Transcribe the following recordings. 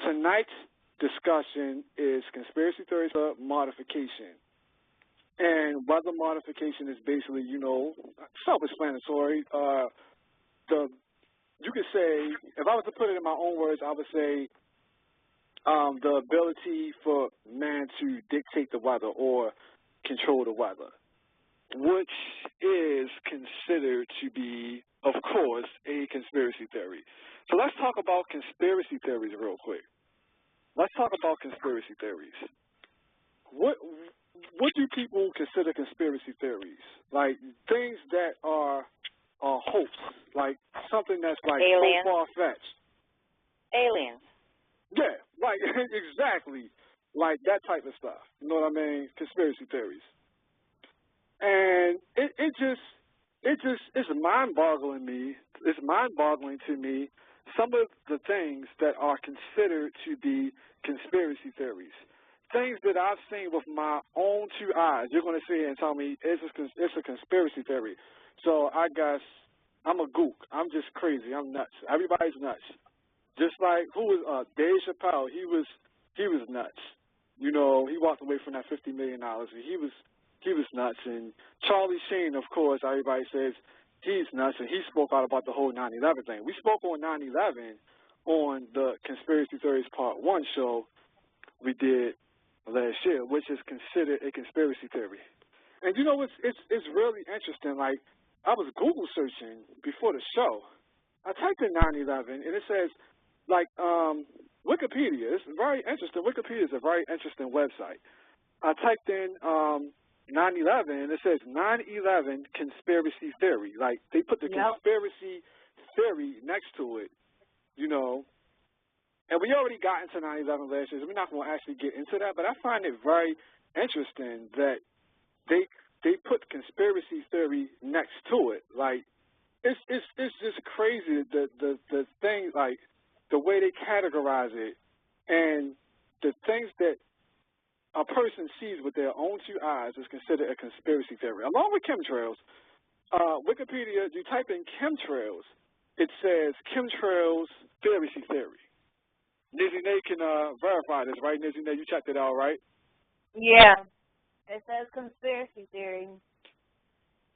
Tonight's discussion is conspiracy theories for modification. And weather modification is basically, self-explanatory. You could say, if I was to put it in my own words, I would say the ability for man to dictate the weather or control the weather, which is considered to be, of course, a conspiracy theory. So let's talk about conspiracy theories real quick. Let's talk about conspiracy theories. What do people consider conspiracy theories? Like things that are hoax, like something that's like aliens. So far-fetched. Aliens. Yeah, like exactly, like that type of stuff. You know what I mean? Conspiracy theories. And it's mind-boggling me. It's mind-boggling to me some of the things that are considered to be conspiracy theories. Things that I've seen with my own two eyes. You're going to sit here and tell me it's a conspiracy theory. So I guess I'm a gook. I'm just crazy. I'm nuts. Everybody's nuts. Just like who was Dave Chappelle? He was nuts. You know, he walked away from that $50 million. He was nuts. And Charlie Sheen, of course, everybody says he's nuts, and he spoke out about the whole 9/11 thing. We spoke on 9/11 on the Conspiracy Theories Part 1 show we did last year, which is considered a conspiracy theory. And you know, it's really interesting. Like, I was Google searching before the show. I typed in 9/11, and it says, like, Wikipedia. It's very interesting. Wikipedia is a very interesting website. I typed in 9/11, and it says 9/11 conspiracy theory. Like, they put the conspiracy theory next to it, you know. And we already got into 9/11 last year, so we're not going to actually get into that. But I find it very interesting that they put conspiracy theory next to it. Like, it's just crazy the thing, like the way they categorize it, and the things that a person sees with their own two eyes is considered a conspiracy theory. Along with chemtrails, Wikipedia, you type in chemtrails, it says chemtrails conspiracy theory. Nizzy Nate can verify this, right? Nizzy Nate, you checked it out, right? Yeah. It says conspiracy theory.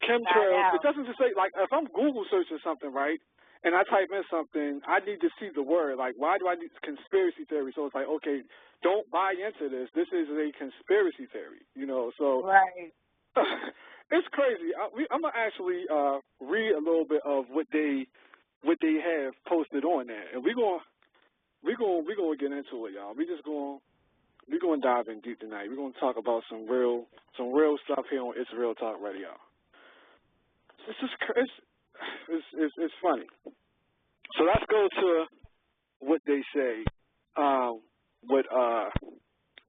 Chemtrails, it doesn't just say, like, if I'm Google searching something, right, and I type in something, I need to see the word. Like, why do I need conspiracy theory? So it's like, okay, don't buy into this. This is a conspiracy theory, you know. So right. It's crazy. I'm going to actually read a little bit of what they have posted on there. And we're going to get into it, y'all. We're going to dive in deep tonight. We're going to talk about some real stuff here on It's Real Talk Radio. It's funny. So let's go to what they say, what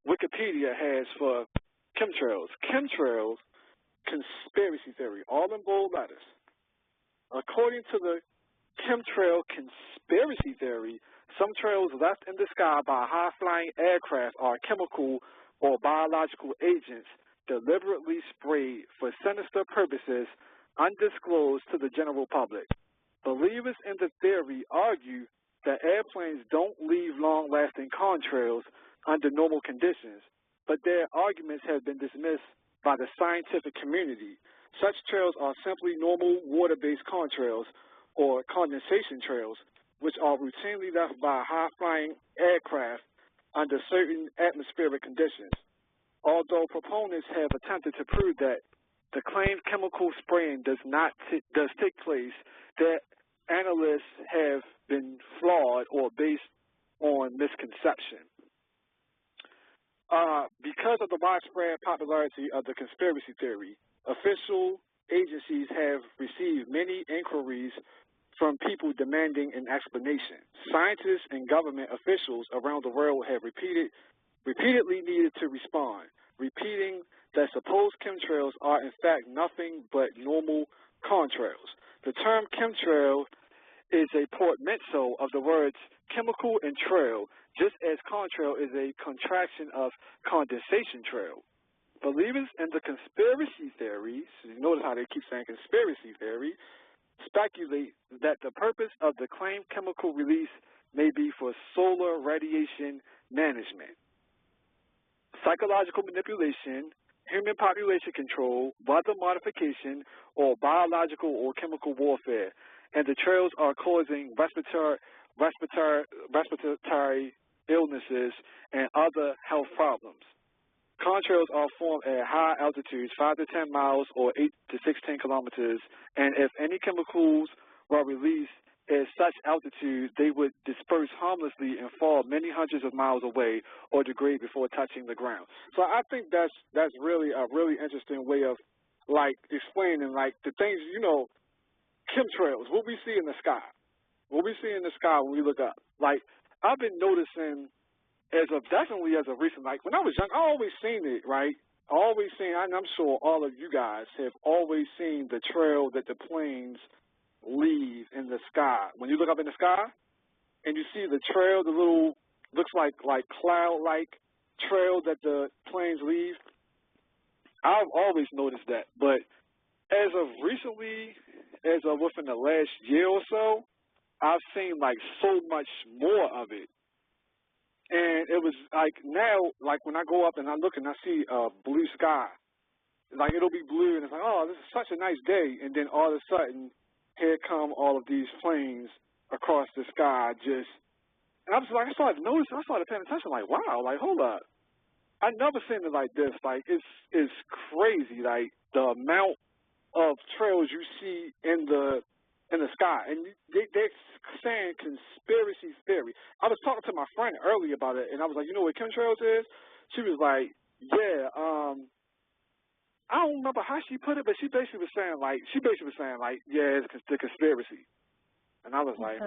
Wikipedia has for chemtrails. Chemtrails, conspiracy theory, all in bold letters. According to the chemtrail conspiracy theory, some trails left in the sky by high-flying aircraft are chemical or biological agents deliberately sprayed for sinister purposes undisclosed to the general public. Believers in the theory argue that airplanes don't leave long-lasting contrails under normal conditions, but their arguments have been dismissed by the scientific community. Such trails are simply normal water-based contrails or condensation trails, which are routinely left by high-flying aircraft under certain atmospheric conditions. Although proponents have attempted to prove that the claimed chemical spraying does take place, that analysts have been flawed or based on misconception. Because of the widespread popularity of the conspiracy theory, official agencies have received many inquiries from people demanding an explanation. Scientists and government officials around the world have repeatedly needed to respond, repeating that supposed chemtrails are in fact nothing but normal contrails. The term chemtrail is a portmanteau of the words chemical and trail, just as contrail is a contraction of condensation trail. Believers in the conspiracy theory, so you notice how they keep saying conspiracy theory, speculate that the purpose of the claimed chemical release may be for solar radiation management, psychological manipulation, human population control, weather modification, or biological or chemical warfare. And the trails are causing respiratory illnesses and other health problems. Contrails are formed at high altitudes, 5 to 10 miles or 8 to 16 kilometers, and if any chemicals were released at such altitude, they would disperse harmlessly and fall many hundreds of miles away or degrade before touching the ground. So I think that's really a really interesting way of, like, explaining, like, the things, you know, chemtrails, what we see in the sky. What we see in the sky when we look up. Like, I've been noticing definitely as of recent, like when I was young, I always seen it, right? I always seen, and I'm sure all of you guys have always seen the trail that the planes leave in the sky. When you look up in the sky and you see the trail, the little, looks like cloud-like trail that the planes leave, I've always noticed that. But as of recently, as of within the last year or so, I've seen like so much more of it. And it was like now, like when I go up and I look and I see blue sky, like it'll be blue and it's like, oh, this is such a nice day. And then all of a sudden, here come all of these planes across the sky just, and I was like, I started noticing, I started paying attention, like, wow, like, hold up. I never seen it like this. Like, it's crazy, like, the amount of trails you see in the sky. And they're saying conspiracy theory. I was talking to my friend earlier about it, and I was like, you know what chemtrails is? She was like, yeah, I don't remember how she put it, but she basically was saying, like, yeah, it's the conspiracy. And I was like,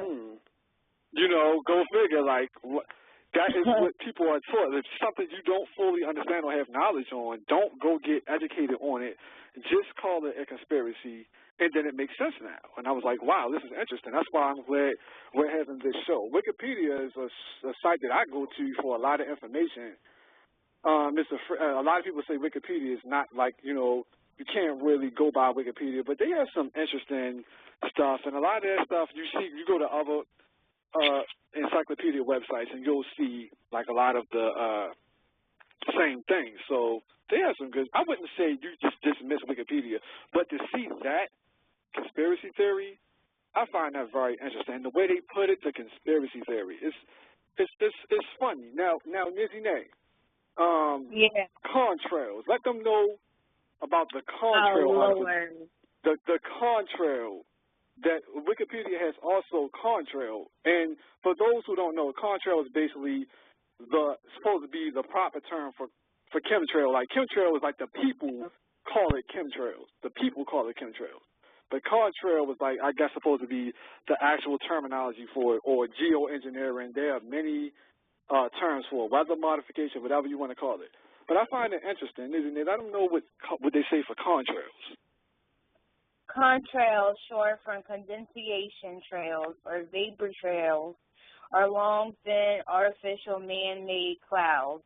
you know, go figure, like, that is what people are taught. If it's something you don't fully understand or have knowledge on, don't go get educated on it. Just call it a conspiracy, and then it makes sense now. And I was like, wow, this is interesting. That's why I'm glad we're having this show. Wikipedia is a site that I go to for a lot of information. A lot of people say Wikipedia is not like, you know, you can't really go by Wikipedia, but they have some interesting stuff. And a lot of that stuff you see, you go to other encyclopedia websites and you'll see like a lot of the same things. So they have some good, I wouldn't say you just dismiss Wikipedia, but to see that conspiracy theory, I find that very interesting. The way they put it, the conspiracy theory, it's funny. Now Nizzy Nay, contrails. Let them know about the contrail article. The contrail that Wikipedia has also contrail. And for those who don't know, contrail is basically supposed to be the proper term for chemtrail. Like chemtrail is like the people call it chemtrails. The people call it chemtrails. But contrail was like, I guess, supposed to be the actual terminology for it, or geoengineering. There are many terms for it, weather modification, whatever you want to call it. But I find it interesting, isn't it? I don't know what they say for contrails. Contrails, short from condensation trails or vapor trails, are long, thin, artificial man-made clouds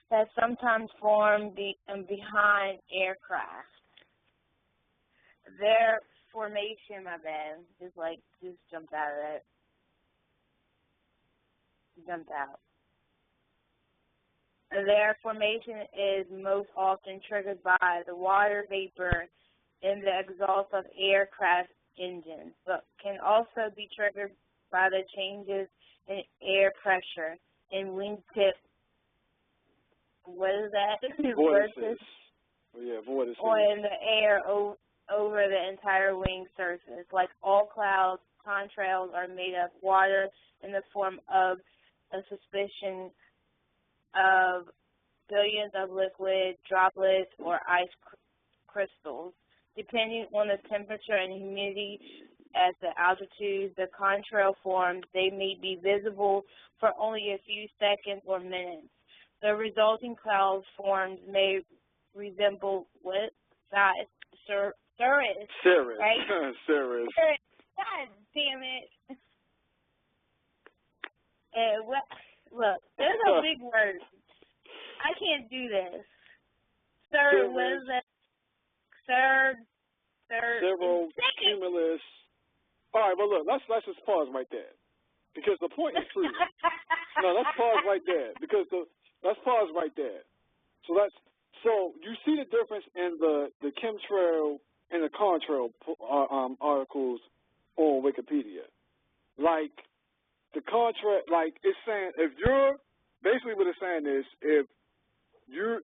that sometimes form behind aircraft. Their formation, my bad, just jumped out of it. Jumped out. Their formation is most often triggered by the water vapor in the exhaust of aircraft engines, but can also be triggered by the changes in air pressure and wingtip. What is that? Vortices. Yeah, vortices. Or in the air over the entire wing surface. Like all clouds, contrails are made of water in the form of a suspension of billions of liquid droplets or ice crystals. Depending on the temperature and humidity at the altitude the contrail forms, they may be visible for only a few seconds or minutes. The resulting cloud forms may resemble what size? Cirrus. Cirrus. Right? Cirrus. God damn it. Look, there's a big word. I can't do this. Sir, what is that? Cumulus. All right, well, look, let's just pause right there. because the point is clear. No, let's pause right there because let's pause right there. So you see the difference in the chemtrail and the contrail articles on Wikipedia. Like the contrail, like it's saying if you're basically what it's saying is if you're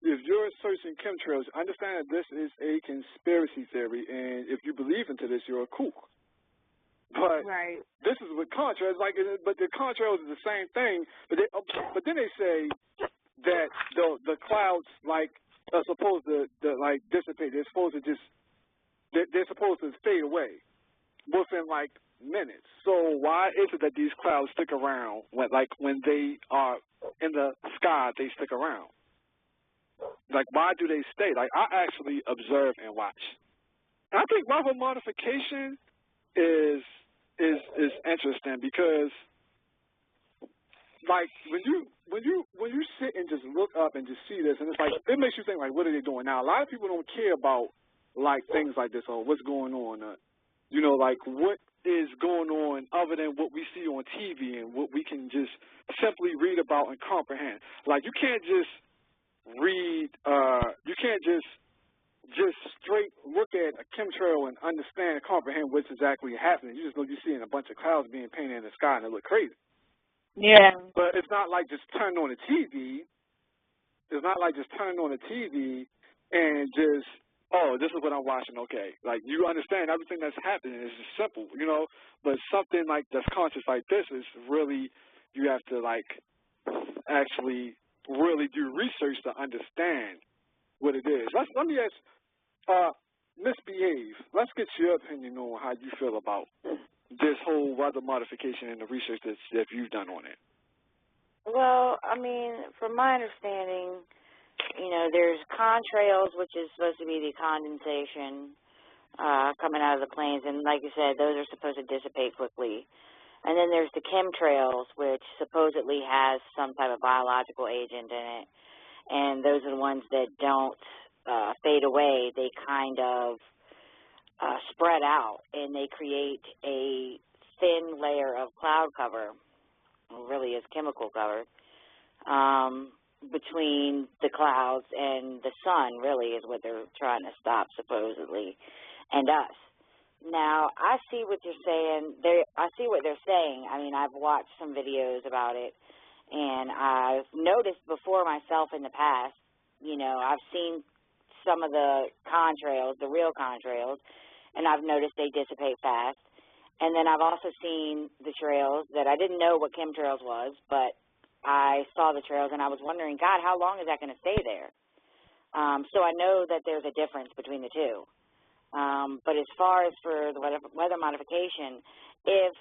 searching chemtrails, understand that this is a conspiracy theory, and if you believe into this, you're a kook. But right. This is with contrails, like, but the contrails is the same thing. But then they say that the clouds like are supposed to like dissipate. They're supposed to just they're supposed to fade away within like minutes. So why is it that these clouds stick around when they are in the sky? They stick around. Like, why do they stay? Like, I actually observe and watch. And I think weather modification is interesting because, like, when you sit and just look up and just see this, and it's like it makes you think, like, what are they doing now? A lot of people don't care about like things like this or what's going on, you know, like what is going on other than what we see on TV and what we can just simply read about and comprehend. Like, you can't just read, you can't just straight look at a chemtrail and understand and comprehend what's exactly happening. You just know you're seeing a bunch of clouds being painted in the sky and it look crazy. Yeah. But it's not like just turning on the TV. It's not like just turning on the TV and just, oh, this is what I'm watching, okay. Like, you understand everything that's happening. It's just simple, you know. But something like that's conscious like this is really, you have to, like, actually really do research to understand what it is. Let me ask, Misbehave, let's get your opinion on how you feel about this whole weather modification and the research that you've done on it. Well, I mean, from my understanding, you know, there's contrails, which is supposed to be the condensation coming out of the planes, and like you said, those are supposed to dissipate quickly. And then there's the chemtrails, which supposedly has some type of biological agent in it, and those are the ones that don't fade away. They kind of spread out, and they create a thin layer of cloud cover, really is chemical cover, between the clouds and the sun, really, is what they're trying to stop, supposedly, and us. Now, I see what you're saying. I see what they're saying. I mean, I've watched some videos about it, and I've noticed before myself in the past, you know, I've seen some of the contrails, the real contrails, and I've noticed they dissipate fast. And then I've also seen the trails that I didn't know what chemtrails was, but I saw the trails and I was wondering, God, how long is that going to stay there? So I know that there's a difference between the two. But as far as for the weather modification, if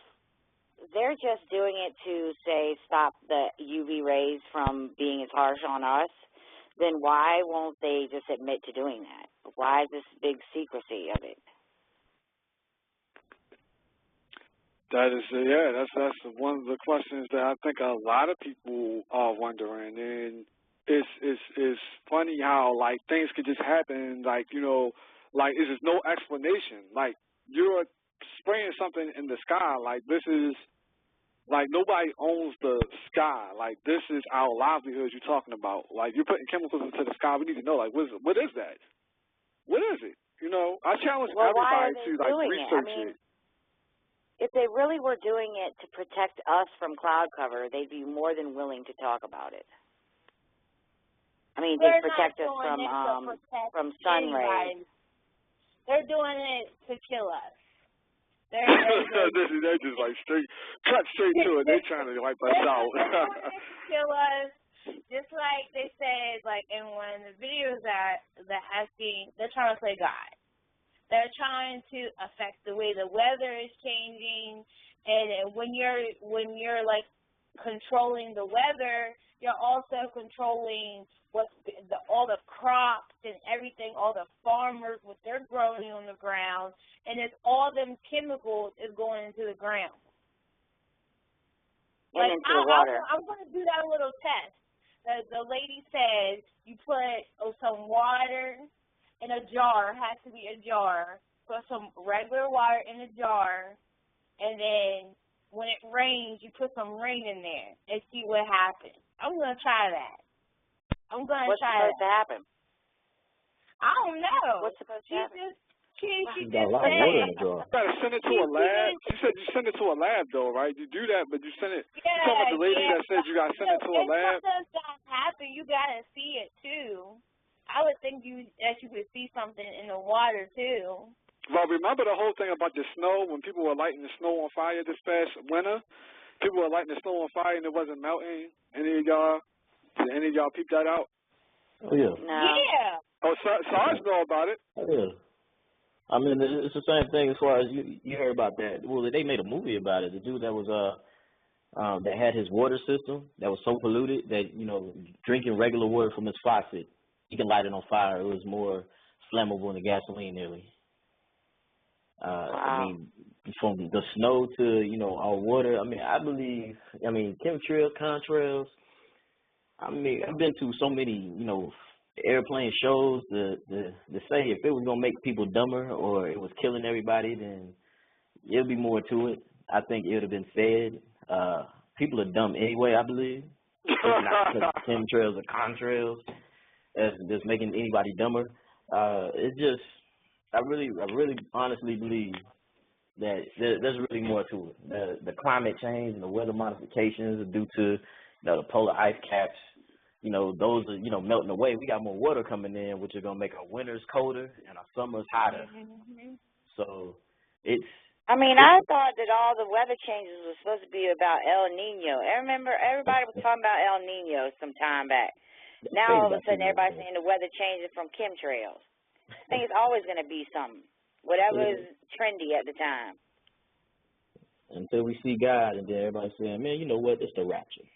they're just doing it to, say, stop the UV rays from being as harsh on us, then why won't they just admit to doing that? Why is this big secrecy of it? That is, that's one of the questions that I think a lot of people are wondering, and it's funny how, like, things could just happen, like, you know, like, there's just no explanation. Like, you're spraying something in the sky, like, this is, like, nobody owns the sky. Like, this is our livelihood you're talking about. Like, you're putting chemicals into the sky. We need to know, like, what is that? What is it? You know, I challenge everybody to, like, research it. If they really were doing it to protect us from cloud cover, they'd be more than willing to talk about it. I mean, to protect us from sun rays. They're doing it to kill us. They're just like cut straight to it. They're trying to wipe us out. Kill us, just like they said, like in one of the videos that I've seen. They're trying to play God. They're trying to affect the way the weather is changing, and when you're like controlling the weather, you're also controlling all the crops and everything, all the farmers, what they're growing on the ground, and it's all them chemicals is going into the ground. And like, into the water. I'm going to do that little test. The lady said you put some water in a jar, has to be a jar, put some regular water in a jar, and then when it rains, rains, you put some rain in there and see what happens. I'm going to try that. What's supposed to happen? I don't know. What's supposed to happen? She got a lot of water in the jar. You gotta send it to a lab. You said you send it to a lab, though, right? You do that, but you send it. You talking about the lady that said you gotta send it to a lab? If something's gonna happen, you gotta see it too. I would think that you could see something in the water too. Well, remember the whole thing about the snow when people were lighting the snow on fire this past winter? People were lighting the snow on fire and it wasn't melting. Did any of y'all peep that out? Oh yeah. No. Yeah. Oh, SARS know about it. Oh yeah. I mean, it's the same thing as far as you heard about that. Well, they made a movie about it. The dude that was that had his water system that was so polluted that drinking regular water from his faucet, he can light it on fire. It was more flammable than gasoline, nearly. Wow. I mean, from the snow to our water. I mean, chemtrails, contrails. I mean, I've been to so many airplane shows to say if it was gonna make people dumber or it was killing everybody, then it'll be more to it. I think it would have been said. People are dumb anyway, I believe. It's not because of chemtrails or contrails that's just making anybody dumber. It's just I really honestly believe that there's really more to it. The climate change and the weather modifications are due to the polar ice caps. Those are, melting away. We got more water coming in, which is going to make our winters colder and our summers hotter. Mm-hmm. So it's... I thought that all the weather changes were supposed to be about El Nino. I remember everybody was talking about El Nino some time back. Now all of a sudden everybody's saying the weather changing from chemtrails. I think it's always going to be something, whatever is trendy at the time. Until we see God, and then everybody's saying, man, you know what, it's the rapture.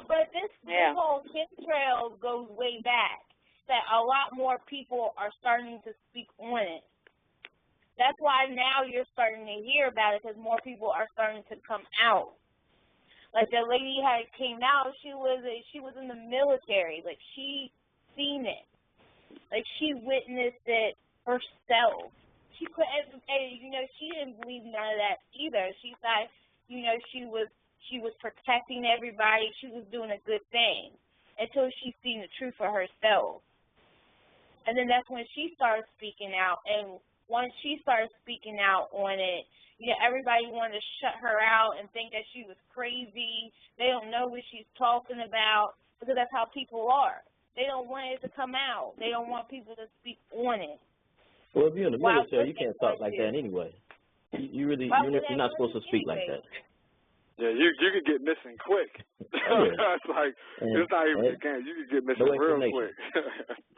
But this whole chemtrail goes way back. That a lot more people are starting to speak on it. That's why now you're starting to hear about it, because more people are starting to come out. Like the lady came out, she was in the military. Like she seen it. Like she witnessed it herself. She couldn't, she didn't believe none of that either. She thought, she was protecting everybody. She was doing a good thing until she seen the truth for herself. And then that's when she started speaking out. And once she started speaking out on it, everybody wanted to shut her out and think that she was crazy. They don't know what she's talking about, because that's how people are. They don't want it to come out. They don't want people to speak on it. Well, if you're in the military, you can't talk like that anyway. You're not supposed to speak like that. Yeah, you could get missing quick. It's like, it's not even a game. You could get missing real quick.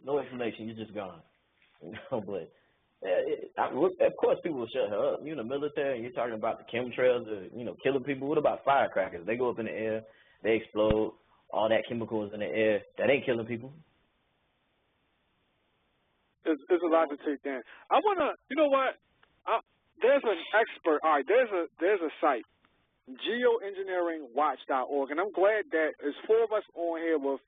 No explanation. You're just gone. But of course, people will shut her up. You're in the military and you're talking about the chemtrails or, killing people. What about firecrackers? They go up in the air, they explode, all that chemicals in the air. That ain't killing people. There's a lot to take in. I want to, there's an expert. All right, there's a site, geoengineeringwatch.org, and I'm glad that there's 4 of us on here with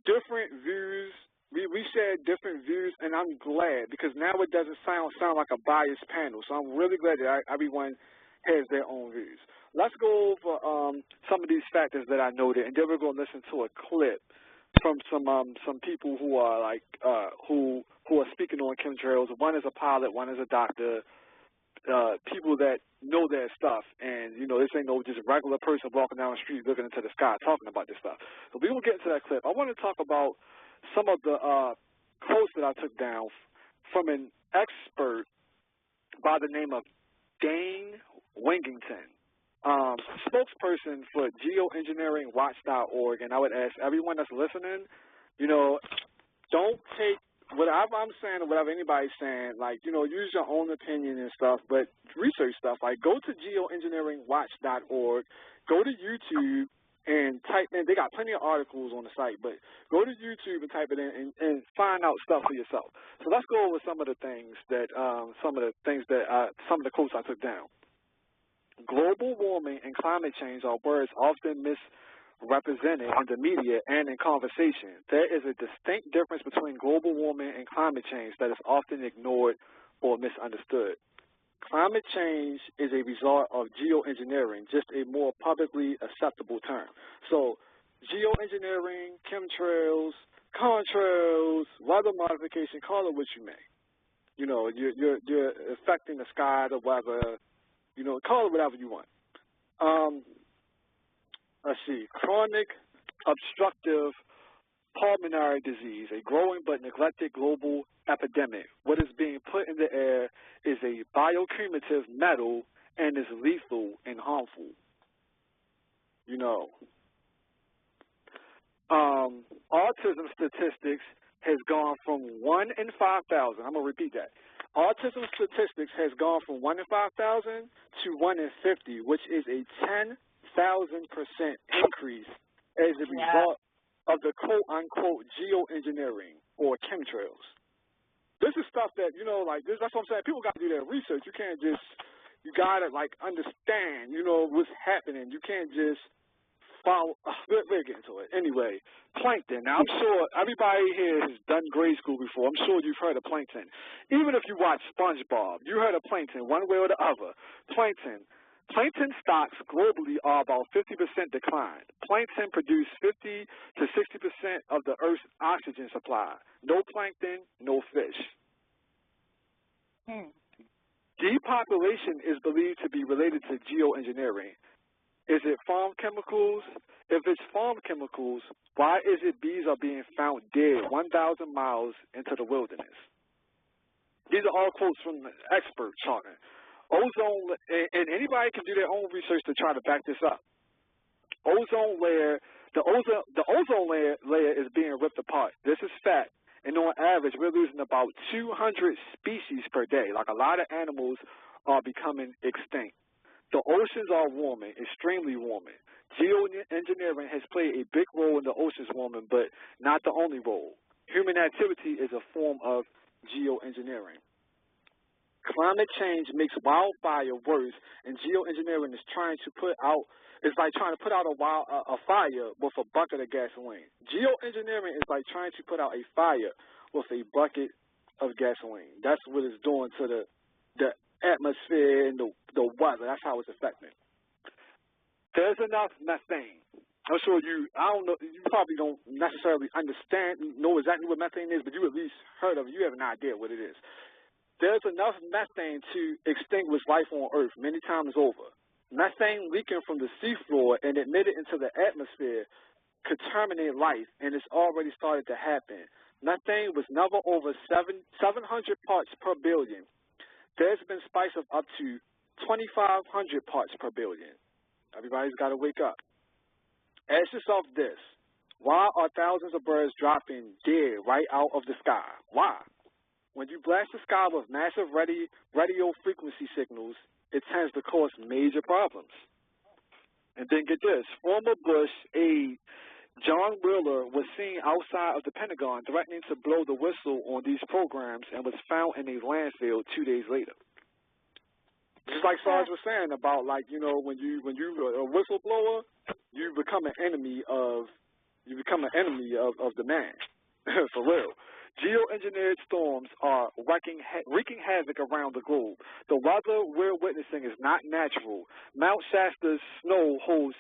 different views. We shared different views, and I'm glad, because now it doesn't sound like a biased panel. So I'm really glad that everyone has their own views. Let's go over some of these factors that I noted, and then we're going to listen to a clip from some people who are who are speaking on chemtrails. One is a pilot, one is a doctor. People that know their stuff, and this ain't no just regular person walking down the street looking into the sky talking about this stuff. So we will get into that clip. I want to talk about some of the quotes that I took down from an expert by the name of Dane Wingington, spokesperson for geoengineeringwatch.org. And I would ask everyone that's listening, don't take whatever I'm saying or whatever anybody's saying, use your own opinion and stuff, but research stuff. Like, go to geoengineeringwatch.org, go to YouTube and type in, they got plenty of articles on the site, but go to YouTube and type it in and find out stuff for yourself. So let's go over some of the quotes I took down. Global warming and climate change are words often misrepresented in the media and in conversation. There is a distinct difference between global warming and climate change that is often ignored or misunderstood. Climate change is a result of geoengineering, just a more publicly acceptable term. So geoengineering, chemtrails, contrails, weather modification, call it what you may. You know, you're affecting the sky, the weather, you know, call it whatever you want. Let's see, chronic obstructive pulmonary disease, a growing but neglected global epidemic. What is being put in the air is a bioaccumulative metal and is lethal and harmful. You know, autism statistics has gone from 1 in 5,000. I'm going to repeat that. Autism statistics has gone from 1 in 5,000 to 1 in 50, which is a 10,000% increase as a result of the quote-unquote geoengineering or chemtrails. This is stuff that, you know, like, this, that's what I'm saying. People got to do their research. You can't just, you got to, like, understand, you know, what's happening. You can't just follow. We'll get into it. Anyway, plankton. Now, I'm sure everybody here has done grade school before. I'm sure you've heard of plankton. Even if you watch SpongeBob, you heard of plankton one way or the other. Plankton. Plankton stocks globally are about 50% decline. Plankton produce 50 to 60% of the Earth's oxygen supply. No plankton, no fish. Depopulation is believed to be related to geoengineering. Is it farm chemicals? If it's farm chemicals, why is it bees are being found dead 1,000 miles into the wilderness? These are all quotes from the expert talking. Ozone, and anybody can do their own research to try to back this up. Ozone layer, the ozone layer is being ripped apart. This is fact. And on average, we're losing about 200 species per day. Like, a lot of animals are becoming extinct. The oceans are warming, extremely warming. Geoengineering has played a big role in the oceans warming, but not the only role. Human activity is a form of geoengineering. Climate change makes wildfire worse, and geoengineering is trying to put out, it's like trying to put out a fire with a bucket of gasoline. Geoengineering is like trying to put out a fire with a bucket of gasoline. That's what it's doing to the atmosphere and the weather. That's how it's affecting. There's enough methane. I'm sure you probably don't necessarily know exactly what methane is, but you at least heard of it. You have an idea what it is. There's enough methane to extinguish life on Earth many times over. Methane leaking from the seafloor and emitted into the atmosphere could terminate life, and it's already started to happen. Methane was never over 700 parts per billion. There's been spikes of up to 2,500 parts per billion. Everybody's got to wake up. Ask yourself this. Why are thousands of birds dropping dead right out of the sky? Why? When you blast the sky with massive radio frequency signals, it tends to cause major problems. And then get this. Former Bush aide John Wheeler was seen outside of the Pentagon threatening to blow the whistle on these programs and was found in a landfill 2 days later. Just like Sarge was saying about, like, you know, when you a whistleblower, you become an enemy of the man. For real. Geoengineered storms are wreaking havoc around the globe. The weather we're witnessing is not natural. Mount Shasta's snow holds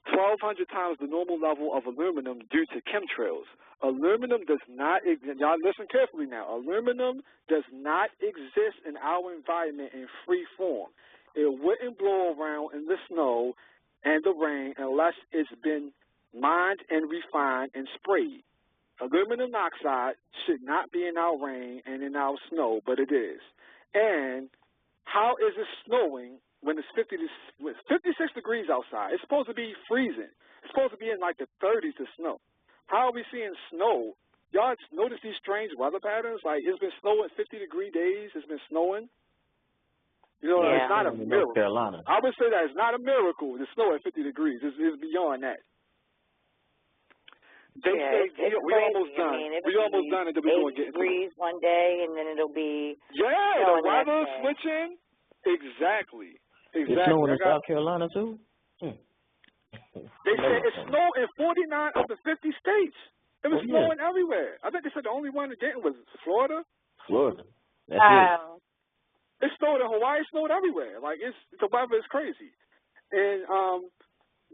1,200 times the normal level of aluminum due to chemtrails. Aluminum does not, y'all listen carefully now, aluminum does not exist in our environment in free form. It wouldn't blow around in the snow and the rain unless it's been mined and refined and sprayed. Aluminum oxide should not be in our rain and in our snow, but it is. And how is it snowing when it's 56 degrees outside? It's supposed to be freezing. It's supposed to be in like the 30s to snow. How are we seeing snow? Y'all notice these strange weather patterns? Like, it's been snowing 50-degree days. It's been snowing. You know, it's not a miracle. Carolina. I would say that it's not a miracle to snow at 50 degrees. It's beyond that. They say we almost done. We almost done, and then we're going to get into it. One day, and then it'll be the weather switching. Exactly. It's snowing in South Carolina too. They said it snowed in 49 of the 50 states. It was snowing everywhere. I think they said the only one that didn't was Florida. Florida. That's wow. It snowed in Hawaii. It snowed everywhere. Like, the weather is crazy. And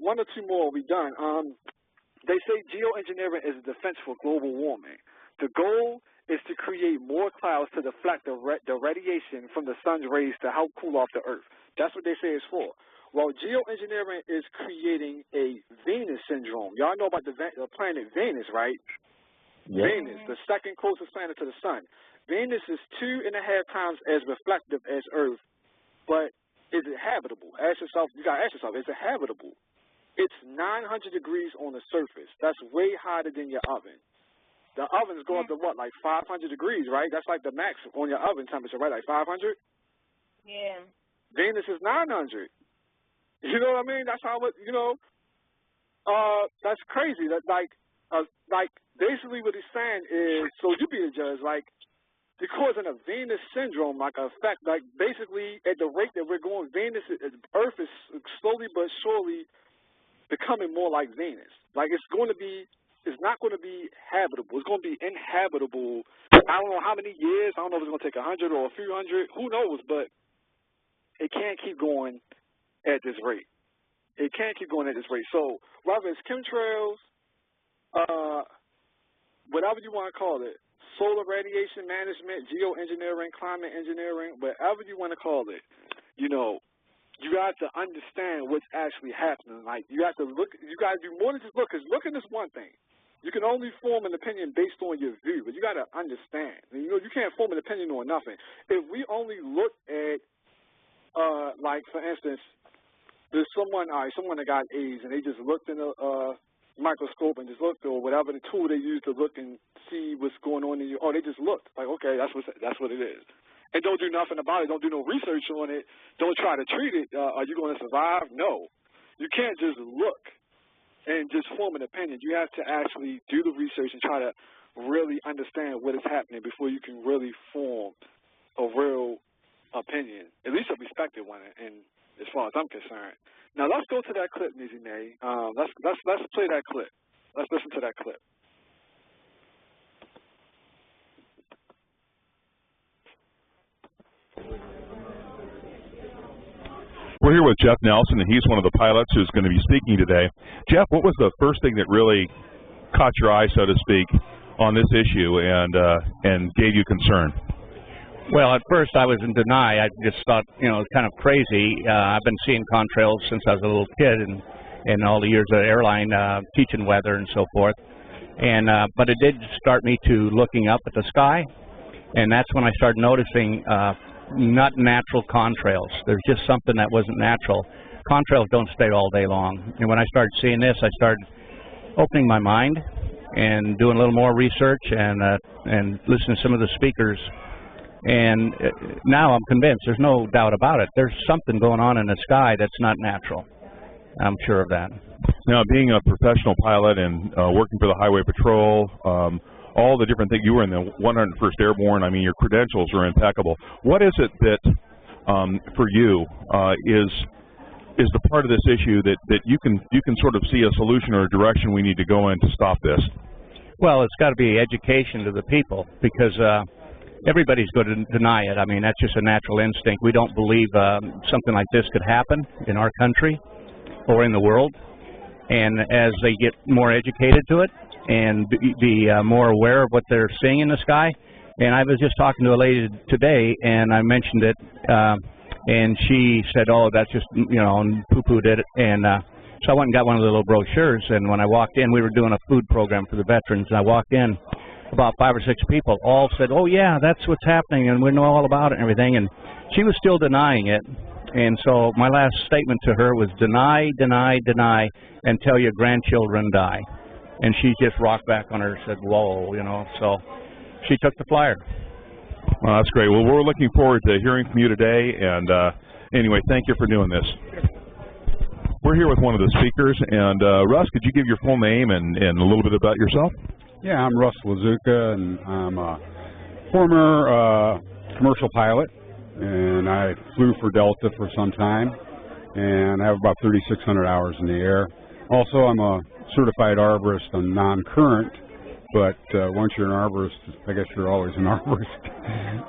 one or two more we done. They say geoengineering is a defense for global warming. The goal is to create more clouds to deflect the radiation from the sun's rays to help cool off the Earth. That's what they say it's for. Well, geoengineering is creating a Venus syndrome. Y'all know about the planet Venus, right? Yep. Venus, the second closest planet to the sun. Venus is 2.5 times as reflective as Earth, but is it habitable? You gotta ask yourself, is it habitable? It's 900 degrees on the surface. That's way hotter than your oven. The ovens go up to what, like 500 degrees, right? That's like the max on your oven temperature, right? Like 500? Yeah. Venus is 900. You know what I mean? That's how it, that's crazy. That like basically what he's saying is, so you be the judge, like, they're causing a Venus syndrome, like a effect, like basically at the rate that we're going, Earth is slowly but surely becoming more like Venus. Like it's not going to be habitable. It's going to be inhabitable. I don't know how many years. I don't know if it's going to take 100 or a few hundred. Who knows? But it can't keep going at this rate. It can't keep going at this rate. So whether it's chemtrails, whatever you want to call it, solar radiation management, geoengineering, climate engineering, whatever you want to call it, you got to understand what's actually happening. Like, you have to look, you got to do more than just look, because looking is one thing. You can only form an opinion based on your view, but you got to understand. You can't form an opinion on nothing. If we only look at, like, for instance, there's someone that got AIDS, and they just looked in a microscope and just looked, or whatever the tool they use to look and see what's going on in you. Oh, they just looked. Like, okay, that's what it is. And don't do nothing about it. Don't do no research on it. Don't try to treat it. Are you going to survive? No. You can't just look and just form an opinion. You have to actually do the research and try to really understand what is happening before you can really form a real opinion, at least a respected one, and as far as I'm concerned. Now, let's go to that clip, Nizzy May. Let's play that clip. Let's listen to that clip. We're here with Jeff Nelson, and he's one of the pilots who's going to be speaking today. Jeff, what was the first thing that really caught your eye, so to speak, on this issue and gave you concern? Well, at first I was in denial. I just thought, it's kind of crazy. I've been seeing contrails since I was a little kid, and all the years of airline teaching weather and so forth. And but it did start me to looking up at the sky, and that's when I started noticing not natural contrails. There's just something that wasn't natural. Contrails don't stay all day long. And when I started seeing this, I started opening my mind and doing a little more research and listening to some of the speakers. And now I'm convinced, there's no doubt about it, there's something going on in the sky that's not natural. I'm sure of that. Now, being a professional pilot and working for the Highway Patrol, all the different things, you were in the 101st Airborne, I mean, your credentials are impeccable. What is it that, for you, is the part of this issue that you can sort of see a solution or a direction we need to go in to stop this? Well, it's got to be education to the people, because everybody's going to deny it. I mean, that's just a natural instinct. We don't believe something like this could happen in our country or in the world. And as they get more educated to it and be more aware of what they're seeing in the sky, and I was just talking to a lady today, and I mentioned it, and she said, oh, that's just, and poo-pooed it. And so I went and got one of the little brochures, and when I walked in, we were doing a food program for the veterans, and I walked in, about 5 or 6 people all said, oh, yeah, that's what's happening, and we know all about it and everything. And she was still denying it. And so my last statement to her was, deny, deny, deny, until your grandchildren die. And she just rocked back on her and said, whoa, so she took the flyer. Well, that's great. Well, we're looking forward to hearing from you today. And anyway, thank you for doing this. We're here with one of the speakers. And Russ, could you give your full name and a little bit about yourself? Yeah, I'm Russ Lazuka, and I'm a former commercial pilot, and I flew for Delta for some time, and I have about 3,600 hours in the air. Also, I'm a certified arborist on non-current, but once you're an arborist, I guess you're always an arborist.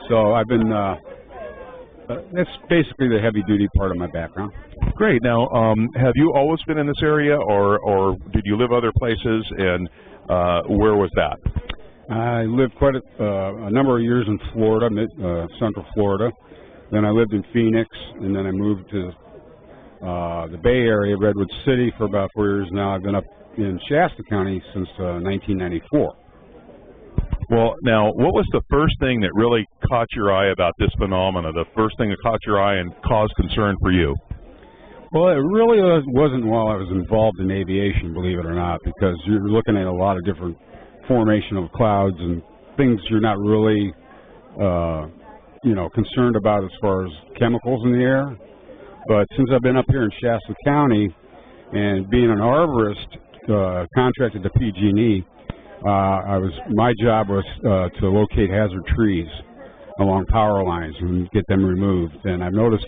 So I've been that's basically the heavy-duty part of my background. Great. Now, have you always been in this area, or did you live other places, and where was that? I lived quite a number of years in Florida, Central Florida. Then I lived in Phoenix, and then I moved to the Bay Area, Redwood City, for about 4 years now. I've been up in Shasta County since 1994. Well, now, what was the first thing that really caught your eye about this phenomena, the first thing that caught your eye and caused concern for you? Well, it really wasn't while I was involved in aviation, believe it or not, because you're looking at a lot of different formation of clouds and things you're not really, concerned about as far as chemicals in the air. But since I've been up here in Shasta County and being an arborist contracted to PG&E, my job was to locate hazard trees along power lines and get them removed. And I've noticed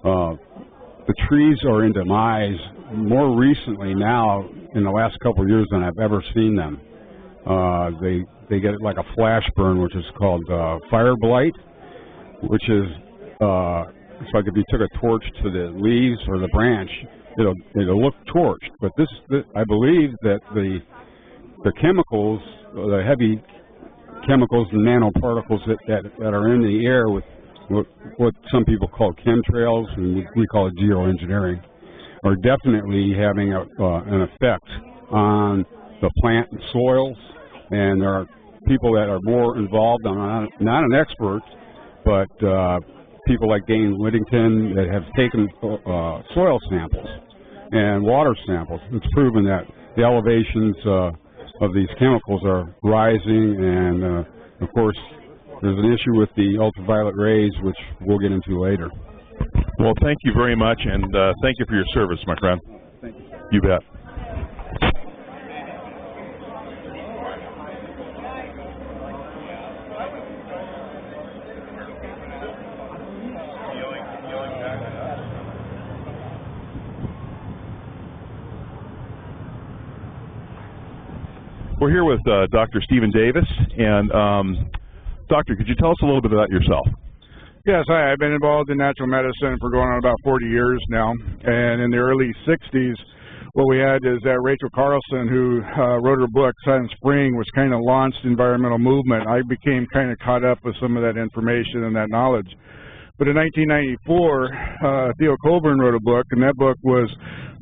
the trees are in demise more recently now in the last couple of years than I've ever seen them. They get like a flash burn, which is called fire blight, which is it's like if you took a torch to the leaves or the branch, it'll look torched. But I believe that the chemicals, the heavy chemicals and nanoparticles that are in the air with what some people call chemtrails and we call it geoengineering, are definitely having an effect on the plant and soils. And there are people that are more involved. I'm not an expert, but people like Dane Whittington that have taken soil samples and water samples. It's proven that the elevations of these chemicals are rising, and of course there's an issue with the ultraviolet rays, which we'll get into later. Well, thank you very much, and thank you for your service, my friend. Thank you. You bet. We're here with Dr. Stephen Davis, and Doctor, could you tell us a little bit about yourself? Yes, I've been involved in natural medicine for going on about 40 years now, and in the early 60s, what we had is that Rachel Carlson, who wrote her book, Silent Spring, which kind of launched the environmental movement. I became kind of caught up with some of that information and that knowledge. But in 1994, Theo Colburn wrote a book, and that book was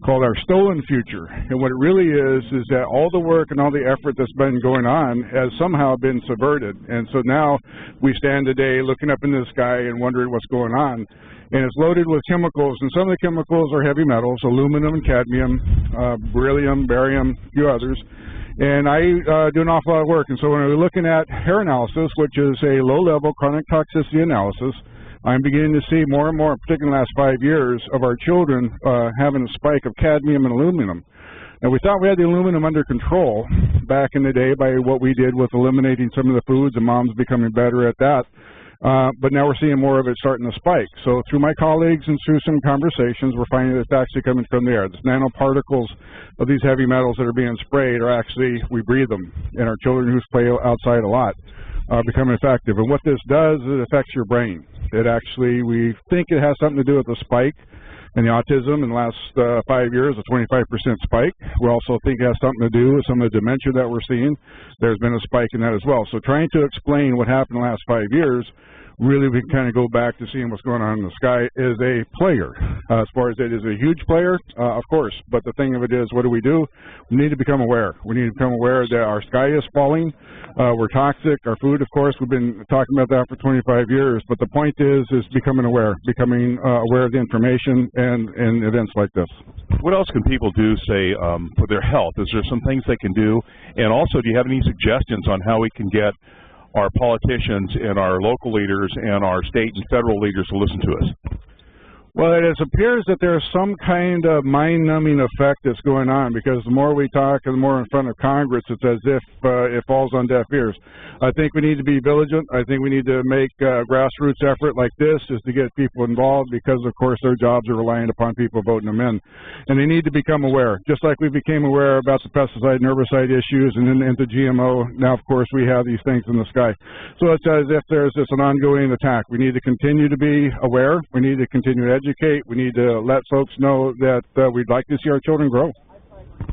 called Our Stolen Future. And what it really is that all the work and all the effort that's been going on has somehow been subverted. And so now we stand today looking up into the sky and wondering what's going on. And it's loaded with chemicals, and some of the chemicals are heavy metals, aluminum and cadmium, beryllium, barium, a few others. And I do an awful lot of work. And so when we're looking at hair analysis, which is a low-level chronic toxicity analysis, I'm beginning to see more and more, particularly in the last 5 years, of our children having a spike of cadmium and aluminum. Now, we thought we had the aluminum under control back in the day by what we did with eliminating some of the foods, and mom's becoming better at that. But now we're seeing more of it starting to spike. So through my colleagues and through some conversations, we're finding that it's actually coming from the air. The nanoparticles of these heavy metals that are being sprayed are actually, we breathe them, and our children who play outside a lot become effective. And what this does is it affects your brain. It actually, we think it has something to do with the spike and the autism in the last 5 years, a 25% spike. We also think it has something to do with some of the dementia that we're seeing. There's been a spike in that as well. So trying to explain what happened in the last 5 years, really we can kind of go back to seeing what's going on in the sky, is a player. As far as it is a huge player, of course, but the thing of it is, what do? We need to become aware. We need to become aware that our sky is falling. We're toxic. Our food, of course, we've been talking about that for 25 years, but the point is becoming aware of the information and events like this. What else can people do, say, for their health? Is there some things they can do? And also, do you have any suggestions on how we can get our politicians and our local leaders and our state and federal leaders to listen to us? Well, it appears that there's some kind of mind-numbing effect that's going on, because the more we talk and the more in front of Congress, it's as if it falls on deaf ears. I think we need to be vigilant. I think we need to make a grassroots effort like this is to get people involved, because, of course, their jobs are reliant upon people voting them in. And they need to become aware, just like we became aware about the pesticide and herbicide issues and then into GMO. Now, of course, we have these things in the sky. So it's as if there's just an ongoing attack. We need to continue to be aware. We need to continue to educate. We need to let folks know that we'd like to see our children grow.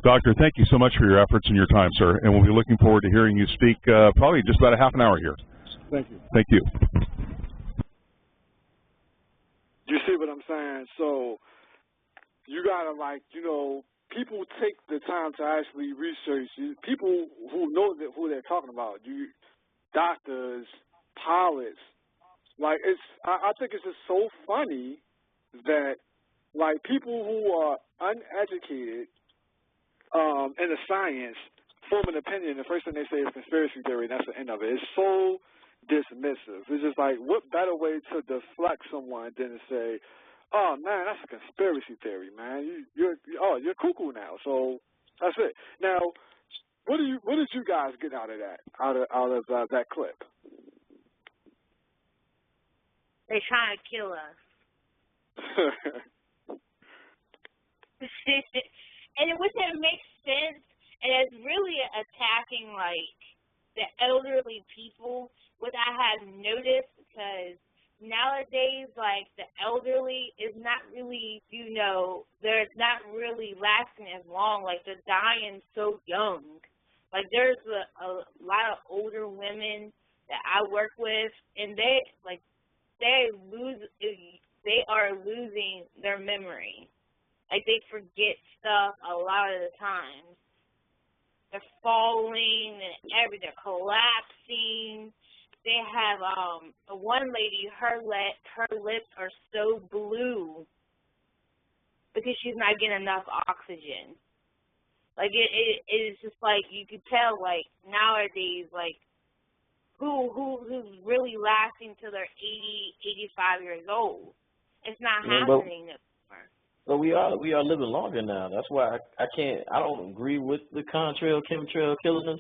Doctor, thank you so much for your efforts and your time, sir, and we'll be looking forward to hearing you speak probably just about a half an hour here. Thank you. Thank you. You see what I'm saying? So you gotta, like, you know, people take the time to actually research. People who know who they're talking about. Doctors, pilots. Like, I think it's just so funny that, like, people who are uneducated in the science form an opinion. The first thing they say is conspiracy theory, and that's the end of it. It's so dismissive. It's just like, what better way to deflect someone than to say, "Oh man, that's a conspiracy theory, man. You're cuckoo now." So that's it. Now, what did you guys get out of that? Out of that clip? They're trying to kill us. And which it makes sense, and it's really attacking, like, the elderly people, which I have noticed, because nowadays, like, the elderly is not really, you know, they're not really lasting as long. Like, they're dying so young. Like, there's a lot of older women that I work with, and they are losing their memory. Like, they forget stuff a lot of the time. They're falling and they're collapsing. They have one lady, her lips are so blue because she's not getting enough oxygen. Like, it is just like, you could tell, like, nowadays, like, who's really lasting till they're 80, 85 years old. It's not happening anymore. But we are living longer now. That's why I don't agree with the contrail, chemtrail killing us,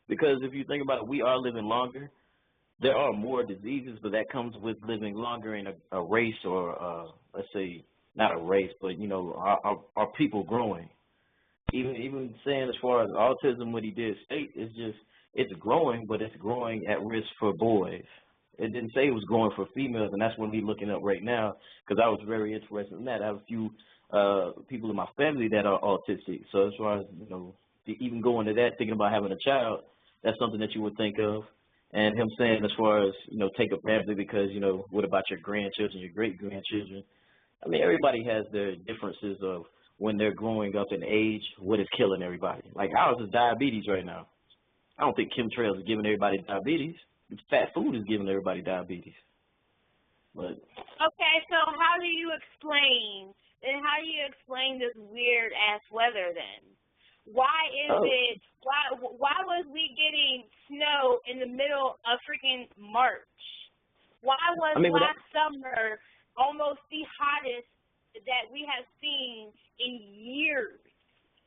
because if you think about it, we are living longer. There are more diseases, but that comes with living longer in a race, or let's say not a race, but, you know, our people growing. Even saying as far as autism, what he did state, is just, it's growing, but it's growing at risk for boys. It didn't say it was growing for females, and that's what we're looking up right now, because I was very interested in that. I have a few people in my family that are autistic, so as far as, you know, even going to that, thinking about having a child, that's something that you would think of. And him saying as far as, you know, take a family because, you know, what about your grandchildren, your great-grandchildren? I mean, everybody has their differences of when they're growing up in age, what is killing everybody. Like, ours is diabetes right now. I don't think chemtrails is giving everybody diabetes. Fat food is giving everybody diabetes. But okay, so how do you explain this weird ass weather then? Why was we getting snow in the middle of freaking March? Why was last summer almost the hottest that we have seen in years?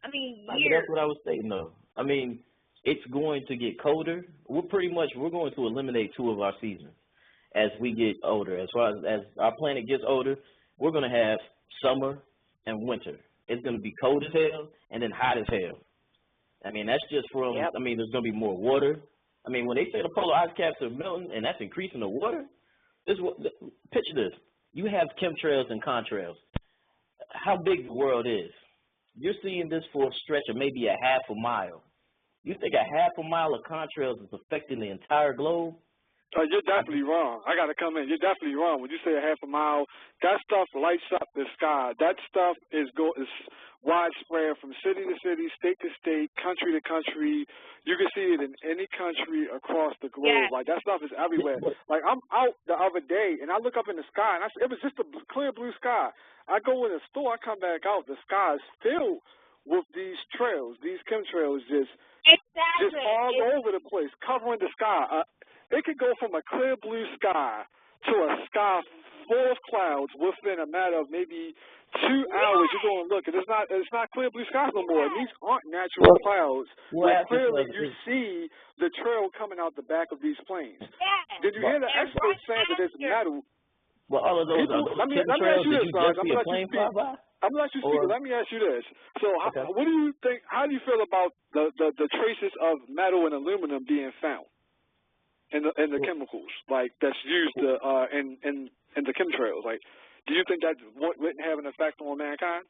I mean, years. That's what I was saying, though. I mean, it's going to get colder. We're going to eliminate 2 of our seasons as we get older. As far as our planet gets older, we're going to have summer and winter. It's going to be cold as hell and then hot as hell. I mean, that's just from, I mean, there's going to be more water. I mean, when they say the polar ice caps are melting and that's increasing the water, picture this. You have chemtrails and contrails. How big the world is. You're seeing this for a stretch of maybe a half a mile. You think a half a mile of contrails is affecting the entire globe? Oh, you're definitely wrong. I got to come in. You're definitely wrong. When you say a half a mile, that stuff lights up the sky. That stuff is widespread from city to city, state to state, country to country. You can see it in any country across the globe. Yeah. Like, that stuff is everywhere. Like, I'm out the other day, and I look up in the sky, and it was just a clear blue sky. I go in the store, I come back out, the sky is filled with these trails, these chemtrails just all over the place, covering the sky. It could go from a clear blue sky to a sky full of clouds within a matter of maybe 2 hours. You're going to look, and it's not clear blue skies no more. And these aren't natural clouds. But clearly, you see the trail coming out the back of these planes. Did you hear the experts saying that it's metal? Well, all of those let me ask you this, Sarge. I'm going to let you speak. Or, let me ask you this. So, what do you think? How do you feel about the traces of metal and aluminum being found in the chemicals like that's used in the chemtrails? Like, do you think that wouldn't have an effect on mankind?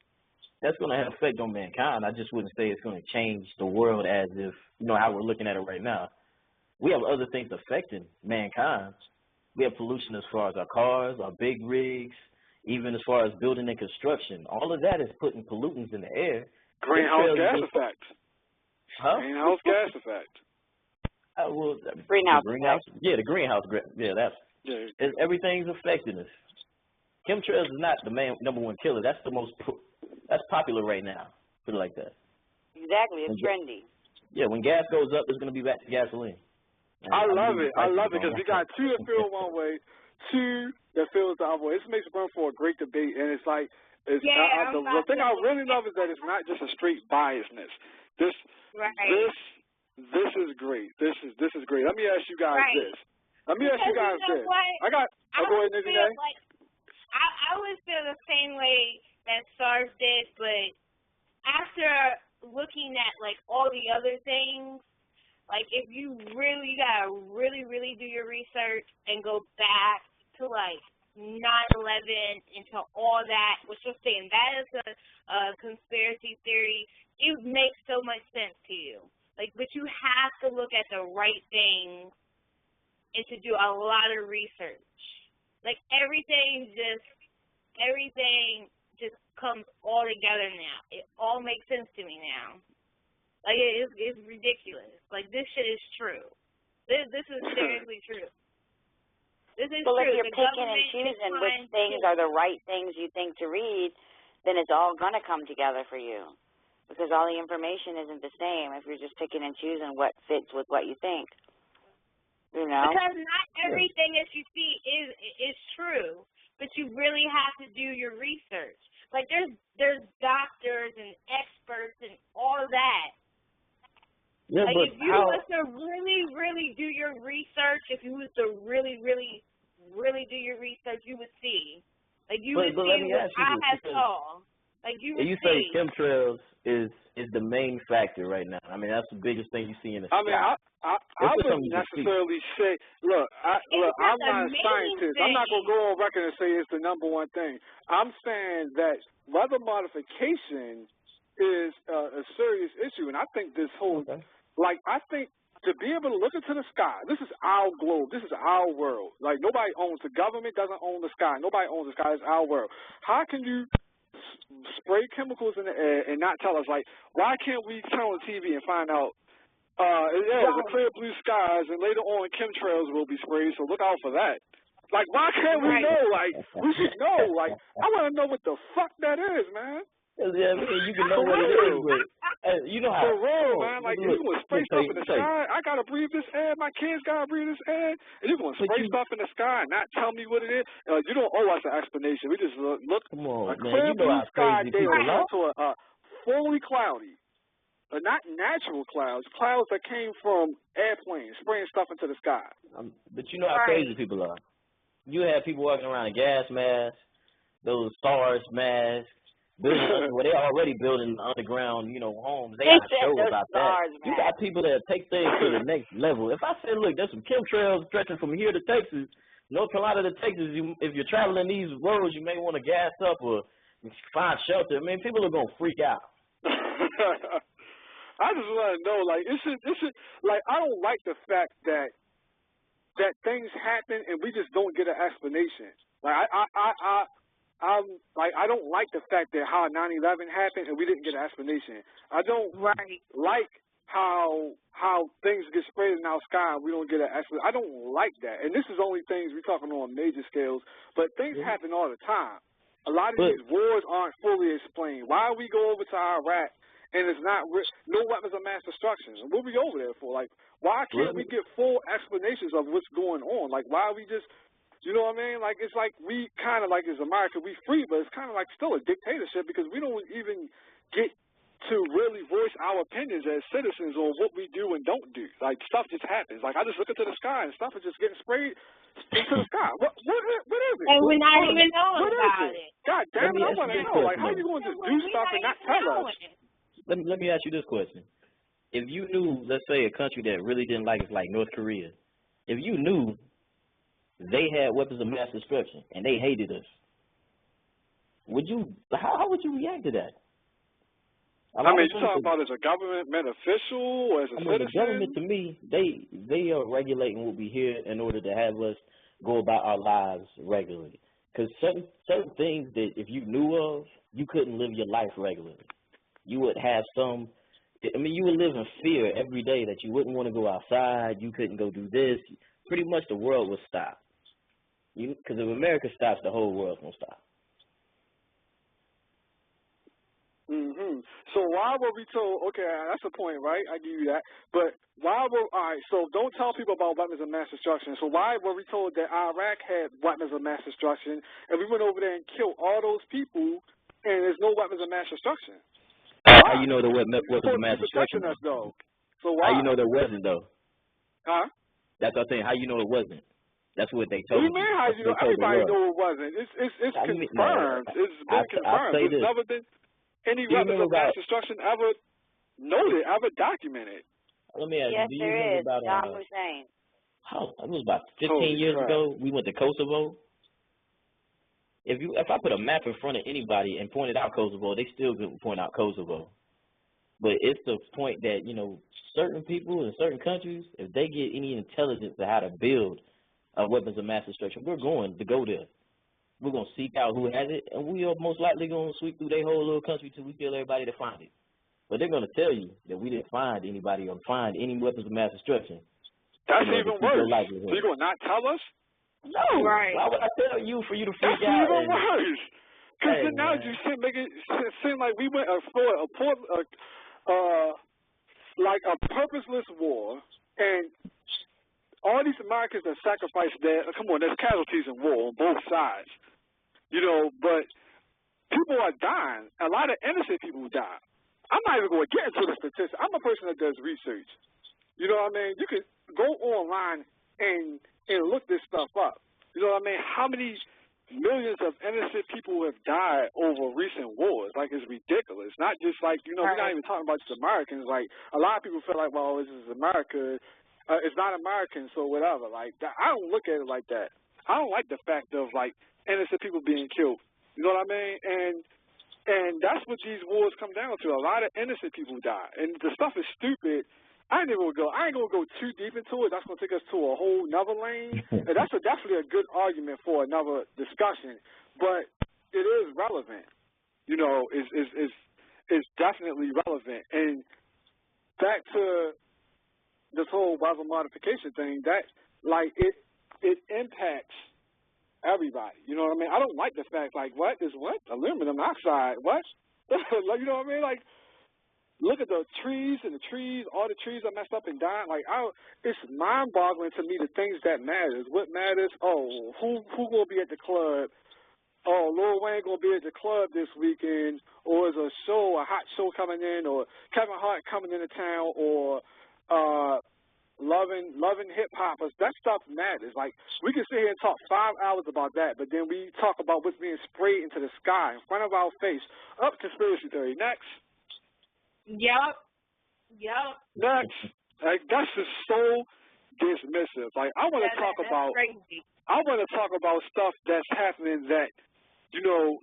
That's going to have an effect on mankind. I just wouldn't say it's going to change the world as if how we're looking at it right now. We have other things affecting mankind. We have pollution as far as our cars, our big rigs, even as far as building and construction. All of that is putting pollutants in the air. Greenhouse gas effect. Huh? Greenhouse gas effect. Greenhouse. Yeah, the greenhouse. Yeah, everything's affecting us. Chemtrails is not the number one killer. That's that's popular right now. Put it like that. Exactly, it's trendy. Yeah, when gas goes up, it's going to be back to gasoline. I love it because we got 2 that feel one way, 2 that feels the other way. This makes room for a great debate, and it's like, the thing I really love is that it's not just a straight biasness. This is great. This is great. Let me ask you guys this. Go ahead, Nikki. I would feel the same way that Sarge did, but after looking at like all the other things, like if you really gotta really do your research and go back to like 9/11 into all that, which you're saying that is a conspiracy theory, it makes so much sense to you. Like, but you have to look at the right things and to do a lot of research. Like everything just comes all together now. It all makes sense to me now. Like, it's ridiculous. Like, this shit is true. This is seriously true. This is true. If you're the picking and choosing which things are the right things you think to read, then it's all going to come together for you. Because all the information isn't the same if you're just picking and choosing what fits with what you think. You know? Because not everything that you see is true. But you really have to do your research. Like, there's doctors and experts and all that. Yeah, like, but if you was to really do your research, if you was to really do your research, you would see. Like, you would see what I have saw. Like, you would see. You say chemtrails is the main factor right now. I mean, that's the biggest thing you see in the sky. I mean, I wouldn't necessarily say, look, I'm not a scientist. I'm not going to go on record and say it's the number one thing. I'm saying that weather modification is a serious issue, and I think this whole, I think to be able to look into the sky, this is our globe, this is our world. Like, nobody owns, the government doesn't own the sky. Nobody owns the sky. It's our world. How can you spray chemicals in the air and not tell us, like, why can't we turn on the TV and find out, it's a clear blue skies, and later on chemtrails will be sprayed, so look out for that. Like, why can't we know? Like, we should know. Like, I want to know what the fuck that is, man. Yeah, I mean, you can know what it is, but you know how. For real, man. Like, you can spray stuff in the sky. I got to breathe this air. My kids got to breathe this air. And you can spray stuff in the sky and not tell me what it is. You don't owe us an explanation. We just look a clear blue sky day to a fully cloudy. Not natural clouds that came from airplanes spraying stuff into the sky. But you know how crazy people are. You have people walking around in gas masks, those SARS masks, building where they're already building underground, homes. They got shows about that. You got people that take things to the next level. If I say, look, there's some chemtrails stretching from here to Texas, North Carolina to Texas, if you're traveling these roads, you may want to gas up or find shelter. I mean, people are going to freak out. I just want to know, like, it should, like, I don't like the fact that things happen and we just don't get an explanation. Like, I don't like the fact that how 9/11 happened and we didn't get an explanation. I don't like how things get sprayed in our sky and we don't get an explanation. I don't like that. And this is only things we're talking on major scales, but things happen all the time. A lot of these wars aren't fully explained. Why we go over to Iraq and it's not no weapons of mass destruction? And what we over there for? Like, why can't we get full explanations of what's going on? Like, why are we just You know what I mean? Like, it's like we kind of like, as America, we free, but it's kind of like still a dictatorship because we don't even get to really voice our opinions as citizens on what we do and don't do. Like, stuff just happens. Like, I just look into the sky and stuff is just getting sprayed into the sky. What is it? And we're not even knowing about it. God damn it, I want to know. Like, how you going to do stuff and not tell us? Let me ask you this question. If you knew, let's say, a country that really didn't like us, like North Korea, if you knew they had weapons of mass destruction and they hated us, how would you react to that? I mean, you're talking about as a government official or as a citizen? The government, to me, they are regulating what we hear in order to have us go about our lives regularly. Because certain things that if you knew of, you couldn't live your life regularly. You would have you would live in fear every day that you wouldn't want to go outside, you couldn't go do this. Pretty much the world would stop. Because if America stops, the whole world's going to stop. So why were we told, okay, that's the point, right? I give you that. But all right, so don't tell people about weapons of mass destruction. So why were we told that Iraq had weapons of mass destruction and we went over there and killed all those people and there's no weapons of mass destruction? How you know there wasn't weapons of mass destruction? Us, though. So why? How you know there wasn't, though? Huh? That's what I'm saying. How you know it wasn't? That's what they told me. What do you mean how you know? Everybody knew it wasn't. It's confirmed. It's been confirmed. There's never been any weapons of mass destruction ever noted, ever documented. Let me ask you, do you remember about Saddam Hussein? It was about 15 years ago. We went to Kosovo. If I put a map in front of anybody and pointed out Kosovo, they still couldn't point out Kosovo. But it's the point that, certain people in certain countries, if they get any intelligence on how to build weapons of mass destruction, we're going to go there. We're going to seek out who has it, and we are most likely going to sweep through their whole little country till we kill everybody to find it. But they're going to tell you that we didn't find anybody or find any weapons of mass destruction. That's even worse. So you're going to not tell us? No. Right. Why would I tell you for you to freak out? That's even worse. Because now you make it seem like we went for like a purposeless war, and all these Americans that sacrificed their, come on, there's casualties in war on both sides. But people are dying. A lot of innocent people die. I'm not even going to get into the statistics. I'm a person that does research. You know what I mean? You can go online and look this stuff up. You know what I mean? How many millions of innocent people have died over recent wars? Like, it's ridiculous. Not just like, we're not even talking about just Americans. Like, a lot of people feel like, well, this is America. It's not American, so whatever. Like, I don't look at it like that. I don't like the fact of, like, innocent people being killed. You know what I mean? And that's what these wars come down to. A lot of innocent people die. And the stuff is stupid. I ain't gonna go too deep into it. That's gonna take us to a whole nother lane. And that's definitely a good argument for another discussion. But it is relevant. It's definitely relevant. And back to this whole weather modification thing, that like it impacts everybody. You know what I mean? I don't like the fact like what aluminum oxide? What? Like, you know what I mean? Like, look at the trees and all the trees are messed up and dying. Like, it's mind-boggling to me the things that matters. What matters? Oh, who gonna be at the club? Oh, Lil Wayne gonna be at the club this weekend, or is a hot show coming in, or Kevin Hart coming into town, or loving hip hoppers. That stuff matters. Like, we can sit here and talk 5 hours about that, but then we talk about what's being sprayed into the sky in front of our face. Up conspiracy theory. Next. Yep. Next. Like, that's just so dismissive. Like, I want to talk about stuff that's happening that,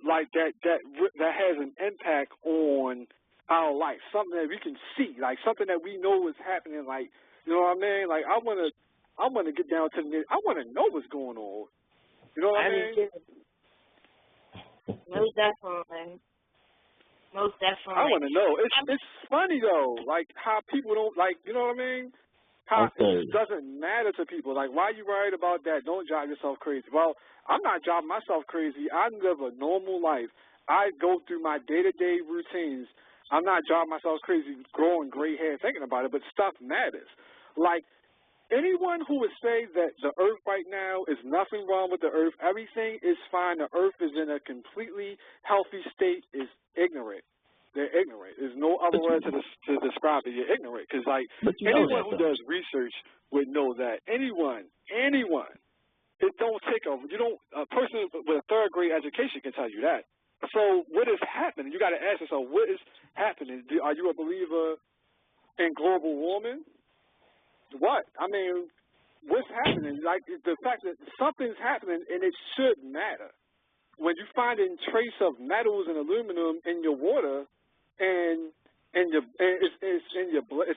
like that has an impact on our life. Something that we can see, like something that we know is happening. Like, you know what I mean? Like, I want to get down to the. I want to know what's going on. You know what I mean? Most definitely. I want to know. It's funny though, like how people don't like. You know what I mean? How it doesn't matter to people. Like, why are you worried about that? Don't drive yourself crazy. Well, I'm not driving myself crazy. I live a normal life. I go through my day-to-day routines. I'm not driving myself crazy, growing gray hair, thinking about it, but stuff matters. Like, anyone who would say that the earth right now is nothing wrong with the earth, everything is fine, the earth is in a completely healthy state is ignorant. They're ignorant. There's no other word to describe it. You're ignorant. Because, like, anyone who does research would know that. Anyone, it don't take a person with a third grade education can tell you that. So what is happening? You got to ask yourself, what is happening? Are you a believer in global warming? What? I mean, what's happening? Like, the fact that something's happening and it should matter. When you find a trace of metals and aluminum in your water, and it's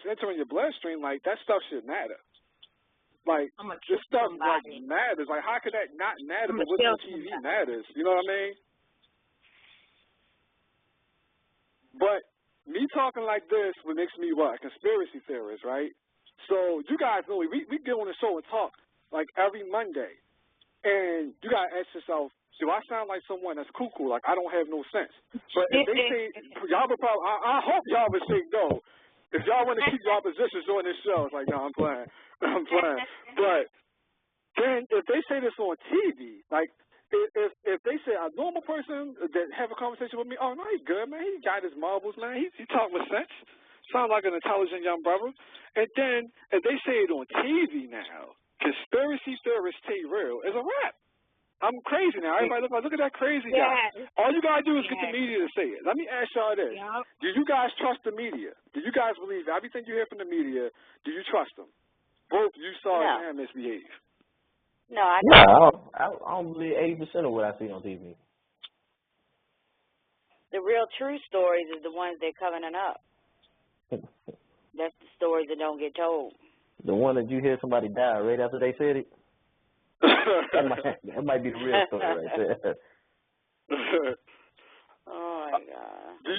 entering your bloodstream, like that stuff should matter. Like this stuff like matters. Like how could that not matter? But what's on TV matters. You know what I mean? But me talking like this, what makes me what? A conspiracy theorist, right? So you guys know we get on the show and talk like every Monday, and you gotta ask yourself, do I sound like someone that's cuckoo? Like I don't have no sense. But if they say y'all would probably, I hope y'all would say no. If y'all want to keep y'all positions on this show, it's like no, I'm playing. But then if they say this on TV, like if they say a normal person that have a conversation with me, oh no, he's good, man. He got his marbles, man. He talk with sense. Sound like an intelligent young brother. And then if they say it on TV now, conspiracy theorists take real, it's a wrap. I'm crazy now. Everybody look at that crazy guy. All you gotta do is get the media to say it. Let me ask y'all this. Do you guys trust the media? Do you guys believe everything you hear from the media? Do you trust them? Both you saw and misbehave. No, I don't believe 80% of what I see on TV. The real true stories is the ones they're covering up. That's the stories that don't get told. The one that you hear somebody die right after they said it? that might be the real story right there. Oh my God! Do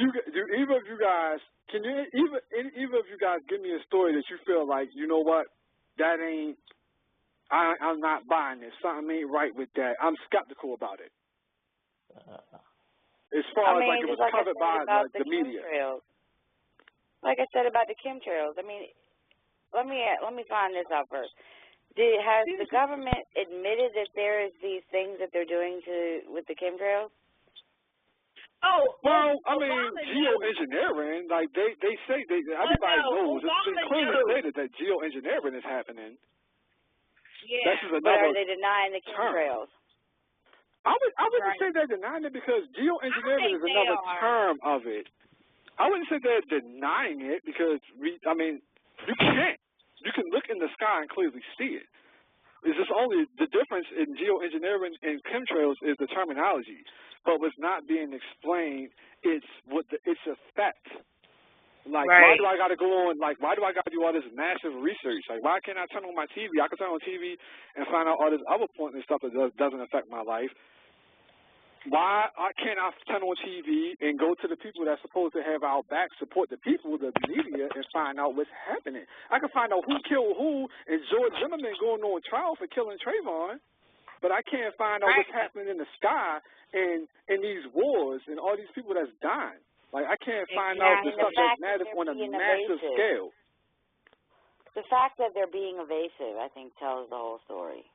either of you guys either of you guys give me a story that you feel like, you know what, that ain't, I'm not buying this. Something ain't right with that. I'm skeptical about it. As far as like it was covered by the media. Like I said about the chemtrails. I mean, let me find this out first. Has the government admitted that there is these things that they're doing with the chemtrails? Oh, well, I mean, geoengineering, like they say, everybody knows. It's clearly stated that geoengineering is happening. Yeah. That's just but are they denying the chemtrails? I wouldn't say they're denying it because geoengineering is another term of it. I wouldn't say they're denying it because you can't. You can look in the sky and clearly see it. It's just only the difference in geoengineering and chemtrails is the terminology. But what's not being explained is its effect. Like, why do I got to go on, like, why do I got to do all this massive research? Like, why can't I turn on my TV? I can turn on TV and find out all this other pointless stuff that doesn't affect my life. Why can't I turn on TV and go to the people that's supposed to have our back, support the people, the media, and find out what's happening? I can find out who killed who and George Zimmerman going on trial for killing Trayvon, but I can't find out what's happening in the sky and in these wars and all these people that's dying. Like, I can't find out the stuff that matters on a massive scale. The fact that they're being evasive, I think, tells the whole story.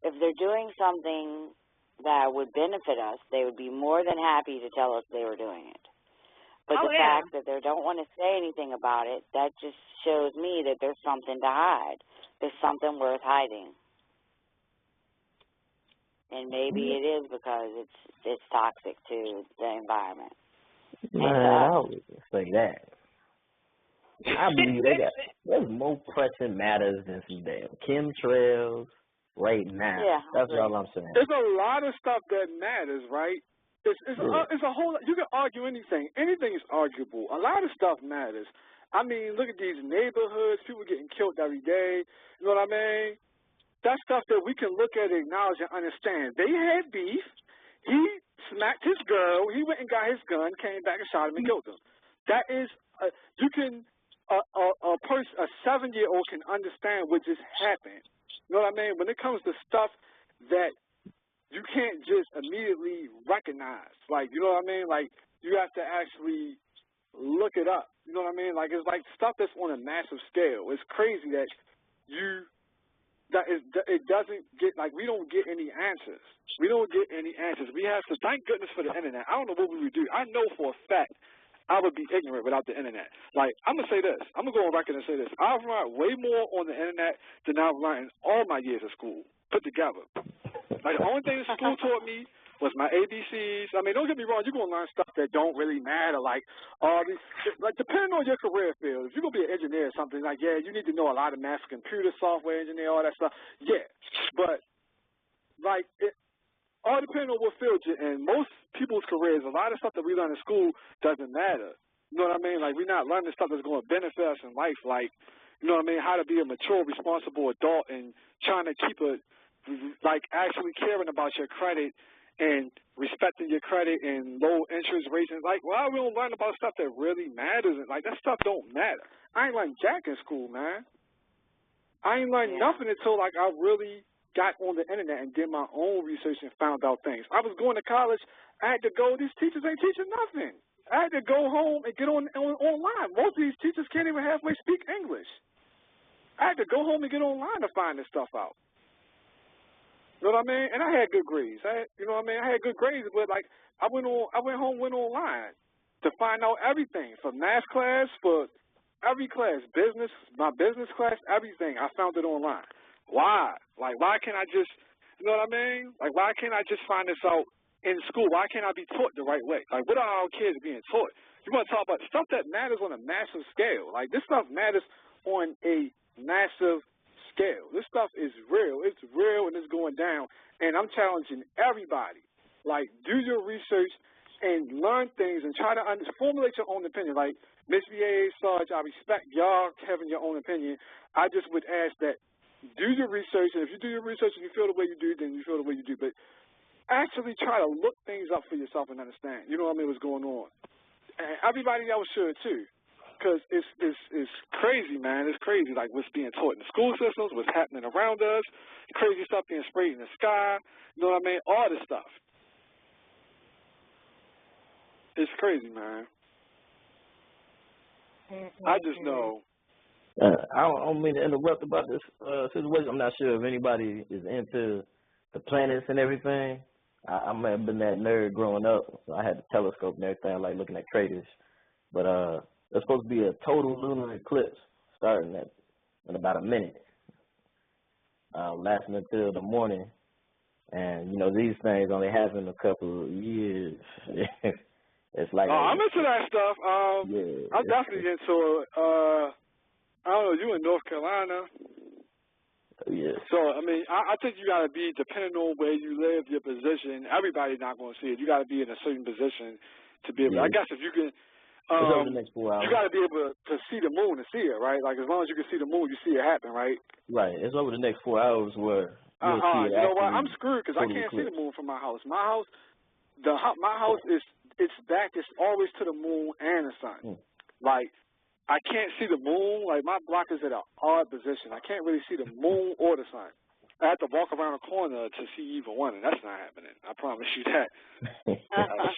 If they're doing something that would benefit us, they would be more than happy to tell us they were doing it. But the fact that they don't want to say anything about it, that just shows me that there's something to hide. There's something worth hiding. And maybe it is because it's toxic to the environment. Man, I wouldn't say that. I believe there's more pressing matters than some damn chemtrails right now. Yeah, that's all I'm saying. There's a lot of stuff that matters, right? It's a whole. You can argue anything. Anything is arguable. A lot of stuff matters. I mean, look at these neighborhoods. People getting killed every day. You know what I mean? That's stuff that we can look at, acknowledge, and understand. They had beef. He smacked his girl. He went and got his gun, came back and shot him and killed him. That is, you can, a 7-year-old can understand what just happened. You know what I mean? When it comes to stuff that you can't just immediately recognize, like, you know what I mean? Like, you have to actually look it up. You know what I mean? Like, it's like stuff that's on a massive scale. It's crazy that it doesn't get, like, we don't get any answers. We don't get any answers. We have to, thank goodness for the internet. I don't know what we would do. I know for a fact I would be ignorant without the internet. Like, I'm going to say this. I'm going to go on record and say this. I've learned way more on the internet than I've learned in all my years of school put together. Like, the only thing that school taught me was my ABCs. I mean, don't get me wrong, you're going to learn stuff that don't really matter, like all these, like, depending on your career field. If you're going to be an engineer or something, like, yeah, you need to know a lot of math, computer, software engineer, all that stuff. Yeah, but, like, it all depends on what field you're in. Most people's careers, a lot of stuff that we learn in school doesn't matter. You know what I mean? Like, we're not learning stuff that's going to benefit us in life, like, you know what I mean, how to be a mature, responsible adult and trying to keep a, like, actually caring about your credit and respecting your credit and low interest rates. And, like, why we don't learn about stuff that really matters? And, like, that stuff don't matter. I ain't learned jack in school, man. I ain't learned nothing until, like, I really got on the internet and did my own research and found out things. I was going to college. I had to go. These teachers ain't teaching nothing. I had to go home and get online. Most of these teachers can't even halfway speak English. I had to go home and get online to find this stuff out. You know what I mean? And I had good grades. You know what I mean? I had good grades, but, like, I went online to find out everything from math class, for every class, business, my business class, everything. I found it online. Why? Like, why can't I just, you know what I mean? Like, why can't I just find this out in school? Why can't I be taught the right way? Like, what are our kids being taught? You want to talk about stuff that matters on a massive scale. Like, this stuff matters on a massive scale. This stuff is real. It's real, and it's going down. And I'm challenging everybody. Like, do your research and learn things and try to formulate your own opinion. Like, Ms. V.A., Sarge, I respect y'all having your own opinion. I just would ask that do your research, and if you do your research and you feel the way you do, then you feel the way you do. But actually try to look things up for yourself and understand, you know what I mean, what's going on. And everybody else should, too. Because it's crazy, man. It's crazy, like, what's being taught in the school systems, what's happening around us, crazy stuff being sprayed in the sky, you know what I mean? All this stuff. It's crazy, man. I just know. I don't mean to interrupt about this situation. I'm not sure if anybody is into the planets and everything. I may have been that nerd growing up, so I had the telescope and everything, like looking at craters. But there's supposed to be a total lunar eclipse starting in about a minute, lasting until the morning. And, you know, these things only happen a couple of years. It's like I'm into that stuff. Yeah, I'm definitely into it. I don't know, you in North Carolina. Yeah. So, I mean, I think you got to be, depending on where you live, your position, everybody's not going to see it. You got to be in a certain position to be able, I guess if you can, over the next 4 hours. You got to be able to see the moon and see it, right? Like, as long as you can see the moon, you see it happen, right? Right. It's over the next 4 hours where you'll see it. You know what? I'm screwed because I can't see the moon from my house. My house, my house is, it's back, it's always to the moon and the sun. Like, I can't see the moon. Like, my block is at an odd position. I can't really see the moon or the sun. I have to walk around a corner to see either one, and that's not happening. I promise you that.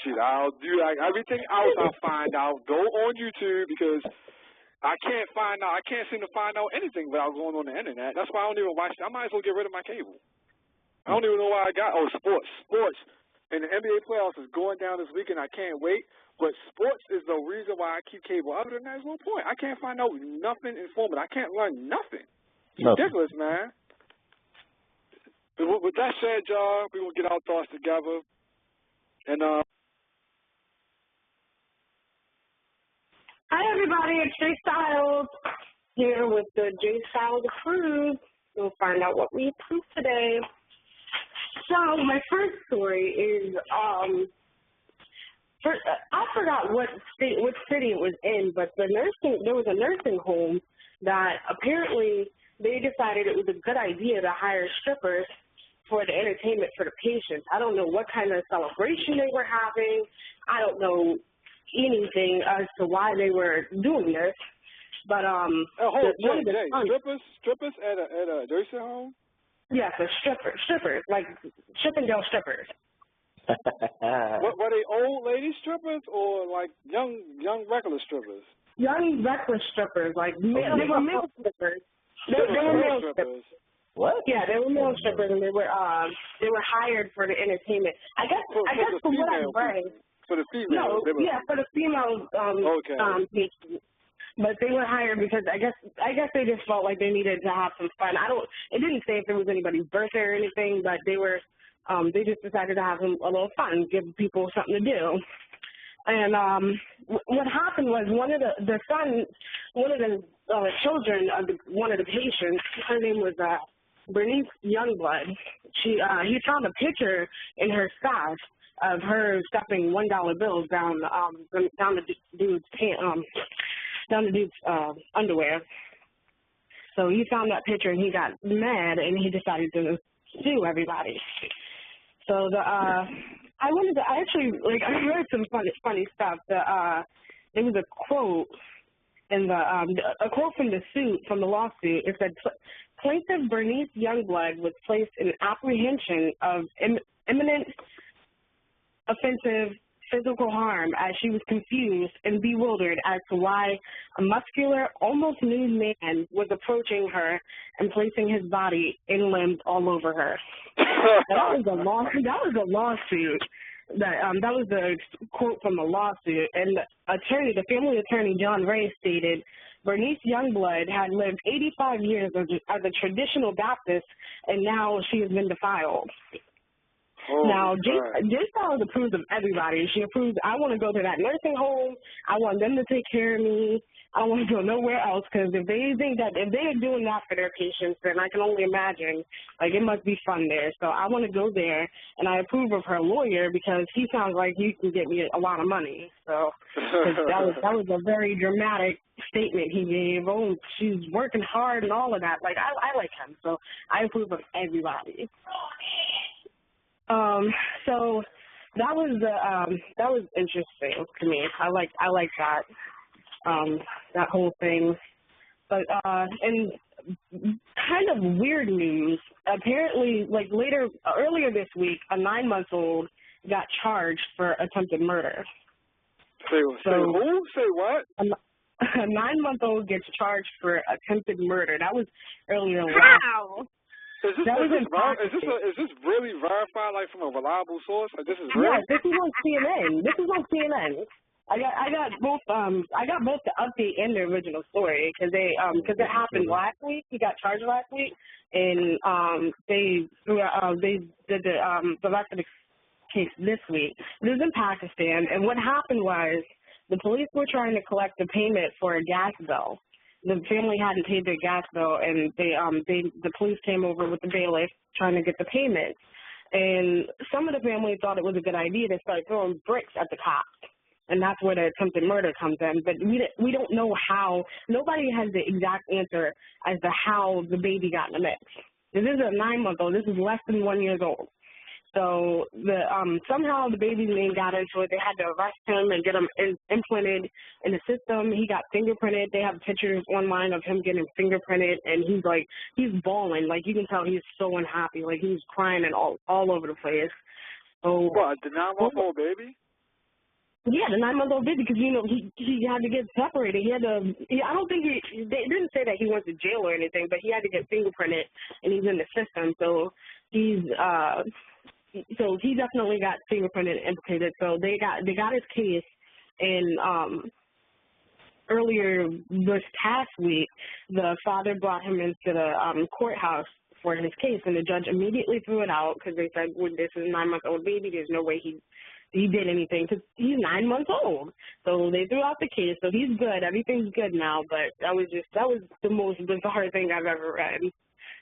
Shit, I'll do like everything else I'll find out. Go on YouTube because I can't seem to find out anything without going on the internet. That's why I don't even watch. I might as well get rid of my cable. I don't even know why I got. Oh, sports. And the NBA playoffs is going down this weekend. I can't wait. But sports is the reason why I keep cable. Other than that, there's no point. I can't find out nothing informative. I can't learn nothing. It's ridiculous, man. But with that said, y'all, we're going to get our thoughts together. And, Hi, everybody. It's Jay Styles here with the Jay Styles Approved. We'll find out what we approved today. So my first story is, I forgot what city it was in, but there was a nursing home that apparently they decided it was a good idea to hire strippers for the entertainment for the patients. I don't know what kind of celebration they were having. I don't know anything as to why they were doing this. But strippers at a nursing home? Yes, strippers, like Chippendale strippers. What were they, old lady strippers or like young regular strippers? Young reckless strippers, like they were male strippers. They were male strippers. What? Yeah, they were male strippers, and they were hired for the entertainment. I guess from what I've read. For the females. No, yeah, for the females. Okay. But they were hired because I guess they just felt like they needed to have some fun. It didn't say if it was anybody's birthday or anything, but they just decided to have a little fun, give people something to do. And what happened was one of the children of one of the patients, her name was Bernice Youngblood. He found a picture in her stash of her stuffing $1 bills down the dude's underwear. So he found that picture and he got mad and he decided to sue everybody. So I read some funny stuff. There was a quote in a quote from the lawsuit. It said, "Plaintiff Bernice Youngblood was placed in apprehension of imminent offensive physical harm as she was confused and bewildered as to why a muscular, almost nude man was approaching her and placing his body and limbs all over her." That was a lawsuit. That was the quote from the lawsuit. And the family attorney, John Ray, stated, "Bernice Youngblood had lived 85 years as a traditional Baptist, and now she has been defiled." Now, J-Style approves of everybody. She approves, I want to go to that nursing home. I want them to take care of me. I don't want to go nowhere else, because if they're doing that for their patients, then I can only imagine, it must be fun there. So I want to go there, and I approve of her lawyer because he sounds like he can get me a lot of money. So that was a very dramatic statement he gave. Oh, she's working hard and all of that. I like him, so I approve of everybody. So that was interesting to me. I like that that whole thing. But and kind of weird news. Apparently, earlier this week, a 9-month-old got charged for attempted murder. Say who? Say what? A 9-month-old gets charged for attempted murder. That was earlier last. How? Is this really verified, from a reliable source? This is real? Yeah, this is on CNN. I got both the update and the original story because it happened last week. He got charged last week, and they did the rest of the case this week. This is in Pakistan, and what happened was the police were trying to collect the payment for a gas bill. The family hadn't paid their gas bill, and the police came over with the bailiff trying to get the payment. And some of the family thought it was a good idea to start throwing bricks at the cops, and that's where the attempted murder comes in. But we don't know how. Nobody has the exact answer as to how the baby got in the mix. This is a 9-month-old. This is less than 1 year old. So somehow the baby's name got into it. They had to arrest him and get him implanted in the system. He got fingerprinted. They have pictures online of him getting fingerprinted, and he's bawling. You can tell he's so unhappy. He's crying and all over the place. So what, the 9-month-old baby? Yeah, the 9-month-old baby, because he had to get separated. I don't think they didn't say that he went to jail or anything, but he had to get fingerprinted, and he's in the system. So he definitely got fingerprinted and implicated. So they got his case, and earlier this past week, the father brought him into the courthouse for his case, and the judge immediately threw it out because they said, well, this is a 9-month-old baby. There's no way he did anything because he's 9 months old. So they threw out the case. So he's good. Everything's good now. But that was the most bizarre thing I've ever read.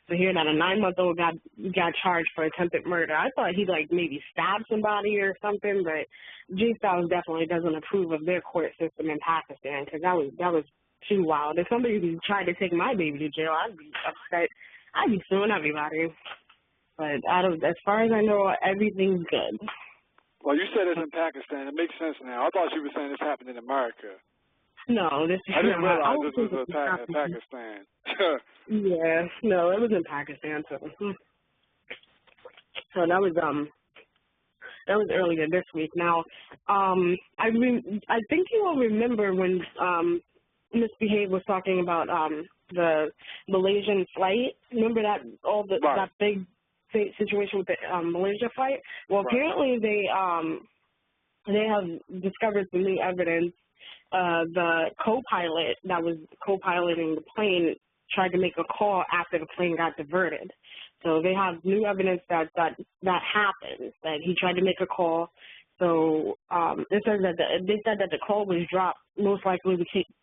To hear that a 9-month-old got charged for attempted murder. I thought he maybe stabbed somebody or something, but J-Styles definitely doesn't approve of their court system in Pakistan because that was too wild. If somebody tried to take my baby to jail, I'd be upset. I'd be suing everybody. But as far as I know, everything's good. Well, you said it's in Pakistan. It makes sense now. I thought you were saying this happened in America. No, I didn't realize this was Pakistan. Yeah, no, it was in Pakistan. So that was earlier this week. Now, I think you will remember when Misbehave was talking about the Malaysian flight. Remember that that big situation with the Malaysia flight? Well, apparently they have discovered some new evidence. The co-pilot that was co-piloting the plane tried to make a call after the plane got diverted. So they have new evidence that happened, that he tried to make a call. So it says that they said that the call was dropped most likely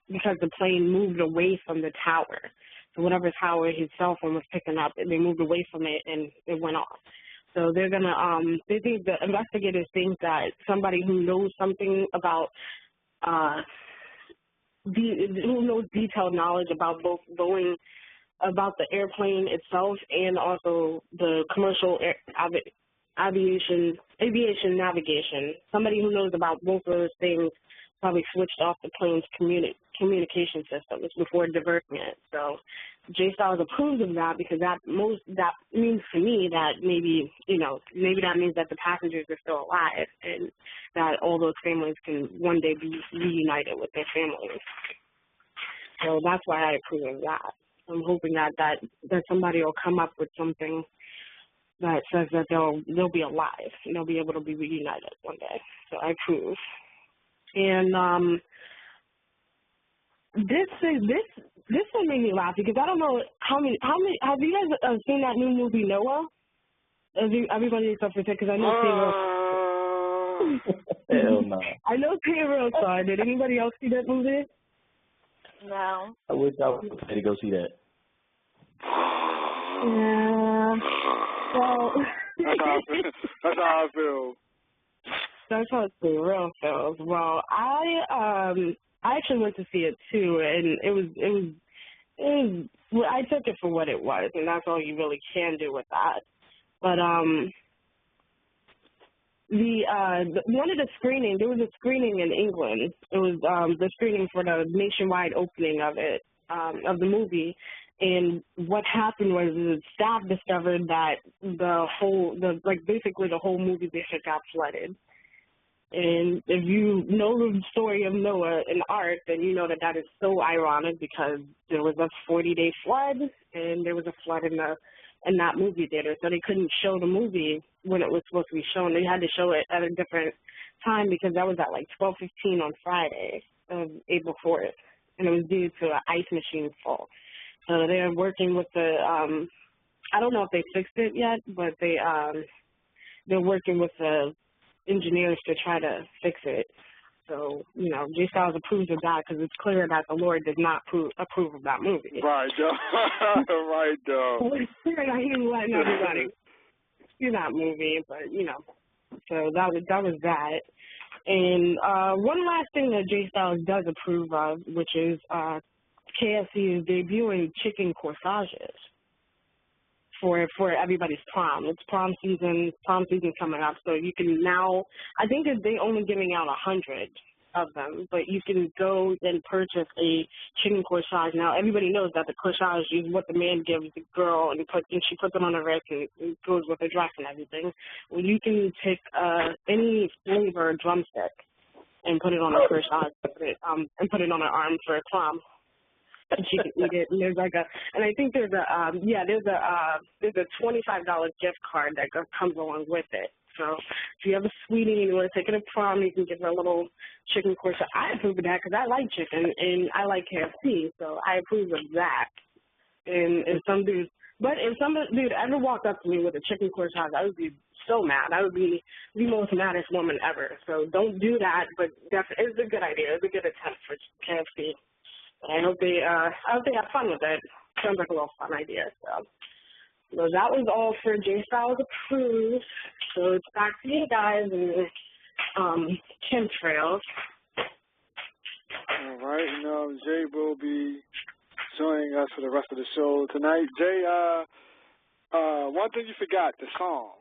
because the plane moved away from the tower. So whatever tower his cell phone was picking up, they moved away from it and it went off. So they're gonna they think the investigators think that somebody who knows something about who knows detailed knowledge about both Boeing, about the airplane itself, and also the commercial aviation navigation. Somebody who knows about both of those things probably switched off the plane's communication systems before diverting it. So J Styles approves of that because that means to me that maybe that means that the passengers are still alive and that all those families can one day be reunited with their families. So that's why I approve of that. I'm hoping that somebody will come up with something that says that they'll be alive and they'll be able to be reunited one day. So I approve. And this one made me laugh because I don't know how many have you guys seen that new movie Noah? Everybody except for because I know Taylor. Hell no. I know Taylor saw it. Did anybody else see that movie? No. I wish I was ready to go see that. Yeah. Well, that's how I feel. That's how the real feels. Well, I actually went to see it too, and it was I took it for what it was, and that's all you really can do with that. But one of the screening, there was a screening in England. It was the screening for the nationwide opening of it, of the movie. And what happened was the staff discovered that basically the whole movie theater got flooded. And if you know the story of Noah and Ark, then you know that is so ironic because there was a 40-day flood and there was a flood in that movie theater. So they couldn't show the movie when it was supposed to be shown. They had to show it at a different time because that was at like 12:15 on Friday of April 4th. And it was due to an ice machine fault. So they're working with the, I don't know if they fixed it yet, but they're working with the engineers to try to fix it. So, J Styles approves of that because it's clear that the Lord did not approve of that movie. Right, though. Right, though. It's clear that he didn't let everybody see that movie, but, so that was that. And one last thing that J Styles does approve of, which is KFC is debuting chicken corsages for everybody's prom. It's prom season coming up, so you can now, I think that they only giving out 100 of them, but you can go and purchase a chicken corsage. Now, everybody knows that the corsage is what the man gives the girl, and she puts it on her wrist and it goes with her dress and everything. Well, you can pick any flavor drumstick and put it on a corsage and put it on her arm for a prom. And she can eat it. And there's and I think there's a $25 gift card that comes along with it. So if you have a sweetie and you want to take her to prom, you can give her a little chicken corsage. I approve of that because I like chicken and I like KFC, so I approve of that. And if some dude ever walked up to me with a chicken corsage, I would be so mad. I would be the most maddest woman ever. So don't do that, but it's a good idea. It's a good attempt for KFC. I hope they have fun with it. Sounds like a little fun idea. So that was all for J Styles approved. So it's back to you guys and chemtrails. All right, Jay will be joining us for the rest of the show tonight. Jay, one thing you forgot, the songs.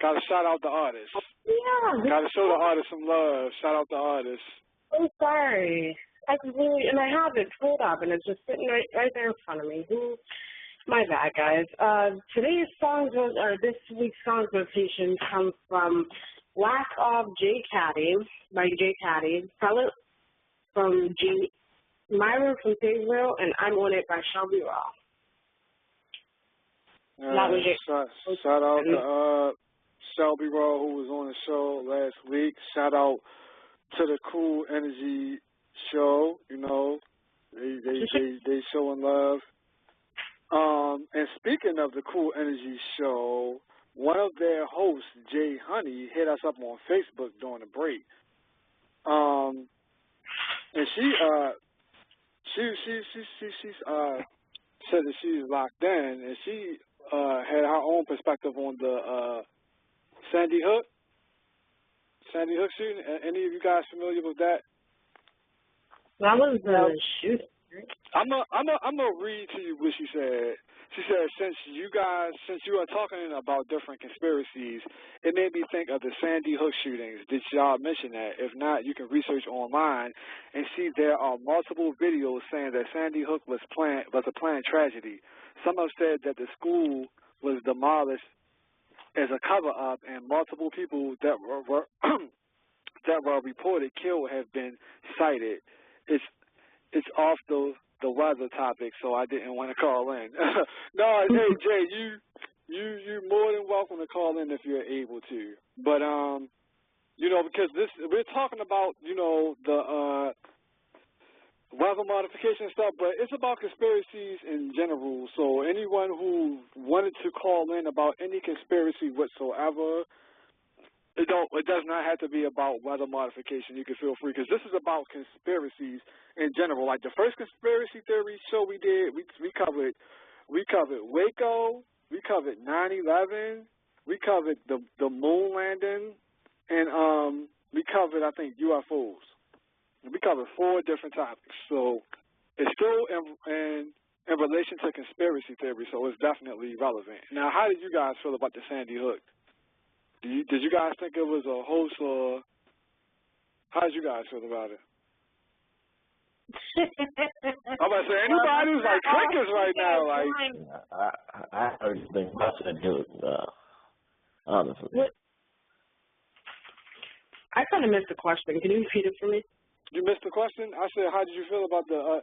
Got to shout out the artists. Yeah. Got to show the artists some love. Shout out the artists. I'm sorry. I have it pulled up, and it's just sitting right there in front of me. My bad, guys. Today's songs, or this week's songs rotation comes from Lack of J. Caddy by J. Caddy, Pellet from Myra from Fayetteville, and I'm on it by Shelby Raw. That was it. Shout out to Shelby Raw, who was on the show last week. Shout out to the Cool Energy show. You know, they showing love. And speaking of the Cool Energy show, one of their hosts, Jay Honey, hit us up on Facebook during the break. And she said that she's locked in, and she had her own perspective on the Sandy Hook shooting. Any of you guys familiar with that? That was the shooting. I'm gonna read to you what she said. She said, since you are talking about different conspiracies, it made me think of the Sandy Hook shootings. Did y'all mention that? If not, you can research online and see there are multiple videos saying that Sandy Hook was a planned tragedy. Some have said that the school was demolished as a cover-up, and multiple people that were that were reported killed have been cited. It's off the weather topic, so I didn't want to call in. No, hey Jay, you more than welcome to call in if you're able to. But you know, because we're talking about, you know, the weather modification stuff, but it's about conspiracies in general. So anyone who wanted to call in about any conspiracy whatsoever, it does not have to be about weather modification. You can feel free, because this is about conspiracies in general. Like the first conspiracy theory show we did, we covered Waco, we covered 9/11, we covered the moon landing, and we covered, I think, UFOs. We covered 4 different topics. So it's still in relation to conspiracy theory, so it's definitely relevant. Now, how did you guys feel about the Sandy Hook? Did you guys think it was a hoax, or how did you guys feel about it? I'm about to say, anybody who's like crickets right now, like. I heard you think about Sandy Hook, honestly. What? I kind of missed the question. Can you repeat it for me? You missed the question? I said, how did you feel about the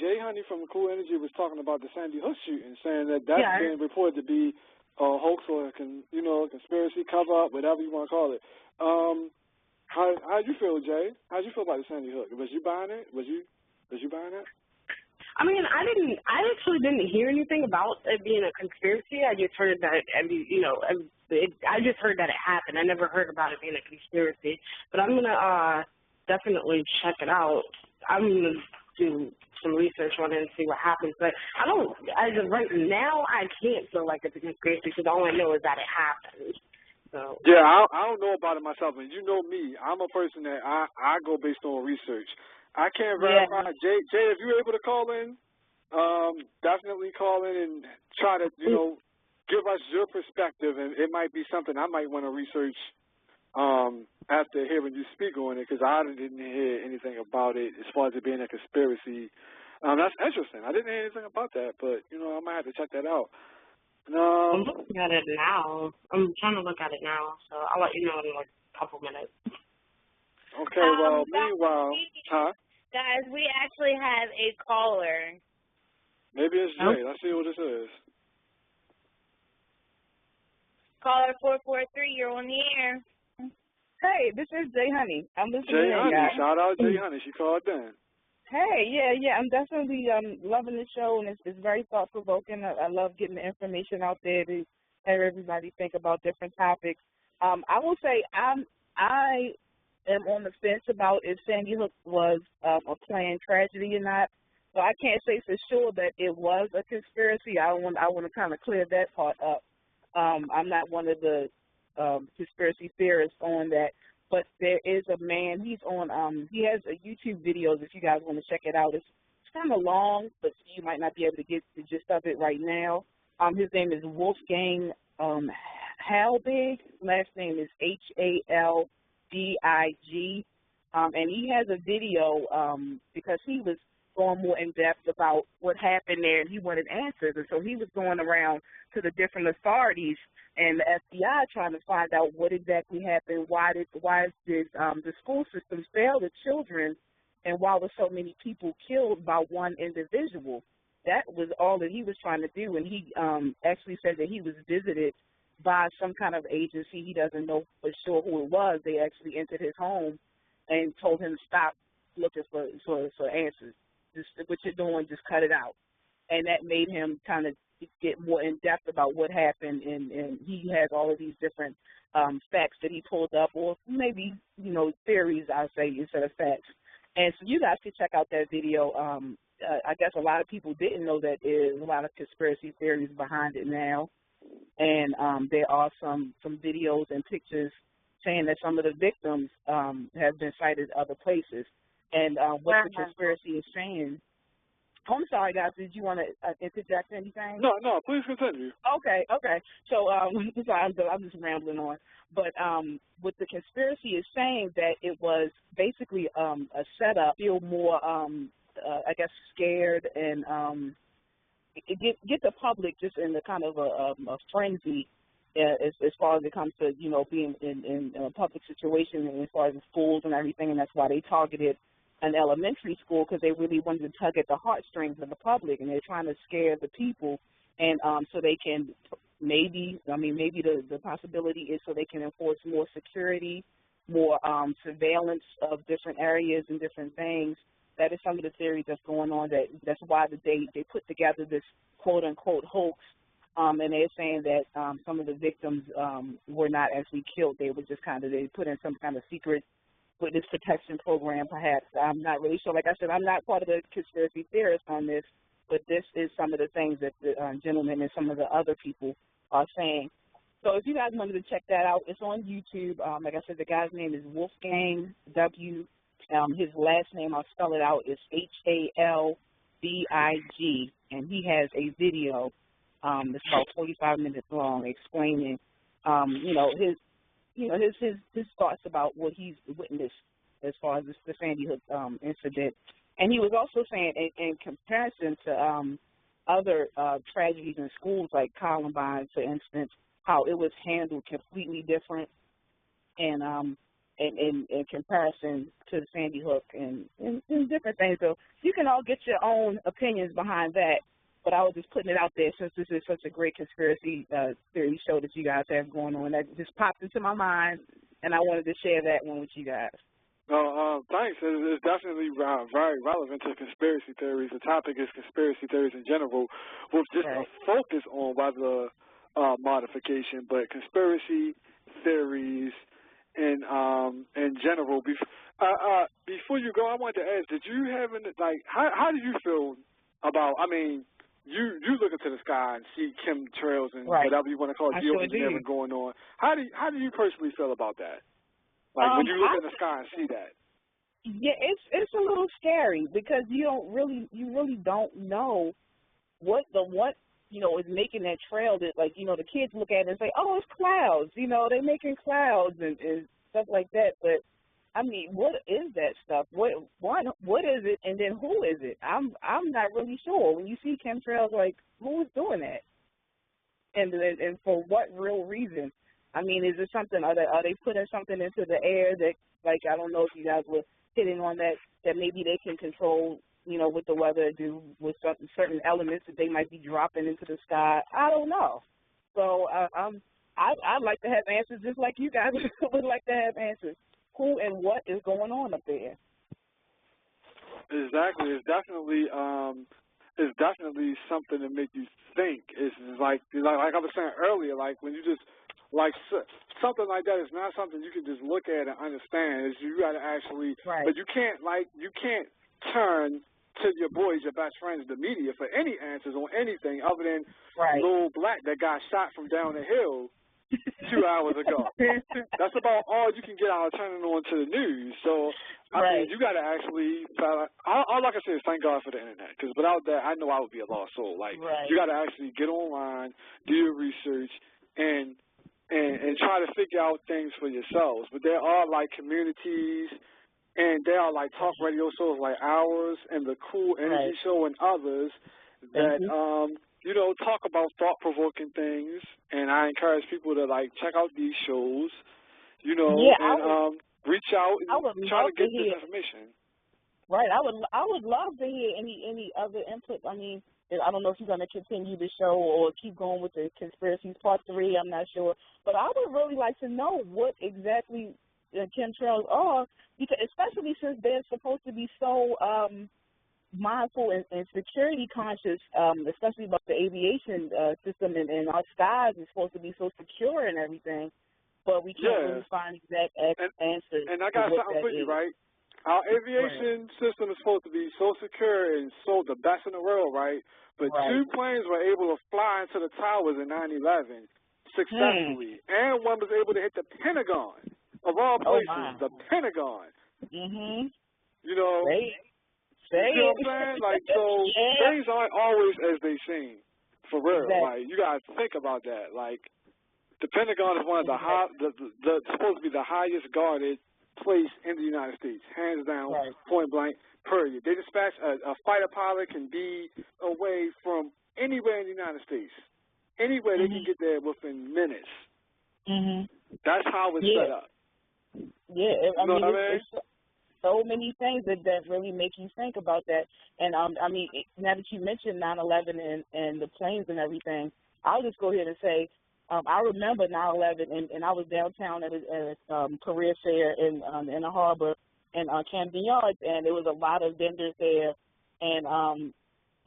Jay Honey from Cool Energy was talking about the Sandy Hook shooting, saying that that's been reported to be a hoax or a conspiracy cover-up, whatever you want to call it. How did you feel, Jay? How did you feel about the Sandy Hook? Was you buying it? Was you buying it? I mean, I actually didn't hear anything about it being a conspiracy. I just heard that, I just heard that it happened. I never heard about it being a conspiracy. But I'm going to definitely check it out. I'm going to do some research on it and see what happens. But as of right now, I can't feel like it's a conspiracy, because all I know is that it happened. So. Yeah, I don't know about it myself, and you know me. I'm a person that I go based on research. I can't verify. Yeah. Jay, if you're able to call in, definitely call in and try to, give us your perspective, and it might be something I might want to research after hearing you speak on it, because I didn't hear anything about it as far as it being a conspiracy. That's interesting. I didn't hear anything about that, but, I might have to check that out. I'm looking at it now. I'm trying to look at it now, so I'll let you know in like a couple minutes. Okay, well, meanwhile, guys, we actually have a caller. Maybe it's Jay. Let's see what this is. Caller 443, you're on the air. Hey, this is Jay Honey. I'm listening. Jay Honey, shout out Jay Honey. She called in. Hey, yeah, I'm definitely loving the show, and it's very thought-provoking. I love getting the information out there to have everybody think about different topics. I will say I am on the fence about if Sandy Hook was a planned tragedy or not. So I can't say for sure that it was a conspiracy. I want to kind of clear that part up. I'm not one of the conspiracy theorists on that. But there is a man, he has a YouTube videos if you guys want to check it out. It's kind of long, but you might not be able to get the gist of it right now. His name is Wolfgang Halbig. Last name is Haldig. And he has a video because he was going more in depth about what happened there, and he wanted answers. And so he was going around to the different authorities and the FBI trying to find out what exactly happened, why did the school system fail the children, and and why were so many people killed by one individual? That was all that he was trying to do, and he actually said that he was visited by some kind of agency. He doesn't know for sure who it was. They actually entered his home and told him to stop looking for answers. Just what you're doing, just cut it out. And that made him kind of get more in depth about what happened, and he has all of these different facts that he pulled up, or maybe, you know, theories, I say, instead of facts. And so you guys could check out that video. I guess a lot of people didn't know that there's a lot of conspiracy theories behind it now. And there are some videos and pictures saying that some of the victims have been sighted other places. And what the conspiracy is saying. Oh, I'm sorry, guys. Did you want to interject anything? No, please continue. Okay. So sorry, I'm just rambling on. But what the conspiracy is saying, that it was basically a setup, feel more, I guess, scared, and get the public just in the kind of a frenzy as far as it comes to, you know, being in a public situation, and as far as the schools and everything, and that's why they targeted an elementary school, because they really wanted to tug at the heartstrings of the public, and they're trying to scare the people, and so they can maybe the possibility is so they can enforce more security, more surveillance of different areas and different things. That is some of the theories that's going on. That's why they put together this quote unquote hoax, and they're saying that some of the victims were not actually killed. They were just they put in some kind of secret witness protection program, perhaps. I'm not really sure. Like I said, I'm not part of the conspiracy theorists on this, but this is some of the things that the gentleman and some of the other people are saying. So if you guys wanted to check that out, it's on YouTube. Like I said, the guy's name is Wolfgang W. His last name, I'll spell it out, is Halbig, and he has a video that's about 45 minutes long explaining, his thoughts about what he's witnessed as far as the Sandy Hook incident. And he was also saying, in comparison to other tragedies in schools like Columbine, for instance, how it was handled completely different, and in comparison to Sandy Hook and different things. So you can all get your own opinions behind that. But I was just putting it out there since this is such a great conspiracy theory show that you guys have going on. That just popped into my mind, and I wanted to share that one with you guys. Thanks. It's definitely very relevant to conspiracy theories. The topic is conspiracy theories in general, with just a focus on whether modification, but conspiracy theories in general. Before you go, I wanted to ask, did you have how do you feel about, you look into the sky and see chemtrails and whatever you want to call it, geoengineering going on. How do you personally feel about that? Like when you look in the sky and see that? Yeah, it's a little scary, because you really don't know what is making that trail. That, like, the kids look at it and say, oh, it's clouds. They're making clouds and stuff like that. But what is that stuff? What is it, and then who is it? I'm not really sure. When you see chemtrails, like, who is doing that, and for what real reason? Is it something? Are they putting something into the air that, like, I don't know if you guys were hitting on that maybe they can control, what the weather do with certain elements that they might be dropping into the sky. I don't know. So I'd like to have answers, just like you guys would like to have answers. Who and what is going on up there? Exactly. It's definitely something to make you think. It's like I was saying earlier, like when you just something like that is not something you can just look at and understand. You got to actually, but you can't turn to your boys, your best friends, the media, for any answers on anything other than Lil Black that got shot from down the hill 2 hours ago. That's about all you can get out of turning on to the news. So, you got to actually, all I can say is thank God for the internet, because without that, I know I would be a lost soul. You got to actually get online, do your research, and try to figure out things for yourselves. But there are, communities, and there are, talk radio shows like ours and the Cool Energy Show and others that, talk about thought-provoking things, and I encourage people to, check out these shows, and reach out and try to get this information. Right. I would love to hear any other input. I mean, I don't know if you're going to continue the show or keep going with the conspiracies part 3. I'm not sure, but I would really like to know what exactly chemtrails are, because especially since they're supposed to be so mindful and security conscious, especially about the aviation system and our skies is supposed to be so secure and everything, but we can't really find exact answers. And I got something for you, right? Our aviation system is supposed to be so secure and so the best in the world, right? But 2 planes were able to fly into the towers in 9/11 successfully, and one was able to hit the Pentagon, of all places, the Pentagon. Mm-hmm. You know, you know what I'm saying? Like, so things aren't always as they seem, for real. Like, you got to think about that. Like, the Pentagon is one of the supposed to be the highest guarded place in the United States, hands down, point blank, period. They dispatch a fighter pilot can be away from anywhere in the United States. Anywhere they can get there within minutes. That's how it's set up. Yeah, I mean, it's so many things that really make you think about that. And I mean, now that you mentioned 9/11 and the planes and everything, I'll just go ahead and say, I remember 9/11, and I was downtown at a career fair in the harbor in Camden Yards, and there was a lot of vendors there, and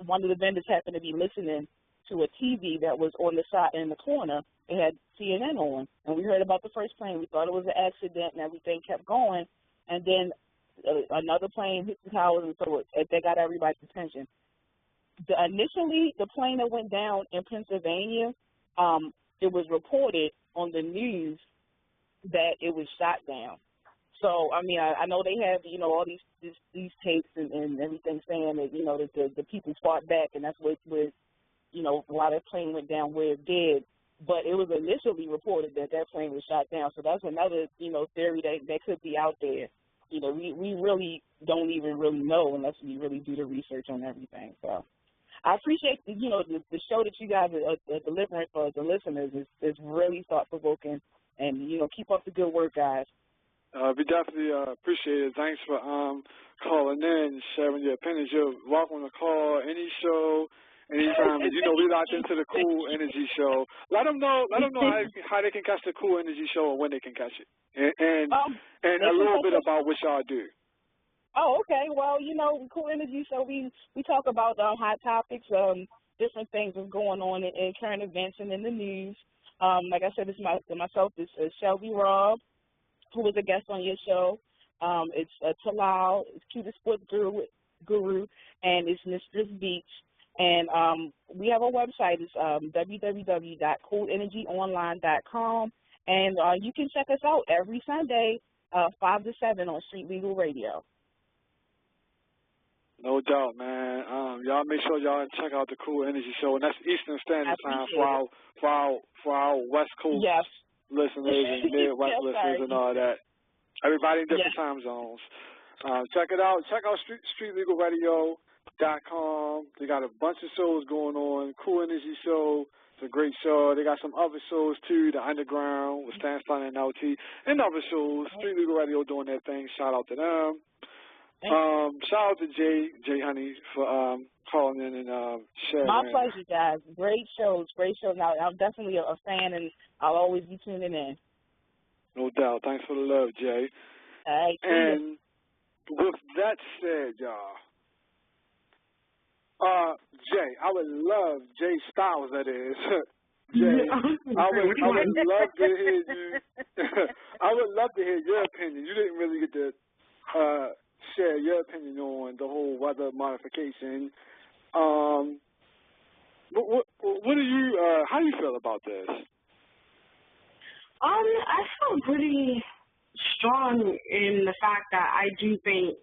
one of the vendors happened to be listening to a TV that was on the side in the corner. It had CNN on, and we heard about the first plane. We thought it was an accident, and everything kept going, and then another plane hit the towers, and so that got everybody's attention. Initially, the plane that went down in Pennsylvania, it was reported on the news that it was shot down. So, I mean, I know they have, you know, all these tapes and everything saying that, you know, that the people fought back, and that's what, you know, why that plane went down where it did. But it was initially reported that plane was shot down. So that's another, you know, theory that could be out there. You know, we really don't even really know unless we really do the research on everything. So I appreciate, you know, the show that you guys are delivering for the listeners is really thought-provoking. And, you know, keep up the good work, guys. We definitely appreciate it. Thanks for calling in, sharing your opinions. You're welcome to call any show, anytime. You know, we locked into the Cool Energy Show. Let them know how they can catch the Cool Energy Show and when they can catch it, and a little bit about what y'all do. Oh, okay. Well, you know, Cool Energy Show, we talk about hot topics, different things that's going on in current events and in the news. Like I said, myself is Shelby Robb, who was a guest on your show. It's Talal, it's Cuba Sports Guru, and it's Mistress Beach. And we have a website. It's www.coolenergyonline.com. And you can check us out every Sunday, 5 to 7 on Street Legal Radio. No doubt, man. Y'all make sure y'all check out the Cool Energy Show, and that's Eastern Standard Time for our West Coast listeners and Midwest listeners and all that. Everybody in different time zones. Check it out. Check out streetlegalradio.com. They got a bunch of shows going on. Cool Energy Show. It's a great show. They got some other shows too. The Underground with Stan Stein and LT, and other shows. Street Legal Radio doing their thing. Shout out to them. Shout out to Jay Honey for calling in and sharing. My pleasure, guys. Great shows. Now, I'm definitely a fan, and I'll always be tuning in. No doubt. Thanks for the love, Jay. All right. And with that said, y'all, Jay, I would love, Jay Styles, that is. Jay, I would love to hear you. I would love to hear your opinion. You didn't really get to share your opinion on the whole weather modification. What do you? How do you feel about this? I feel pretty strong in the fact that I do think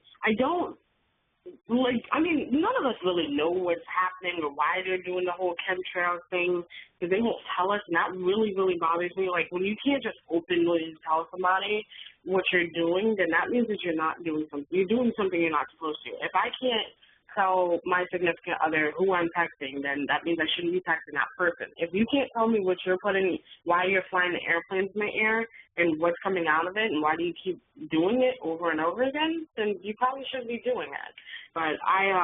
none of us really know what's happening or why they're doing the whole chemtrail thing, because they won't tell us, and that really, really bothers me. Like, when you can't just openly tell somebody what you're doing, then that means that you're not doing something. You're doing something you're not supposed to. If I can't tell my significant other who I'm texting, then that means I shouldn't be texting that person. If you can't tell me what you're putting, why you're flying the airplanes in the air, and what's coming out of it, and why do you keep doing it over and over again, then you probably shouldn't be doing it. But I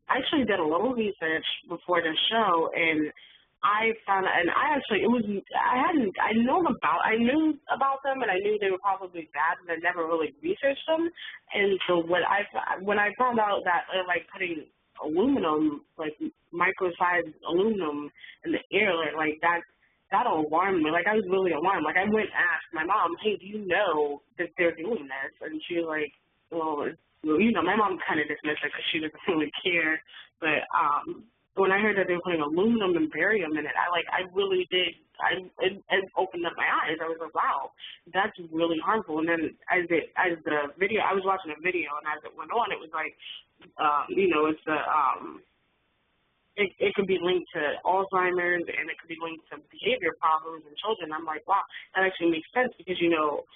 actually did a little research before the show, and I found, and I actually, I knew about them, and I knew they were probably bad, and I never really researched them. And so when I found out that they're like putting aluminum, like micro-sized aluminum in the air, like that alarmed me. Like, I was really alarmed. Like, I went and asked my mom, hey, do you know that they're doing this? And she was like, well, you know, my mom kind of dismissed it because she doesn't really care. But when I heard that they were putting aluminum and barium in it, I really did. It opened up my eyes. I was like, wow, that's really harmful. And then as the video, I was watching a video, and as it went on, it was like, you know, it's the it could be linked to Alzheimer's, and it could be linked to behavior problems in children. I'm like, wow, that actually makes sense because, you know,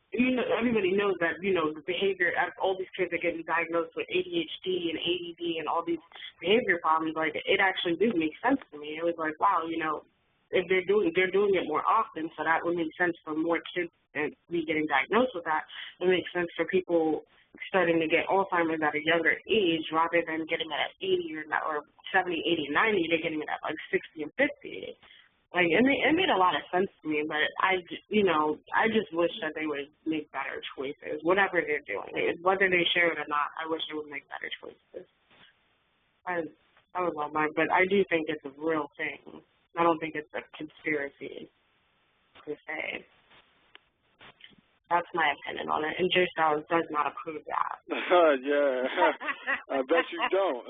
everybody knows that, you know, the behavior, all these kids are getting diagnosed with ADHD and ADD and all these behavior problems. Like, it actually did make sense to me. It was like, wow, you know, if they're doing it more often, so that would make sense for more kids to be getting diagnosed with that. It makes sense for people starting to get Alzheimer's at a younger age rather than getting it at 80 or 70, 80, 90. They're getting it at like 60 and 50. Like, it made a lot of sense to me, but I just wish that they would make better choices, whatever they're doing. Whether they share it or not, I wish they would make better choices. I would love mine, but I do think it's a real thing. I don't think it's a conspiracy, per se. That's my opinion on it, and Joe Styles does not approve that. Yeah, I bet you don't.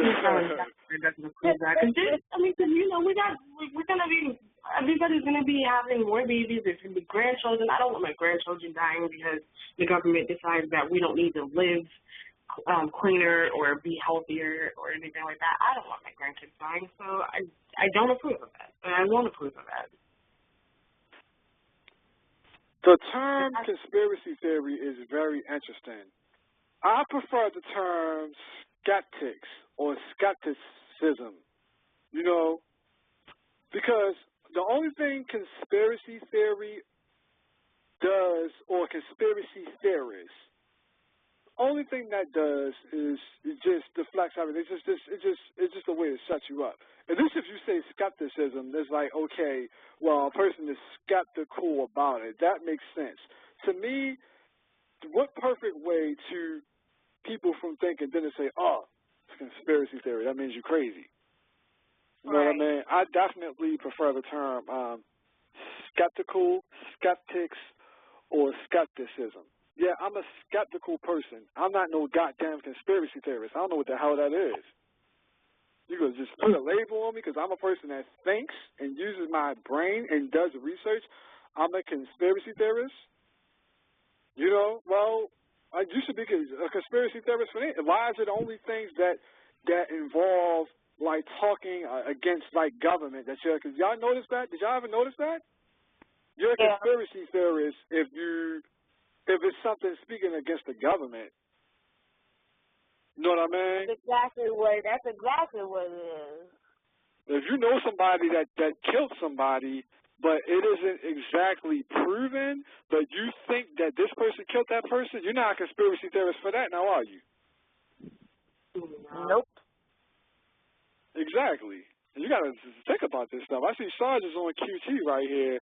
Doesn't approve that. Cause you know, everybody's gonna be having more babies. There's gonna be grandchildren. I don't want my grandchildren dying because the government decides that we don't need to live cleaner or be healthier or anything like that. I don't want my grandkids dying, so I don't approve of that, and I won't approve of that. The term conspiracy theory is very interesting. I prefer the term skeptics or skepticism, you know, because the only thing conspiracy theory does, or conspiracy theorists, the only thing that does is it just deflects everything. It's just a way to shut you up. At least if you say skepticism, it's like, okay, well, a person is skeptical about it. That makes sense. To me, what perfect way to people from thinking then to say, oh, it's conspiracy theory. That means you're crazy. You know what I mean? I definitely prefer the term skeptical, skeptics, or skepticism. Yeah, I'm a skeptical person. I'm not no goddamn conspiracy theorist. I don't know what the hell that is. You could just put a label on me because I'm a person that thinks and uses my brain and does research. I'm a conspiracy theorist. You know, well, you should be a conspiracy theorist for me. Why is it only things that involve, like, talking against, like, government? Because y'all notice that? Did y'all ever notice that? You're a conspiracy theorist if it's something speaking against the government. You know what I mean? That's exactly what it is. If you know somebody that killed somebody, but it isn't exactly proven, but you think that this person killed that person, you're not a conspiracy theorist for that now, are you? Nope. Exactly. And you got to think about this stuff. I see Sarge is on QT right here.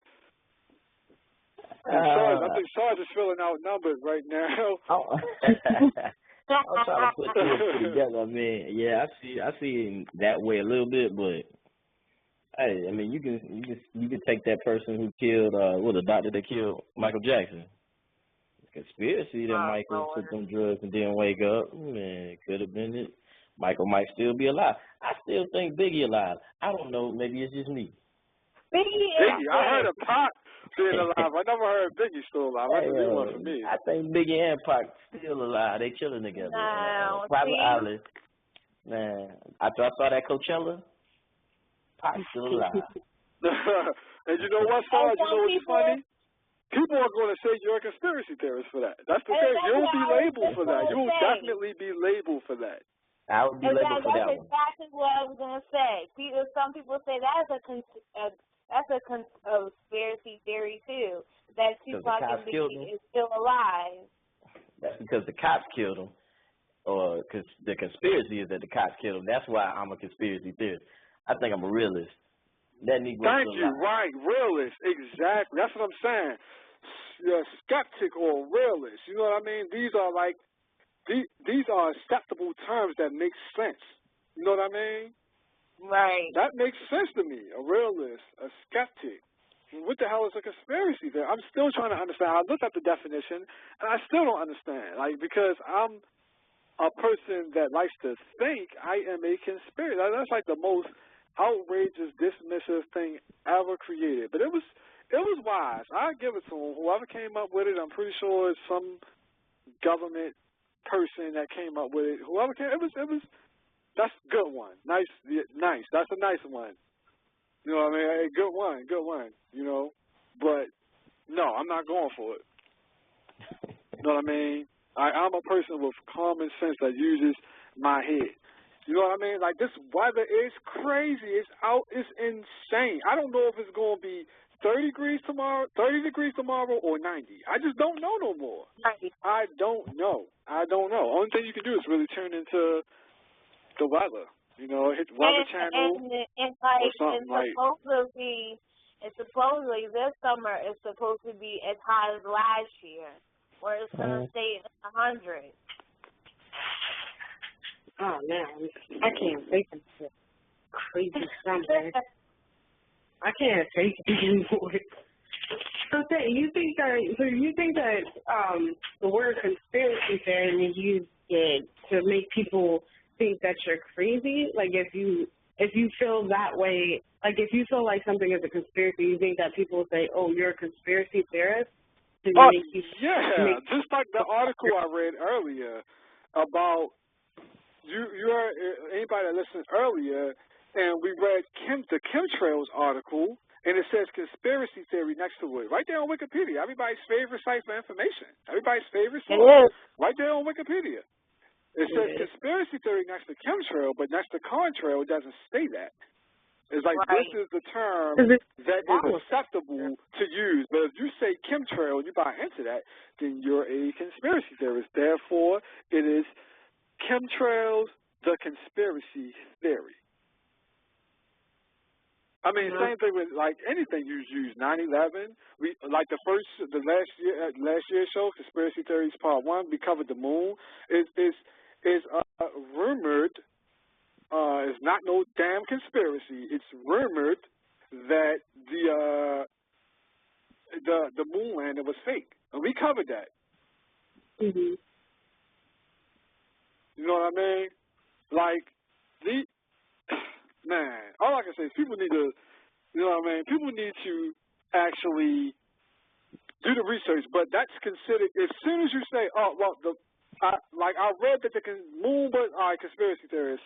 I think Sarge is filling out numbers right now. I'm trying to put this together. I mean, yeah, I see it that way a little bit, but hey, I mean, you can take that person who killed the doctor that killed Michael Jackson. Conspiracy that Michael took them drugs and didn't wake up. Man, it could have been it. Michael might still be alive. I still think Biggie alive. I don't know. Maybe it's just me. Biggie, I heard of Pac being alive. I never heard Biggie still alive. That's a new one for me. I think Biggie and Pac still alive. They chilling together. Private island. Man, after I saw that Coachella, Pac's still alive. And you know what, Sarge? You know what's funny? people are going to say you're a conspiracy theorist for that. That's the thing. You'll be labeled for that. You will definitely be labeled for that. I would be labeled for that one. That's exactly what I was going to say. Some people say that's a conspiracy theory, too, that Tupac and Biggie is still alive. That's because the cops killed him. Or the conspiracy is that the cops killed him. That's why I'm a conspiracy theorist. I think I'm a realist. That Negro. Thank you. Right, realist. Exactly. That's what I'm saying. You're a skeptic or a realist. You know what I mean? These are like these are acceptable terms that make sense. You know what I mean? Right. That makes sense to me. A realist, a skeptic. What the hell is a conspiracy theory? I'm still trying to understand. I looked at the definition, and I still don't understand. Like, because I'm a person that likes to think, I am a conspiracy. That's like the most outrageous, dismissive thing ever created. But it was wise. I give it to them. Whoever came up with it, I'm pretty sure it's some government person that came up with it. Whoever came, it was. That's a good one. Nice. That's a nice one. You know what I mean? Hey, good one. You know, but no, I'm not going for it. You know what I mean? I'm a person with common sense that uses my head. You know what I mean? Like, this weather is crazy. It's insane. I don't know if it's going to be 30 degrees tomorrow, or 90. I just don't know no more. I don't know. Only thing you can do is really turn into the weather. You know, hit Weather Channel or something like. Supposedly this summer is supposed to be as hot as last year, where it's going to stay in the 100s. Oh man, I can't take it. Crazy summer. I can't take it anymore. So you think that the word conspiracy theory is used to make people think that you're crazy? Like, if you feel that way, like if you feel like something is a conspiracy, you think that people say, "Oh, you're a conspiracy theorist"? Yeah, just like the article I read earlier about you heard anybody that listened earlier, and we read the chemtrails article, and it says conspiracy theory next to it, right there on Wikipedia. Everybody's favorite site for information. Everybody's favorite source, right there on Wikipedia. It says conspiracy theory next to chemtrail, but next to contrail, it doesn't say that. It's like this is the term that is acceptable to use. But if you say chemtrail and you buy into that, then you're a conspiracy theorist. Therefore, it is chemtrails, the conspiracy theory. I mean, same thing with like anything you use. 9/11, we like the last year's show, Conspiracy Theories Part 1. We covered the moon. Is rumored. It's not no damn conspiracy. It's rumored that the moon landing was fake, and we covered that. Mm-hmm. You know what I mean? Like man, all I can say is people need to, you know what I mean? People need to actually do the research, but that's considered, as soon as you say, oh, well, I read that the moon was, all right, conspiracy theorists.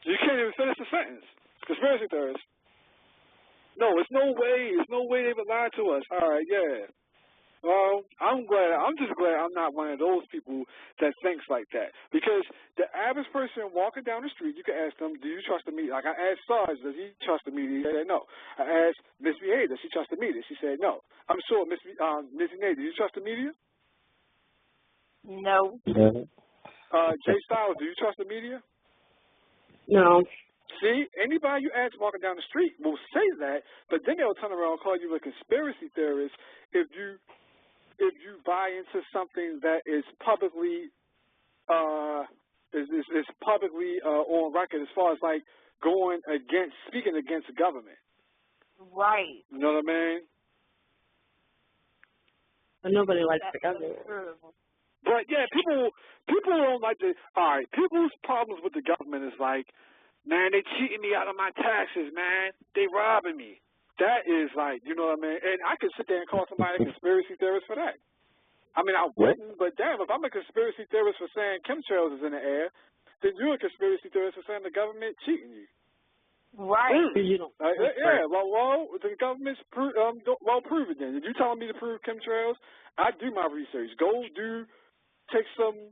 You can't even finish the sentence. Conspiracy theorists. No, there's no way they would lie to us. All right, yeah. Well, I'm just glad I'm not one of those people that thinks like that. Because the average person walking down the street, you can ask them, do you trust the media? Like I asked Sarge, does he trust the media? He said no. I asked Miss VA, does she trust the media? She said no. I'm sure Miss VA, do you trust the media? No. Jay Styles, do you trust the media? No. See, anybody you ask walking down the street will say that, but then they'll turn around and call you a conspiracy theorist if you buy into something that is publicly on record as far as like speaking against the government. Right. You know what I mean? But nobody likes the government. But yeah, people don't like the. All right, people's problems with the government is like, man, they cheating me out of my taxes, man. They robbing me. That is like, you know what I mean? And I could sit there and call somebody a conspiracy theorist for that. I mean, I wouldn't, but damn, if I'm a conspiracy theorist for saying chemtrails is in the air, then you're a conspiracy theorist for saying the government cheating you. Right. You know, yeah, well, the government's prove it then. If you're telling me to prove chemtrails, I do my research. Take some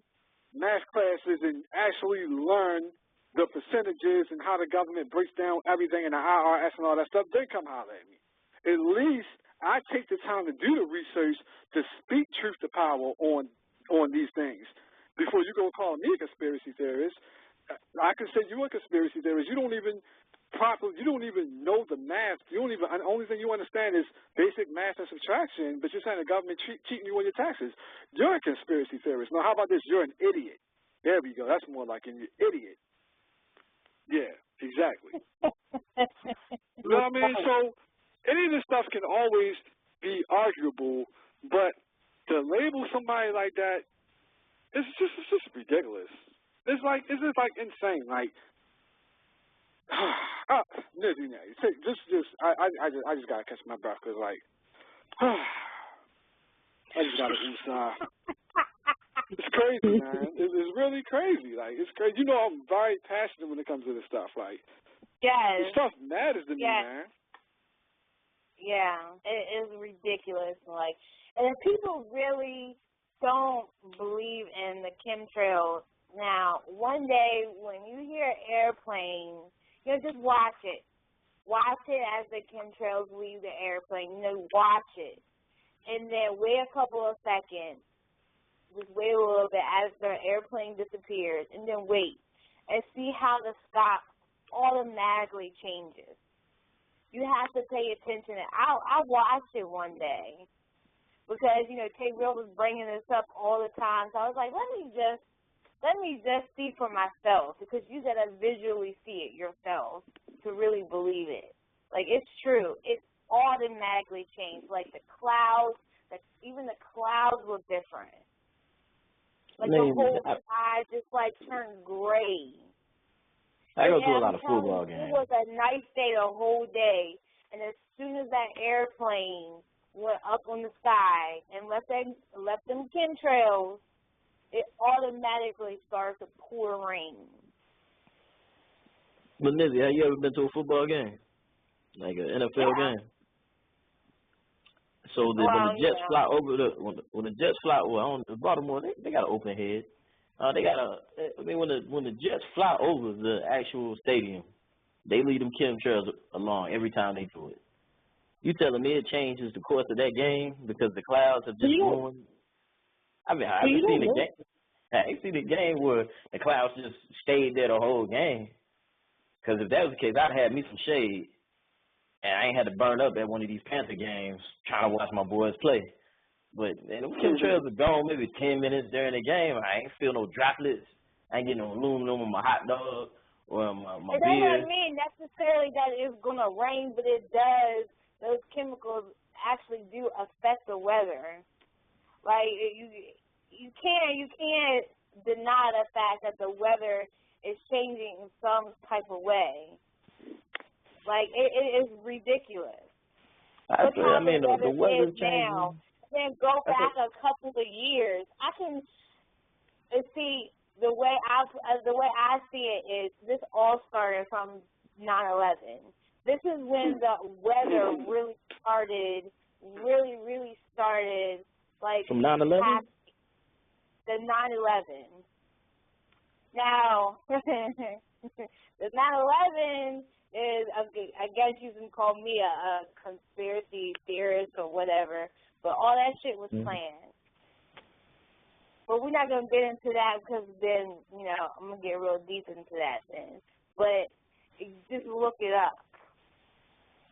math classes and actually learn the percentages and how the government breaks down everything in the IRS and all that stuff. Then come holler at me. At least I take the time to do the research to speak truth to power on these things. Before you go call me a conspiracy theorist, I can say you're a conspiracy theorist. You don't even know the math. The only thing you understand is basic math and subtraction, but you're saying the government cheating you on your taxes. You're a conspiracy theorist. Now, how about this? You're an idiot. There we go. That's more like an idiot. Yeah, exactly. You know what I mean? So any of this stuff can always be arguable, but to label somebody like that, it's just ridiculous. It's just insane. Like, I just gotta catch my breath because I just gotta It's crazy, man. It's really crazy. Like, it's crazy. You know, I'm very passionate when it comes to this stuff. Like, yes, this stuff matters to me, man. Yeah, it is ridiculous. Like, and if people really don't believe in the chemtrails, now, one day when you hear airplanes, just watch it. Watch it as the chemtrails leave the airplane. Watch it. And then wait a couple of seconds. Just wait a little bit as the airplane disappears. And then wait. And see how the sky automatically changes. You have to pay attention. I watched it one day. Because, Tay Will was bringing this up all the time. So I was like, let me just see for myself, because you got to visually see it yourself to really believe it. Like, it's true. It automatically changed. Like, the clouds, even the clouds look different. Like, the whole sky just, turned gray. I go to a lot of football games. It was a nice day the whole day, and as soon as that airplane went up on the sky and left them chemtrails, it automatically starts to pour rain. But Nizzy, have you ever been to a football game? Like an NFL game? So when the Jets fly over when the Jets fly on Baltimore, they got an open head. When the Jets fly over the actual stadium, they leave them chemtrails along every time they do it. You telling me it changes the course of that game because the clouds have just ruined? I mean, I haven't seen the game. I ain't seen the game where the clouds just stayed there the whole game. Because if that was the case, I'd have me some shade, and I ain't had to burn up at one of these Panther games trying to watch my boys play. But man, them chemtrails are gone maybe 10 minutes during the game. I ain't feel no droplets. I ain't getting no aluminum on my hot dog or my beer. It doesn't mean necessarily that it's going to rain, but it does. Those chemicals actually do affect the weather. Like, you can't deny the fact that the weather is changing in some type of way. Like, it is ridiculous. The weather's changing. Now, then go back a couple of years. I can see the way I see it is this all started from 9/11. This is when the weather really started, like, from 9/11. The 9/11. Now, the 9/11 is, I guess you can call me a conspiracy theorist or whatever, but all that shit was planned. But we're not going to get into that because then, I'm going to get real deep into that then. But just look it up.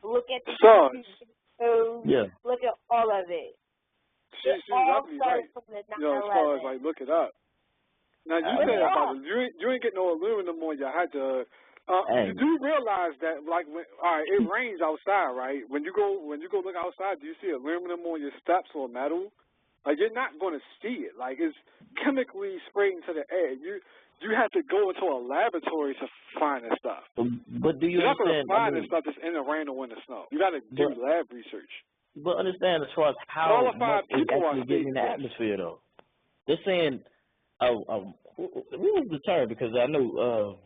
Look at the videos. Yeah. Look at all of it. She's definitely right. As far as, look it up. Now, you said about you ain't getting no aluminum on your hot dog. You do realize that, it rains outside, right? When you go look outside, do you see aluminum on your steps or metal? Like, you're not going to see it. Like, it's chemically sprayed into the air. You have to go into a laboratory to find this stuff. But do you You're understand? not going to find this stuff that's in the rain or in the snow. You got to do lab research. But understand as far as how much is actually getting in the atmosphere, though. They're saying, we was deterred because I know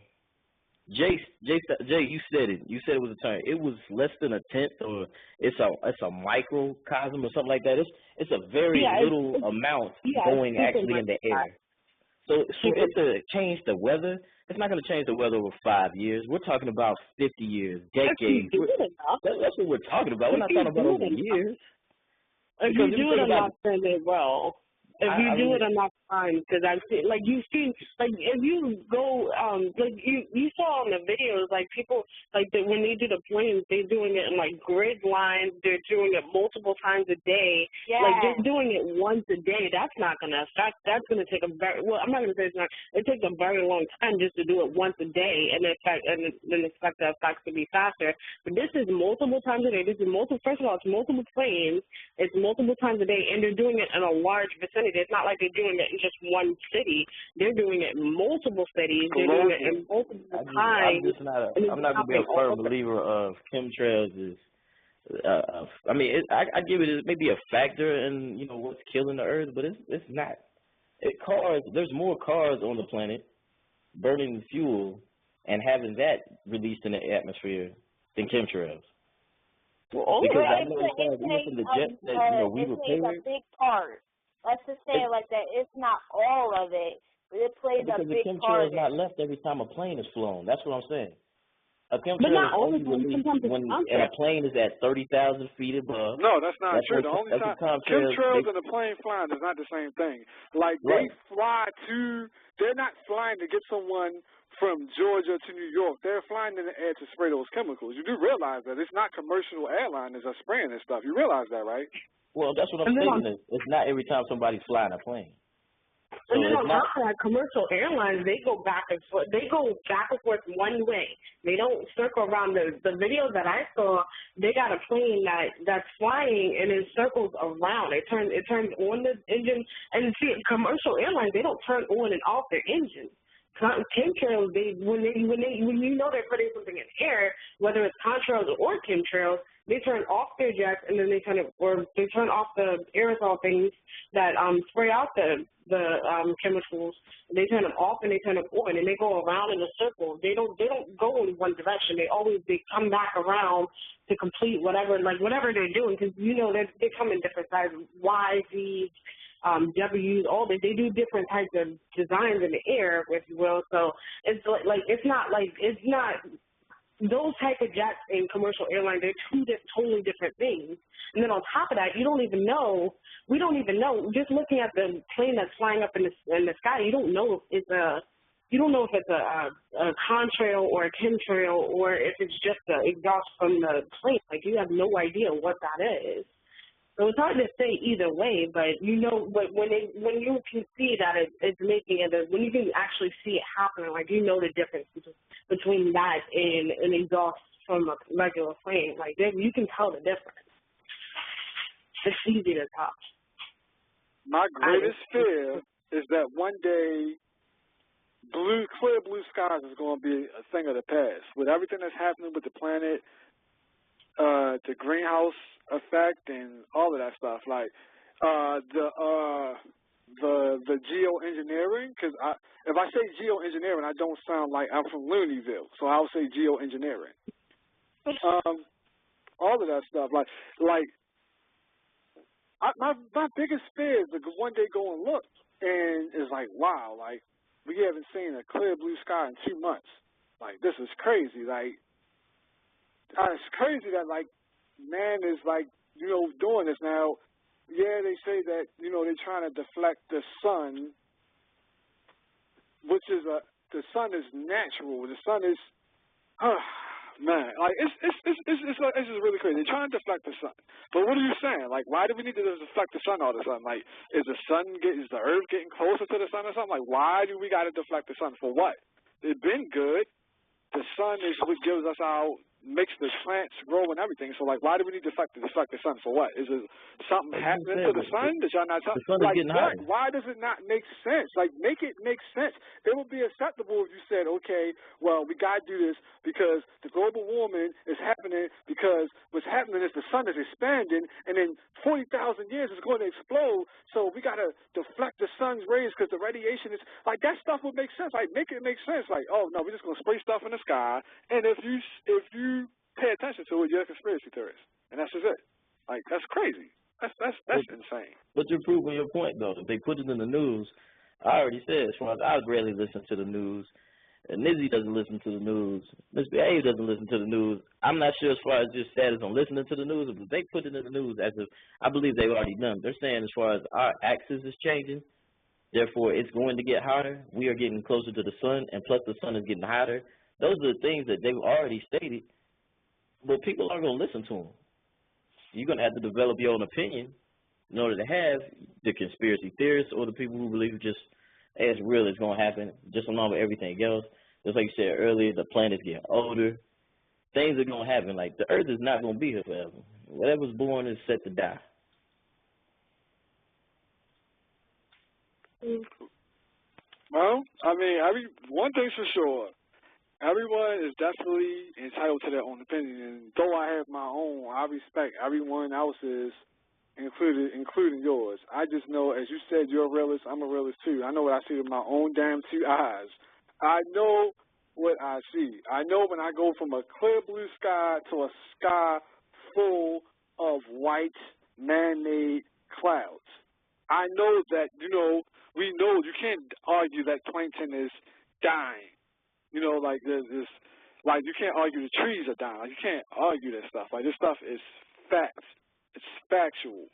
Jay, you said it. You said it was a turn. It was less than a tenth, or it's a microcosm or something like that. It's a very little amount going actually in the air. So for it to change the weather, it's not going to change the weather over 5 years. We're talking about 50 years, decades. That's what we're talking about. We're not talking about over years. If you do it enough, then it will. If you do it enough times, because I've seen, like, you've seen, like, if you go, like, you saw on the videos, like, people, like, when they do the planes, they're doing it in, like, grid lines. They're doing it multiple times a day. Yeah. Like, just doing it once a day, that's not going to affect, that's going to take a very, well, I'm not going to say it's not, it takes a very long time just to do it once a day and expect the effects to be faster. But this is multiple times a day. This is first of all, it's multiple planes. It's multiple times a day, and they're doing it in a large vicinity. It's not like they're doing it in just one city. They're doing it in multiple cities. They're doing it in multiple times. I'm not going to be a firm believer of chemtrails. I give it maybe a factor in, you know, what's killing the earth, but it's not. There's more cars on the planet burning fuel and having that released in the atmosphere than chemtrails. Because I know even from the jets that, you know, we repaired. It plays a big part. Let's just say it like that. It's not all of it, but it plays a big part. Because the chemtrail is not left every time a plane is flown. That's what I'm saying. A chemtrail is only released when a plane is at 30,000 feet above. No, that's not true. The only time chemtrails and a plane flying is not the same thing. Like, they fly they're not flying to get someone from Georgia to New York. They're flying in the air to spray those chemicals. You do realize that it's not commercial airliners are spraying this stuff. You realize that, right? Well, that's what I'm saying. It's not every time somebody's flying a plane. So and then on top of that, commercial airlines, they go back and forth. They go back and forth one way. They don't circle around. The videos that I saw, they got a plane that's flying and it circles around. It turns on the engine. And see, commercial airlines, they don't turn on and off their engines. Chemtrails, when you know they're putting something in air, whether it's contrails or chemtrails, they turn off their jets and then they turn off the aerosol things that spray out the chemicals. They turn them off and they turn them on, and they go around in a circle. They don't go in one direction. They come back around to complete whatever they're doing, because you know they come in different sizes, Y, Z, W's, all that. They do different types of designs in the air, if you will. So it's it's not those type of jets and commercial airlines. They're two totally different things. And then on top of that, we don't even know. Just looking at the plane that's flying up in the sky, you don't know if it's a contrail or a chemtrail, or if it's just the exhaust from the plane. Like, you have no idea what that is. So it's hard to say either way, but you know, but when you can see that it's making it, when you can actually see it happening, like, you know the difference between that and an exhaust from a regular plane. Like, you can tell the difference. It's easy to tell. My greatest fear is that one day clear blue skies is going to be a thing of the past. With everything that's happening with the planet, the greenhouse effect and all of that stuff, like the geoengineering, because if I say geoengineering, I don't sound like I'm from Looneyville, so I'll say geoengineering. All of that stuff, my biggest fear is to one day go and look, and it's like, wow, like, we haven't seen a clear blue sky in 2 months. Like, this is crazy. Like, it's crazy that, like, man is, like, you know, doing this now. Yeah, they say that, you know, they're trying to deflect the sun, which is the sun is natural. The sun is, man, like, it's just really crazy. They're trying to deflect the sun. But what are you saying? Like, why do we need to deflect the sun all the time? Like, is the earth getting closer to the sun or something? Like, why do we got to deflect the sun? For what? It's been good. The sun is what gives us our makes the plants grow and everything. So, like, why do we need to deflect the sun? For what? Is it something happening to the sun that y'all not talking? The sun is getting hotter. Why does it not make sense? Like, make it make sense. It would be acceptable if you said, okay, well, we got to do this because the global warming is happening because what's happening is the sun is expanding, and in 40,000 years it's going to explode, so we got to deflect the sun's rays because the radiation is, like, that stuff would make sense. Like, make it make sense. Like, oh, no, we're just going to spray stuff in the sky, and if you pay attention to it, you're a conspiracy theorist, and that's just it. Like, that's crazy. That's insane. But you're proving your point, though. If they put it in the news, I already said, as far as I rarely listen to the news, and Nizzy doesn't listen to the news, Miss A doesn't listen to the news. I'm not sure as far as your status on listening to the news, but they put it in the news as if, I believe they've already done. They're saying as far as our axis is changing, therefore it's going to get hotter. We are getting closer to the sun, and plus the sun is getting hotter. Those are the things that they've already stated. But people aren't going to listen to them. You're going to have to develop your own opinion in order to have the conspiracy theorists or the people who believe just as real as going to happen, just along with everything else. Just like you said earlier, the planet's getting older. Things are going to happen. Like, the Earth is not going to be here forever. Whatever's born is set to die. Well, I mean, one thing's for sure. Everyone is definitely entitled to their own opinion, and though I have my own, I respect everyone else's, including yours. I just know, as you said, you're a realist, I'm a realist too. I know what I see with my own damn two eyes. I know what I see. I know when I go from a clear blue sky to a sky full of white man-made clouds. I know that, we know you can't argue that plankton is dying. Like there's this, like you can't argue the trees are dying. Like you can't argue that stuff. Like this stuff is facts. It's factual.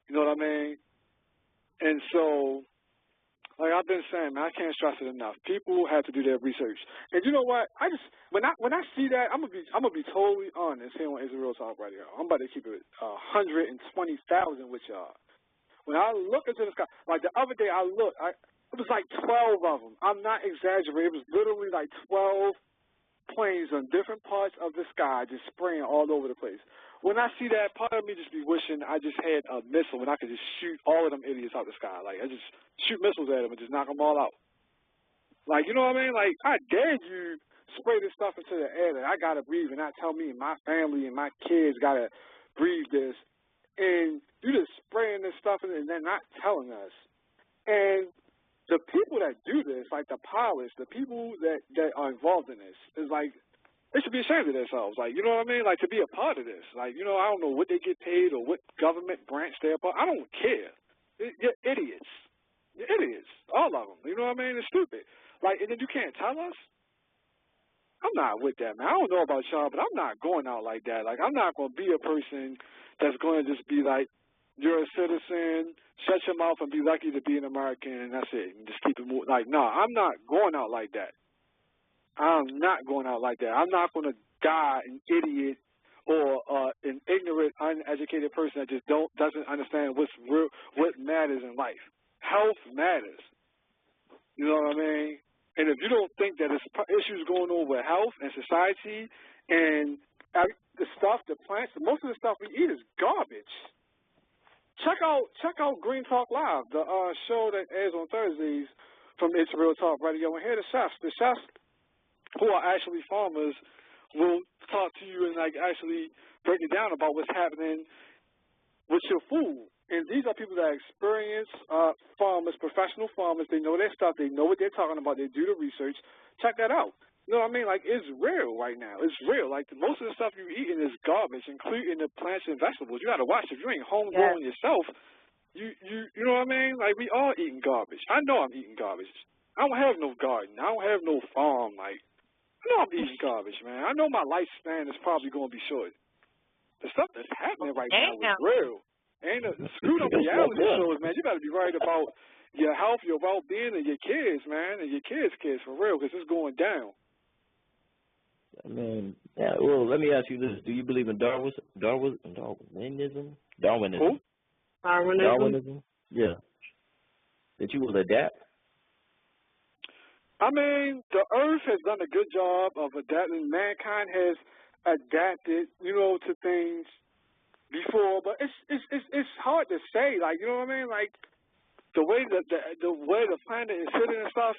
You know what I mean? And so, like I've been saying, man, I can't stress it enough. People have to do their research. And you know what? When I see that, I'm gonna be totally honest here on Israel Talk Radio. I'm about to keep it 120,000 with y'all. When I look into the sky, like the other day it was like 12 of them. I'm not exaggerating. It was literally like 12 planes on different parts of the sky just spraying all over the place. When I see that, part of me just be wishing I just had a missile and I could just shoot all of them idiots out the sky. Like, I just shoot missiles at them and just knock them all out. Like, you know what I mean? Like, I dare you spray this stuff into the air that I got to breathe and not tell me and my family and my kids got to breathe this. And you just spraying this stuff and then not telling us. And the people that do this, like the pilots, the people that are involved in this, is like, they should be ashamed of themselves. Like, you know what I mean? Like, to be a part of this. Like, I don't know what they get paid or what government branch they're a part. I don't care. You're idiots. You're idiots. All of them. You know what I mean? It's stupid. Like, and then you can't tell us? I'm not with that, man. I don't know about y'all, but I'm not going out like that. Like, I'm not going to be a person that's going to just be like, you're a citizen, shut your mouth and be lucky to be an American, and that's it. And just keep it moving. Like, no, I'm not going out like that. I'm not going out like that. I'm not going to die an idiot or an ignorant, uneducated person that just doesn't understand what's real, what matters in life. Health matters. You know what I mean? And if you don't think that there's issues going on with health and society and the stuff, the plants, most of the stuff we eat is garbage. Check out Green Talk Live, the show that airs on Thursdays from It's Real Talk Radio. And here the chefs who are actually farmers will talk to you and like actually break it down about what's happening with your food. And these are people that experience farmers, professional farmers. They know their stuff. They know what they're talking about. They do the research. Check that out. You know what I mean? Like, it's real right now. It's real. Like, most of the stuff you're eating is garbage, including the plants and vegetables. You got to watch. If you ain't homegrown yourself, you know what I mean? Like, we all eating garbage. I know I'm eating garbage. I don't have no garden. I don't have no farm. Like, I know I'm eating garbage, man. I know my lifespan is probably going to be short. The stuff that's happening right now is real. Ain't screwed up reality shows, man. You got to be worried about your health, your well-being, and your kids, man, and your kids' for real, because it's going down. I mean, yeah, well, let me ask you this. Do you believe in Darwinism? Who? Darwinism? Yeah. That you will adapt? I mean, the earth has done a good job of adapting. Mankind has adapted, to things before, but it's hard to say, like, you know what I mean? Like, the way that the way the planet is sitting and stuff,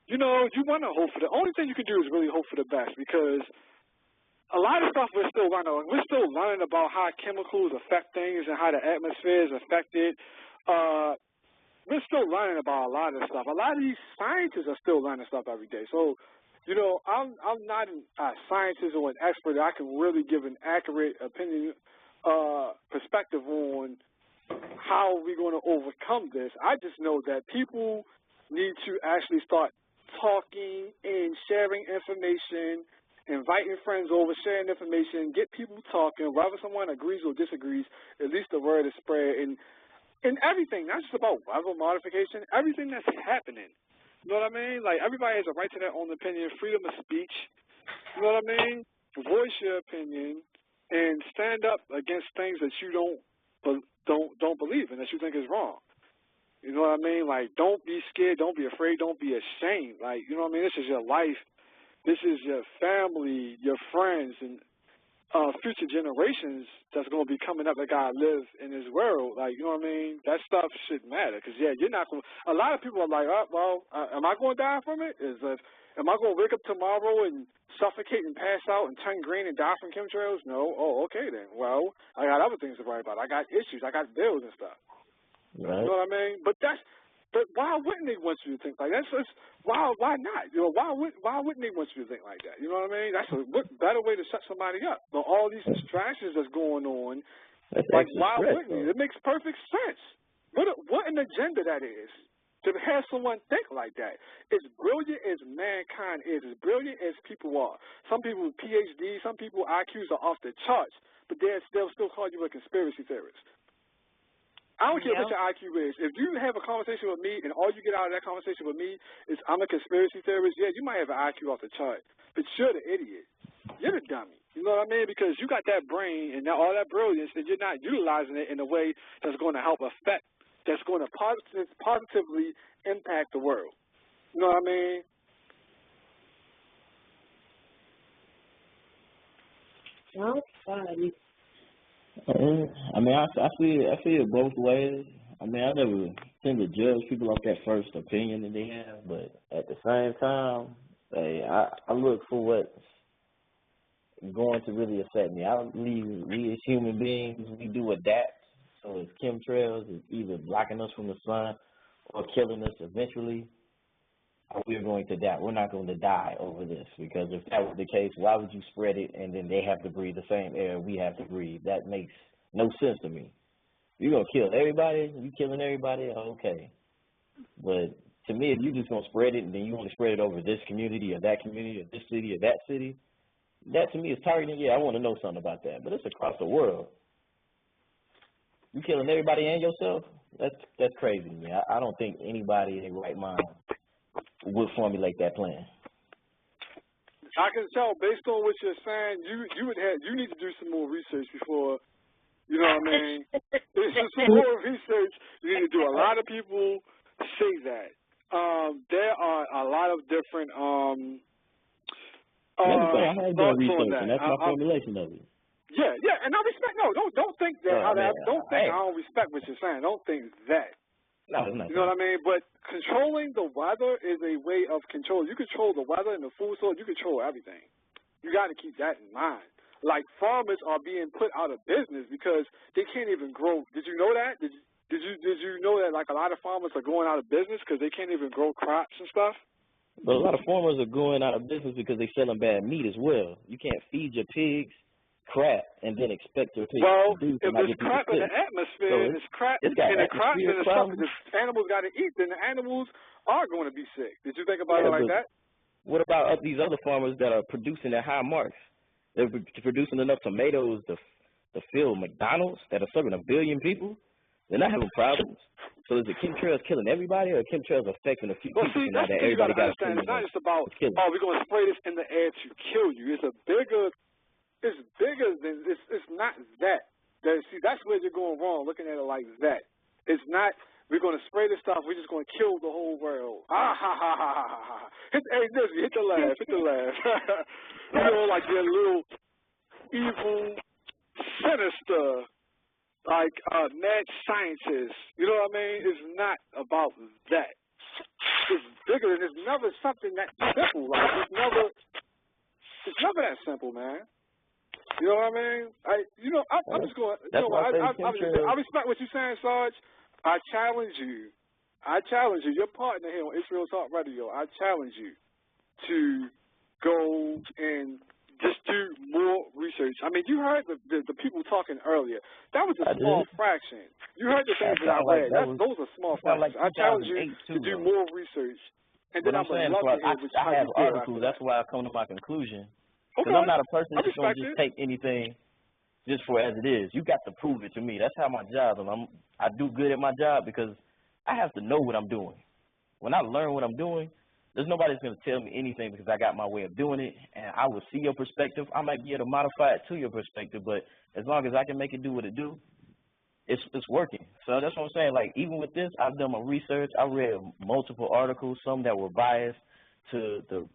you want to hope for the only thing you can do is really hope for the best, because a lot of stuff we're still learning about how chemicals affect things and how the atmosphere is affected. We're still learning about a lot of stuff. A lot of these scientists are still learning stuff every day. So, I'm not a scientist or an expert that I can really give an accurate opinion, perspective on how we're going to overcome this. I just know that people need to actually start talking and sharing information, inviting friends over, sharing information, get people talking. Whether someone agrees or disagrees, at least the word is spread. And everything, not just about weather modification, everything that's happening. You know what I mean? Like, everybody has a right to their own opinion, freedom of speech. You know what I mean? Voice your opinion and stand up against things that you don't believe in, that you think is wrong. You know what I mean? Like, don't be scared, don't be afraid, don't be ashamed. Like, you know what I mean? This is your life. This is your family, your friends, and future generations that's going to be coming up that got to live in this world. Like, you know what I mean? That stuff should matter, because, yeah, you're not going to – a lot of people are like, am I going to die from it? Am I going to wake up tomorrow and suffocate and pass out and turn green and die from chemtrails? No. Oh, okay then. Well, I got other things to worry about. I got issues. I got bills and stuff. Right. You know what I mean? But why wouldn't they want you to think like that? Why not? Why wouldn't they want you to think like that? You know what I mean? That's a better way to shut somebody up. But all these distractions that's going on, like, why wouldn't you? It makes perfect sense. What an agenda that is, to have someone think like that. As brilliant as mankind is, as brilliant as people are, some people with PhDs, some people IQs are off the charts, but they'll still call you a conspiracy theorist. I don't care what your IQ is. If you have a conversation with me and all you get out of that conversation with me is I'm a conspiracy theorist, yeah, you might have an IQ off the chart, but you're the idiot. You're the dummy. You know what I mean? Because you got that brain and all that brilliance, and you're not utilizing it in a way that's going to help affect, that's going to positively impact the world. You know what I mean? Well, fun. I mean, I see it both ways. I mean, I never tend to judge people off that first opinion that they have, but at the same time, hey, I look for what's going to really affect me. I believe we as human beings, we do adapt. So if chemtrails is either blocking us from the sun or killing us eventually, we're going to die. We're not going to die over this, because if that was the case, why would you spread it and then they have to breathe the same air we have to breathe? That makes no sense to me. You're going to kill everybody, you killing everybody, okay. But to me, if you're just going to spread it and then you want to spread it over this community or that community or this city or that city, that to me is targeting. Yeah, I want to know something about that. But it's across the world. You killing everybody and yourself? That's crazy to me. I don't think anybody in their right mind would formulate that plan. I can tell based on what you're saying, you need to do some more research before, you know what I mean? There's some more research you need to do. A lot of people say that. There are a lot of different I have done research, and that's my formulation of it. Yeah, and I respect. No, don't think that. I don't respect what you're saying. Don't think that. No, it's not. You know what I mean? But controlling the weather is a way of control. You control the weather and the food source. You control everything. You got to keep that in mind. Like, farmers are being put out of business because they can't even grow. Did you know that? Did you know that, like, a lot of farmers are going out of business because they can't even grow crops and stuff? But a lot of farmers are going out of business because they're selling bad meat as well. You can't feed your pigs crap and then expect your pigs to produce. If there's crap in the atmosphere, and it's crap in the crops and the stuff that the animals got to eat, then the animals are going to be sick. Did you think about it like that? What about these other farmers that are producing at high marks? They're producing enough tomatoes to fill McDonald's that are serving 1 billion people. They're not having problems. So is the chemtrails killing everybody, or chemtrails affecting a few people? See, that's what you got to understand. It's not just about, we're going to spray this in the air to kill you. It's bigger than, it's not that. See, that's where you're going wrong, looking at it like that. It's not, we're going to spray this stuff, we're just going to kill the whole world. Ah, ha, ha, ha, ha, ha. Hit the laugh, hit the laugh. You know, like your little, evil, sinister, like mad scientists. You know what I mean? It's not about that. It's bigger, and it's never something that simple. Like it's never that simple, man. You know what I mean? I'm just going. You know, I respect what you're saying, Sarge. I challenge you. Your partner here on Israel Talk Radio. I challenge you to go and just do more research. I mean, you heard the people talking earlier. That was a small fraction. You heard the things that I read. Those are small fractions. I challenge you to do more research. And then I'm going to love to hear I have articles. That's why I come to my conclusion. Because I'm not a person that's going to just take anything just for as it is. You got to prove it to me. That's how my job is. I do good at my job because I have to know what I'm doing. When I learn what I'm doing, there's nobody that's going to tell me anything because I got my way of doing it, and I will see your perspective. I might be able to modify it to your perspective, but as long as I can make it do what it do, it's working. So that's what I'm saying. Like, even with this, I've done my research. I read multiple articles, some that were biased to the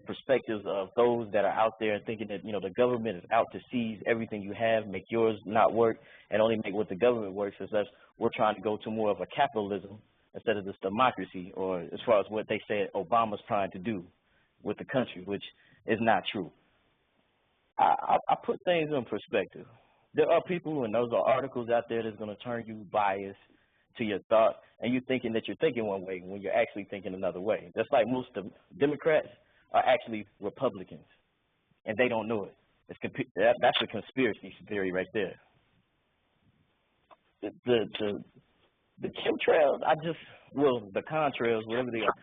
perspectives of those that are out there thinking that, the government is out to seize everything you have, make yours not work, and only make what the government works. Is that we're trying to go to more of a capitalism instead of this democracy, or as far as what they said Obama's trying to do with the country, which is not true. I put things in perspective. There are people, and those are articles out there that's going to turn you biased to your thought, and you're thinking that you're thinking one way when you're actually thinking another way. That's like most Democrats are actually Republicans, and they don't know it. That's a conspiracy theory right there. The chemtrails, the contrails, whatever they are,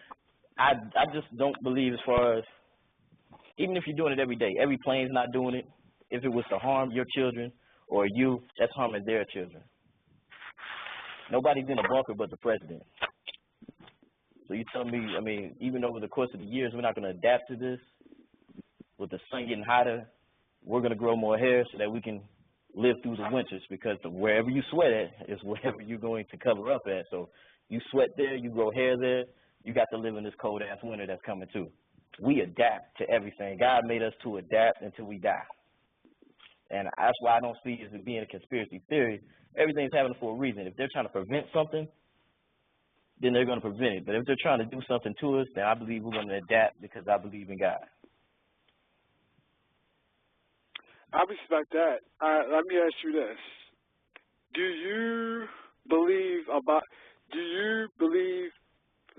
I just don't believe as far as, even if you're doing it every day, every plane's not doing it. If it was to harm your children or you, that's harming their children. Nobody's in a bunker but the president. So you tell me, I mean, even over the course of the years, we're not going to adapt to this. With the sun getting hotter, we're going to grow more hair so that we can live through the winters, because wherever you sweat at is wherever you're going to cover up at. So you sweat there, you grow hair there, you got to live in this cold-ass winter that's coming too. We adapt to everything. God made us to adapt until we die. And that's why I don't see it as being a conspiracy theory. Everything's happening for a reason. If they're trying to prevent something, then they're going to prevent it. But if they're trying to do something to us, then I believe we're going to adapt because I believe in God. I respect that. Let me ask you this. Do you believe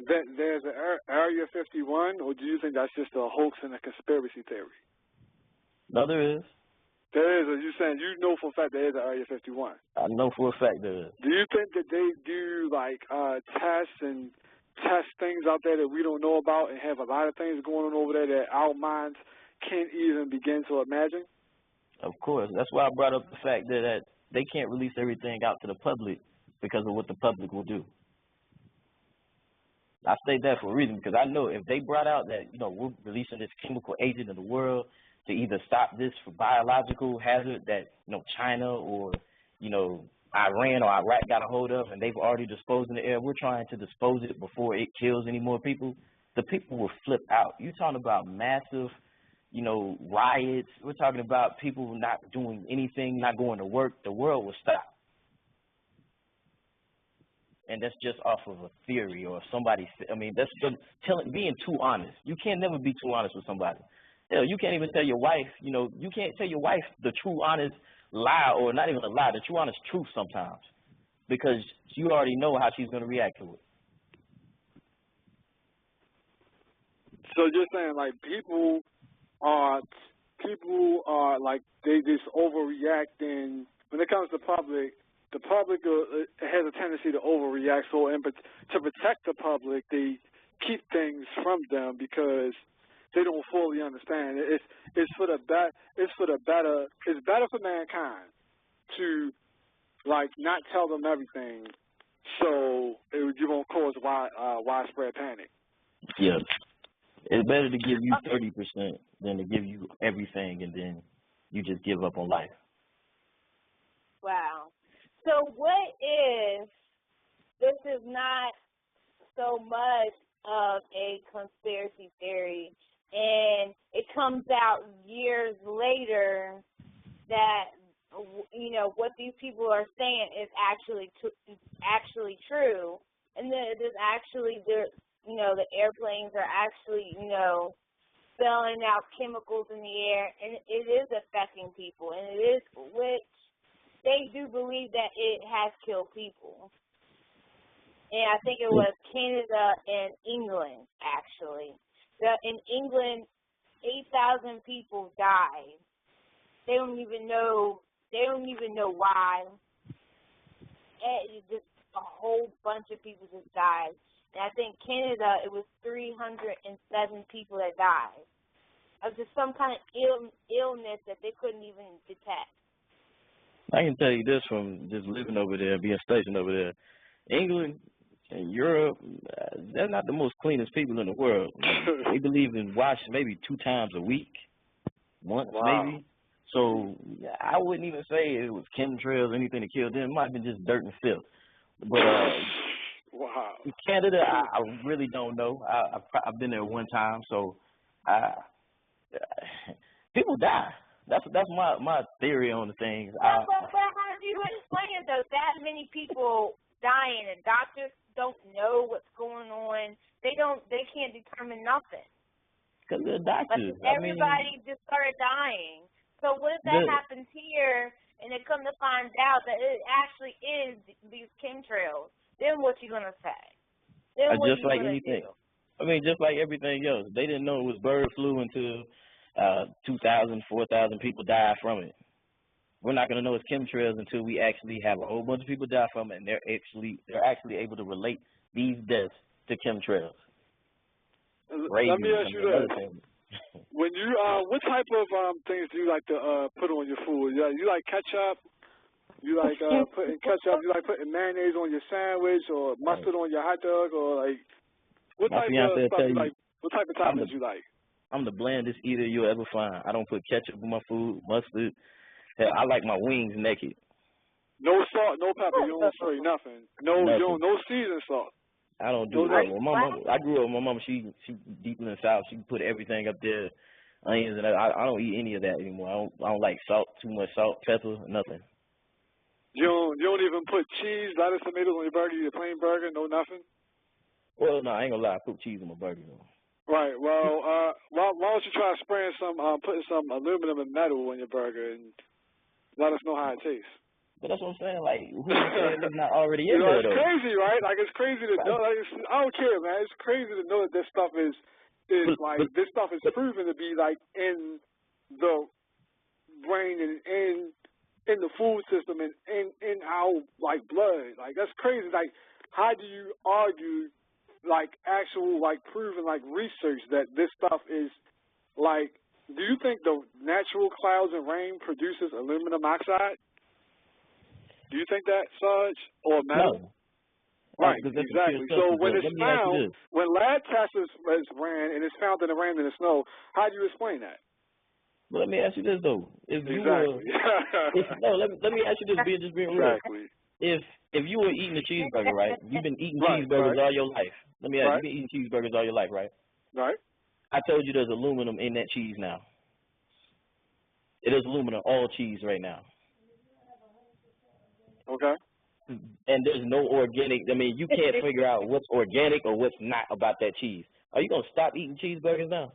that there's an Area 51, or do you think that's just a hoax and a conspiracy theory? No, there is. There is. Are you saying you know for a fact there is an Area 51? I know for a fact there is. Do you think that they do like tests and test things out there that we don't know about, and have a lot of things going on over there that our minds can't even begin to imagine? Of course. That's why I brought up the fact that they can't release everything out to the public because of what the public will do. I state that for a reason, because I know if they brought out that, we're releasing this chemical agent in the world to either stop this for biological hazard that, China or, Iran or Iraq got a hold of, and they've already disposed in the air, we're trying to dispose it before it kills any more people, the people will flip out. You're talking about massive, riots. We're talking about people not doing anything, not going to work. The world will stop. And that's just off of a theory or somebody. I mean, that's being too honest. You can't never be too honest with somebody. You can't even tell your wife, you can't tell your wife the true honest lie, or not even a lie, the true honest truth sometimes, because you already know how she's going to react to it. So you're saying like people are like they just overreact, and when it comes to the public has a tendency to overreact. So, to protect the public, they keep things from them because they don't fully understand. It's better for mankind to like not tell them everything, so you won't cause widespread panic. Yes, it's better to give you 30% than to give you everything and then you just give up on life. Wow. So what if this is not so much of a conspiracy theory, and it comes out years later that, you know, what these people are saying is actually true, and that there's actually, you know, the airplanes are actually, you know, spelling out chemicals in the air, and it is affecting people, and it is, which they do believe that it has killed people. And I think it was Canada and England, actually. In England, 8,000 people died. They don't even know why. Just a whole bunch of people just died. And I think Canada, it was 307 people that died of just some kind of illness that they couldn't even detect. I can tell you this from just living over there, being stationed over there. England and Europe, they're not the most cleanest people in the world. They believe in washing maybe 2 times a week, once maybe. So I wouldn't even say it was chemtrails or anything that killed them. It might have been just dirt and filth. But in Canada, I really don't know. I've been there one time, so people die. That's my theory on the things. But how do you explain it though? That many people dying and doctors don't know what's going on. They can't determine nothing. Because they're doctors. Everybody just started dying. So what if that happens here and they come to find out that it actually is these chemtrails? Then what you gonna say? Then what just like anything. Do? I mean, just like everything else. They didn't know it was bird flu until 2,000, 4,000 people died from it. We're not going to know it's chemtrails until we actually have a whole bunch of people die from it, and they're actually able to relate these deaths to chemtrails. Let me ask you this. When you what type of things do you like to put on your food? You like ketchup? You like putting ketchup? You like putting mayonnaise on your sandwich or mustard on your hot dog, or like what type of stuff you like? What type of toppings you like? I'm the blandest eater you'll ever find. I don't put ketchup in my food, mustard. Hell, I like my wings naked. No salt, no pepper. You don't spray nothing. No season salt. I don't do that. My mama, I grew up with my mama. She deep in the South. She put everything up there, onions, and I don't eat any of that anymore. I don't like salt, too much salt, pepper, nothing. You don't even put cheese, lettuce, tomatoes on your burger. Your plain burger, no nothing. Well, no, I ain't gonna lie. I put cheese on my burger though. Right. Well, why don't you try spraying putting some aluminum and metal on your burger and let us know how it tastes. But that's what I'm saying. Like, who's saying it's not already in there, though? It's crazy, right? Like, it's crazy to know. Like, I don't care, man. It's crazy to know that this stuff is this stuff is proven to be like in the brain and in the food system and in our like blood. Like, that's crazy. Like, how do you argue like actual like proven like research that this stuff is like? Do you think the natural clouds and rain produces aluminum oxide? Do you think that, Sarge, or metal? No. Right, exactly. So when it's found, when lab tests is ran and it's found in the rain and the snow, how do you explain that? Well, let me ask you this though: if you exactly. let me ask you this, just being real. Exactly. If you were eating a cheeseburger, right? You've been eating cheeseburgers all your life. Let me ask you: you've been eating cheeseburgers all your life, right? Right. I told you there's aluminum in that cheese now. It is aluminum, all cheese right now. Okay. And there's no organic. I mean, you can't figure out what's organic or what's not about that cheese. Are you going to stop eating cheeseburgers now?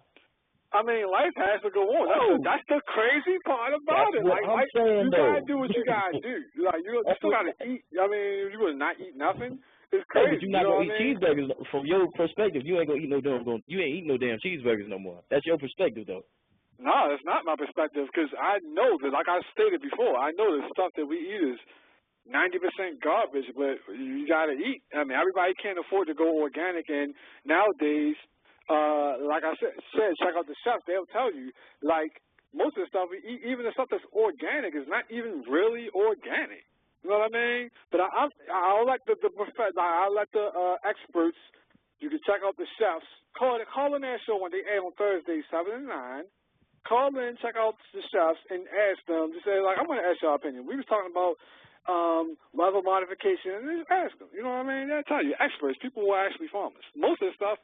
I mean, life has to go on. That's the crazy part about it. Like, you got to do what you got to do. Like, you still got to eat. I mean, if you would not eat nothing, it's crazy. But you're not going to eat cheeseburgers. From your perspective, you ain't going to eat you ain't eating no damn cheeseburgers no more. That's your perspective, though. No, that's not my perspective, because I know that, like I stated before, I know the stuff that we eat is 90% garbage, but you got to eat. I mean, everybody can't afford to go organic, and nowadays, like I said, check out the chefs. They'll tell you, like, most of the stuff we eat, even the stuff that's organic, is not even really organic. You know what I mean? But I'll let the experts. You can check out the chefs. Call in their show when they air on Thursday, 7 and 9. Call in, check out the chefs, and ask them. Just say, like, I'm going to ask your opinion. We was talking about level modification, and just ask them. You know what I mean? They'll tell you. Experts, people who are actually farmers. Most of the stuff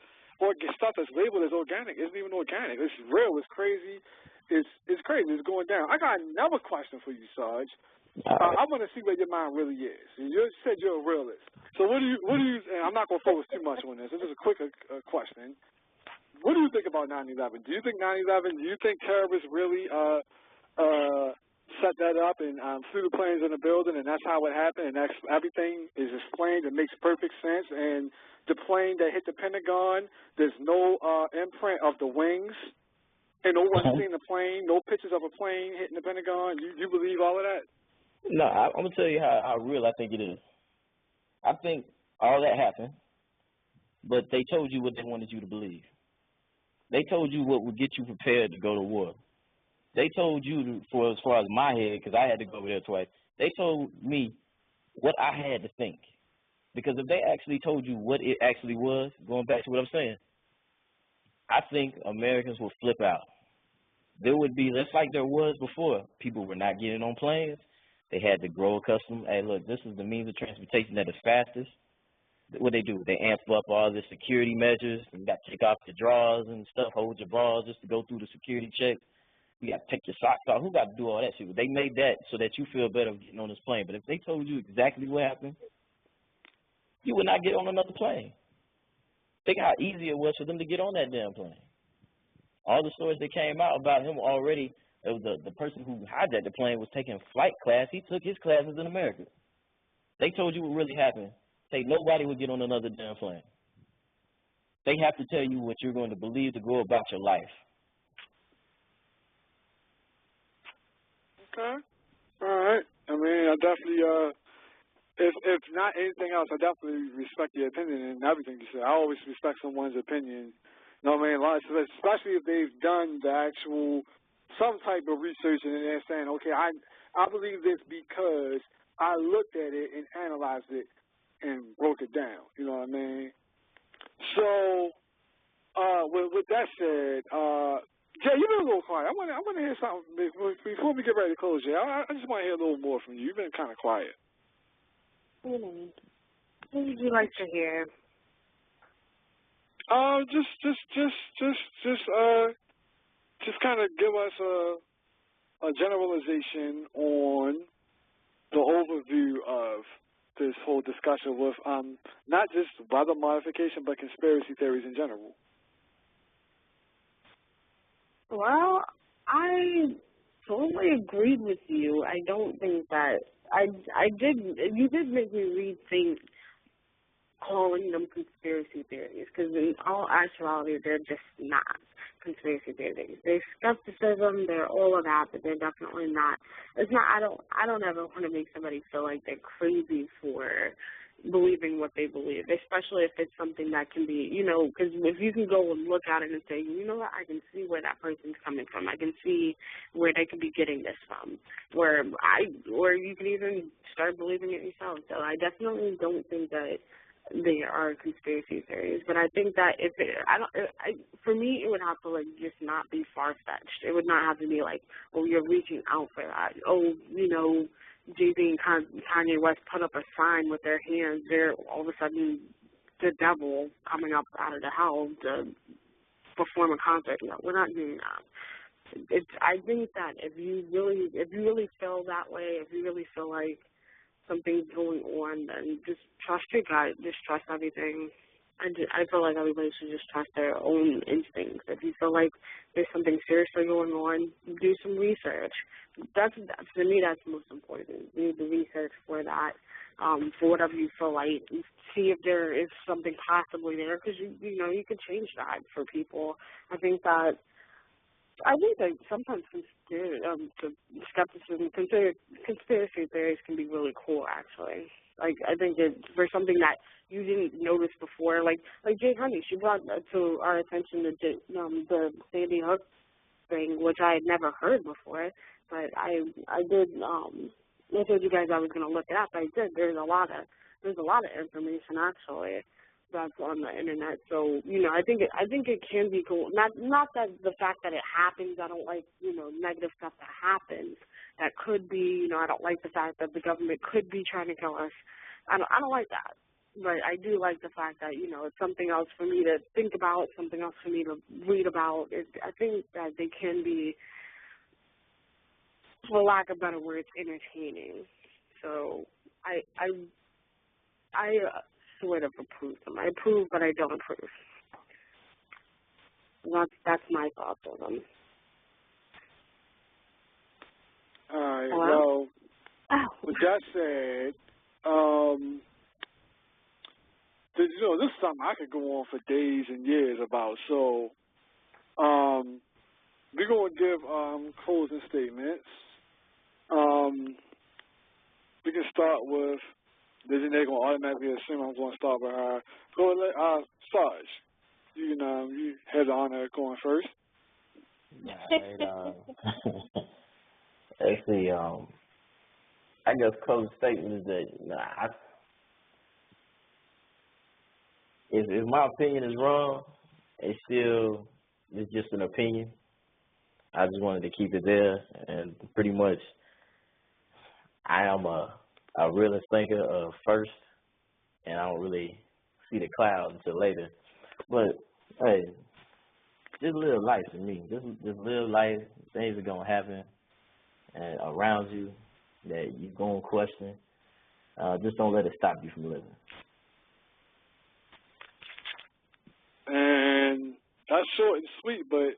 stuff that's labeled as organic isn't even organic. It's real. It's crazy. It's crazy. It's going down. I got another question for you, Sarge. I want to see where your mind really is. You said you're a realist. So what do you? And I'm not going to focus too much on this. This is a quick question. What do you think about 9/11? Do you think 9/11? Do you think terrorists really set that up and flew the planes in the building, and that's how it happened, and that's everything is explained? It makes perfect sense. And the plane that hit the Pentagon, there's no imprint of the wings, and no one's seen the plane. No pictures of a plane hitting the Pentagon. You believe all of that? No, I'm going to tell you how real I think it is. I think all that happened, but they told you what they wanted you to believe. They told you what would get you prepared to go to war. They told you, for as far as my head, because I had to go over there twice, they told me what I had to think. Because if they actually told you what it actually was, going back to what I'm saying, I think Americans will flip out. There would be, just like there was before, people were not getting on planes. They had to grow accustomed. Hey, look, this is the means of transportation that is fastest. What they do, they amp up all the security measures. You got to take off your drawers and stuff, hold your bras just to go through the security check. You got to take your socks off. Who got to do all that shit? They made that so that you feel better getting on this plane. But if they told you exactly what happened, you would not get on another plane. Think how easy it was for them to get on that damn plane. All the stories that came out about him already, it was the person who hijacked the plane was taking flight class. He took his classes in America. They told you what really happened. Say nobody would get on another damn plane. They have to tell you what you're going to believe to go about your life. Okay. All right. I mean, I definitely, if not anything else, I definitely respect your opinion and everything you said. I always respect someone's opinion. You know what I mean? Especially if they've done the actual, some type of research and they're saying, okay, I believe this because I looked at it and analyzed it and broke it down. You know what I mean? So, with that said, Jay, you've been a little quiet. I want to hear something before we get ready to close, Jay. I just want to hear a little more from you. You've been kind of quiet. What would you like to hear? Just kind of give us a generalization on the overview of this whole discussion with not just weather modification, but conspiracy theories in general. Well, I totally agreed with you. I don't think that you did make me rethink calling them conspiracy theories, because in all actuality, they're just not conspiracy theories. They're skepticism, they're all of that, but they're definitely not. It's not. I don't ever want to make somebody feel like they're crazy for believing what they believe, especially if it's something that can be, because if you can go and look at it and say, you know what, I can see where that person's coming from. I can see where they could be getting this from, or you can even start believing it yourself. So I definitely don't think that they are conspiracy theories, but I think that for me, it would have to just not be far-fetched. It would not have to be like, oh, you're reaching out for that. Oh, Jay-Z and Kanye West put up a sign with their hands. They're all of a sudden the devil coming up out of the hell to perform a concert. No, we're not doing that. I think that if you really feel that way, if you really feel like something's going on, then just trust your gut. Just trust everything. I feel like everybody should just trust their own instincts. If you feel like there's something seriously going on, do some research. To me, that's most important. Do the research for that, for whatever you feel like. See if there is something possibly there, because you can change that for people. I think that sometimes skepticism, conspiracy theories can be really cool, actually. Like, I think for something that you didn't notice before, like Jay Honey, she brought to our attention the Sandy Hook thing, which I had never heard before, but I did. I told you guys I was going to look it up. I did. There's a lot of information actually that's on the internet. So I think it can be cool. Not that the fact that it happens. I don't like negative stuff that happens. That could be I don't like the fact that the government could be trying to kill us. I don't like that. But I do like the fact that, you know, it's something else for me to think about, something else for me to read about. I think that they can be, for lack of better words, entertaining. So I sort of approve them. I approve, but I don't approve. That's my thoughts on them. All right. Hello? Well, with that said, you know, this is something I could go on for days and years about. So, we're going to give closing statements. We can start with, they're going to automatically assume I'm going to start with her. Go ahead, Sarge. You had the honor of going first. Right, let's see. I guess closing statement is that if my opinion is wrong, it's just an opinion. I just wanted to keep it there, and pretty much I am a realist thinker first, and I don't really see the clouds until later. But hey, just live life to me. Just live life. Things are gonna happen and around you that you're gonna question. Just don't let it stop you from living. And that's short and sweet, but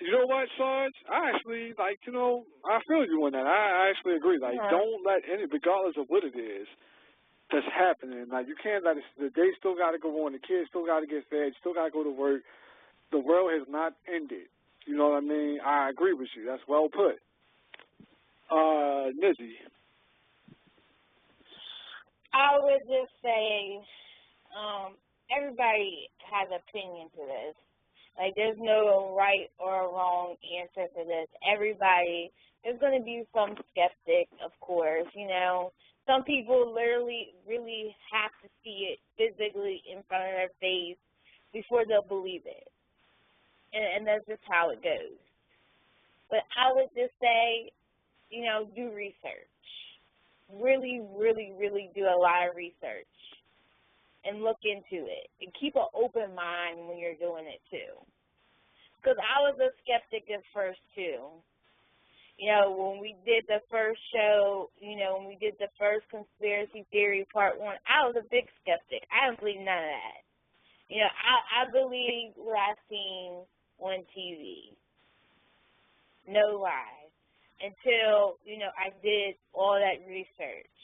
you know what, Sarge? I actually, I feel you on that. I actually agree. Don't let regardless of what it is that's happening, you can't let it, the day still got to go on, the kids still got to get fed, still got to go to work. The world has not ended. You know what I mean? I agree with you. That's well put. Nizzy. I would just say, everybody has an opinion to this. There's no right or wrong answer to this. There's going to be some skeptics, of course, Some people literally really have to see it physically in front of their face before they'll believe it. And that's just how it goes. But I would just say, do research. Really, really, really do a lot of research. And look into it. And keep an open mind when you're doing it, too. Because I was a skeptic at first, too. When we did the first show, when we did the first Conspiracy Theory Part 1, I was a big skeptic. I didn't believe none of that. I believe what I've seen on TV. No lies. Until, I did all that research.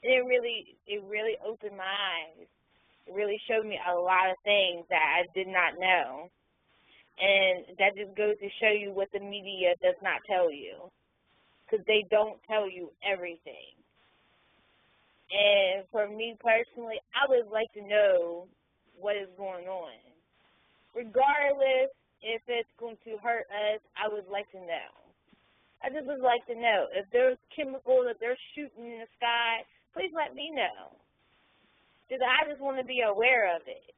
And it really opened my eyes. It really showed me a lot of things that I did not know. And that just goes to show you what the media does not tell you. Because they don't tell you everything. And for me personally, I would like to know what is going on. Regardless if it's going to hurt us, I would like to know. I just would like to know. If there's chemicals that they're shooting in the sky, please let me know. Because I just want to be aware of it.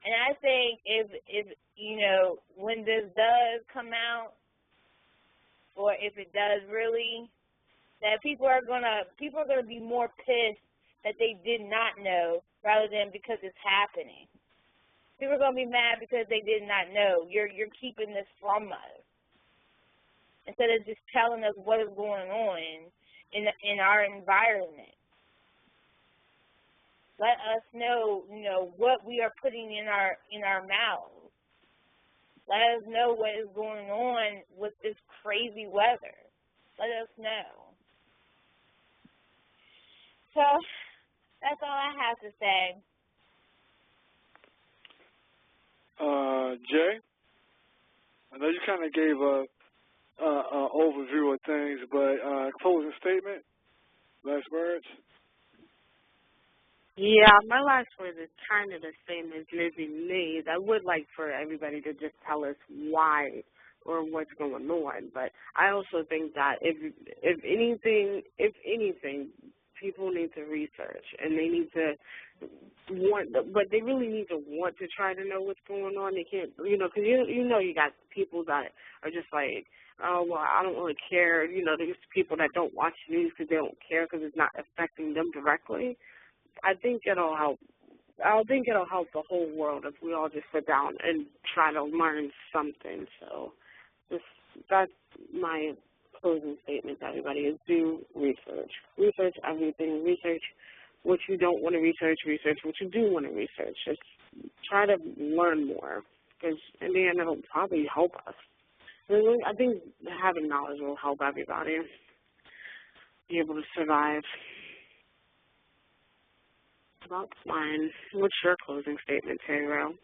And I think if when this does come out, or if it does really, that people are gonna be more pissed that they did not know rather than because it's happening. People are gonna be mad because they did not know. You're keeping this from us instead of just telling us what is going on in our environment. Let us know, what we are putting in our mouths. Let us know what is going on with this crazy weather. Let us know. So that's all I have to say. Jay, I know you kind of gave a overview of things, but closing statement, last words. Yeah, my last word is kind of the same as Lizzie made. I would like for everybody to just tell us why or what's going on. But I also think that if anything, people need to research and they need to but they really need to want to try to know what's going on. They can't, because you got people that are just like, oh, well, I don't really care. There's people that don't watch news because they don't care because it's not affecting them directly. I think it'll help. I think it'll help the whole world if we all just sit down and try to learn something. So that's my closing statement to everybody is do research. Research everything. Research what you don't want to research. Research what you do want to research. Just try to learn more because in the end it'll probably help us. I think having knowledge will help everybody be able to survive. That's mine. What's your closing statement, Terry?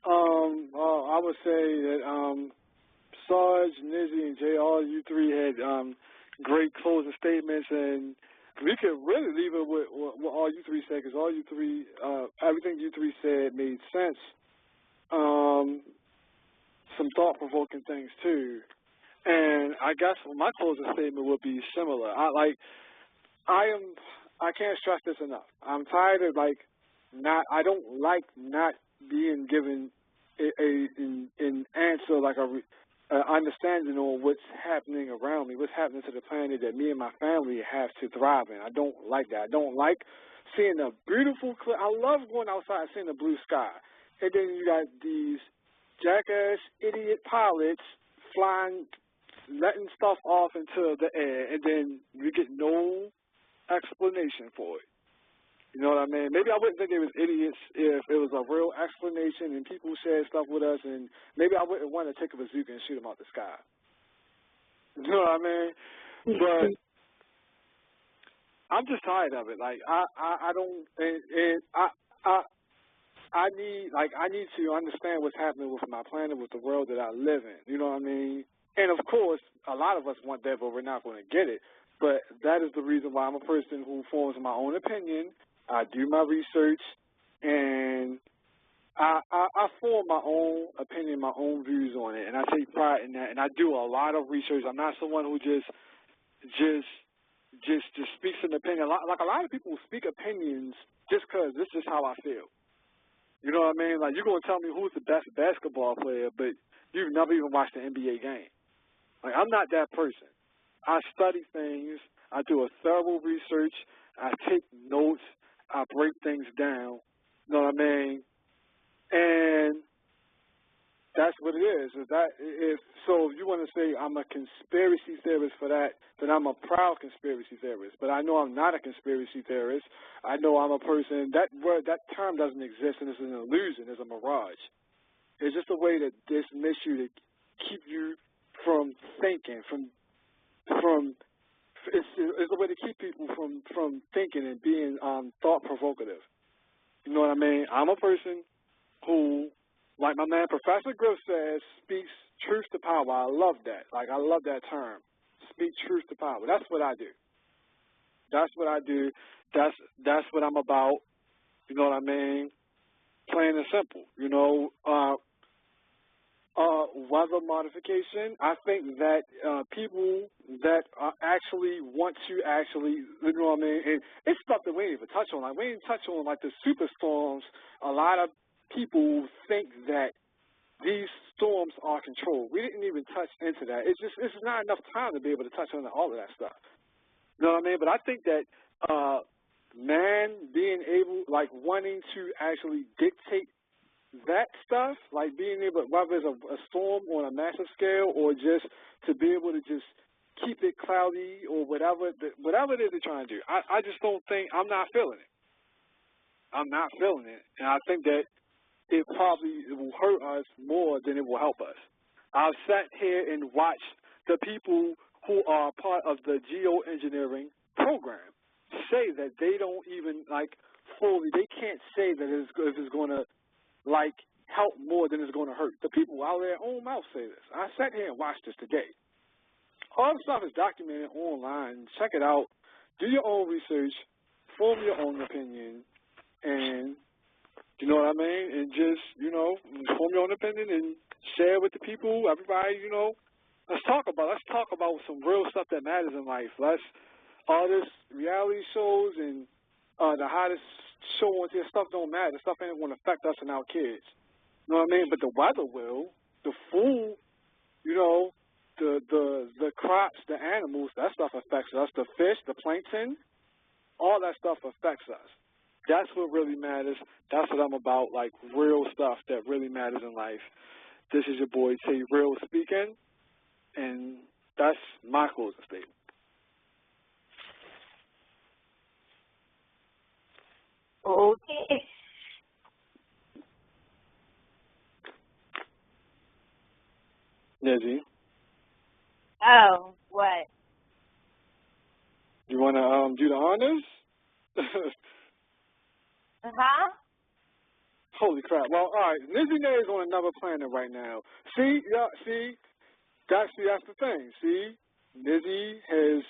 I would say that Sarge, Nizzy, and Jay, all you three had great closing statements, and we could really leave it with what all you three said, because all you three, everything you three said made sense. Some thought-provoking things too, and I guess my closing statement would be similar. I can't stress this enough. I'm tired of I don't like not being given an answer, like a understanding on what's happening around me, what's happening to the planet that me and my family have to thrive in. I don't like that. I don't like seeing a beautiful, I love going outside and seeing the blue sky. And then you got these jackass idiot pilots flying, letting stuff off into the air, and then you get no explanation for it. You know what I mean? Maybe I wouldn't think they was idiots if it was a real explanation and people shared stuff with us, and maybe I wouldn't want to take a bazooka and shoot them out the sky. You know what I mean? But I'm just tired of it. Like I don't, and I need to understand what's happening with my planet, with the world that I live in. You know what I mean? And of course, a lot of us want that, but we're not going to get it. But that is the reason why I'm a person who forms my own opinion. I do my research, and I form my own opinion, my own views on it, and I take pride in that. And I do a lot of research. I'm not someone who just speaks an opinion. Like a lot of people speak opinions just because this is how I feel. You know what I mean? Like, you're going to tell me who's the best basketball player, but you've never even watched an NBA game. Like, I'm not that person. I study things. I do a thorough research. I take notes. I break things down. You know what I mean? And that's what it is. If you want to say I'm a conspiracy theorist for that, then I'm a proud conspiracy theorist. But I know I'm not a conspiracy theorist. I know I'm a person. That term doesn't exist, and it's an illusion. It's a mirage. It's just a way to dismiss you, to keep you from thinking, it's a way to keep people from thinking and being thought provocative. You know what I mean? I'm a person who, like my man Professor Griff says, speaks truth to power. I love that. Like, I love that term. Speak truth to power. That's what I do. That's what I do. That's what I'm about. You know what I mean? Plain and simple. You know, weather modification. I think that people that actually want to you know what I mean? And it's stuff that we didn't even touch on. Like, we didn't touch on, like, the superstorms. A lot of people think that these storms are controlled. We didn't even touch into that. It's not enough time to be able to touch on all of that stuff. You know what I mean? But I think that man being able, like, wanting to actually dictate that stuff, like being able, whether it's a storm on a massive scale or just to be able to just keep it cloudy or whatever it is they're trying to do, I just don't think, I'm not feeling it. I'm not feeling it. And I think that it will hurt us more than it will help us. I've sat here and watched the people who are part of the geoengineering program say that they don't even, like, fully, they can't say that it's going to, like, help more than it's going to hurt. The people out of their own mouth say this. I sat here and watched this today. All the stuff is documented online. Check it out. Do your own research. Form your own opinion. And, you know what I mean? And just, you know, form your own opinion and share with the people, everybody, you know. Let's talk about some real stuff that matters in life. All this reality shows and the hottest show on this stuff don't matter. The stuff ain't going to affect us and our kids. You know what I mean? But the weather will. The food, you know, the crops, the animals, that stuff affects us. The fish, the plankton, all that stuff affects us. That's what really matters. That's what I'm about, like real stuff that really matters in life. This is your boy Tay Real speaking, and that's my closing statement. Okay. Nizzy, Oh, what? you want to do the honors? Huh? Holy crap. Well, all right. Nizzy Nay is on another planet right now. See? Yeah, see? That's the thing. See? Nizzy has,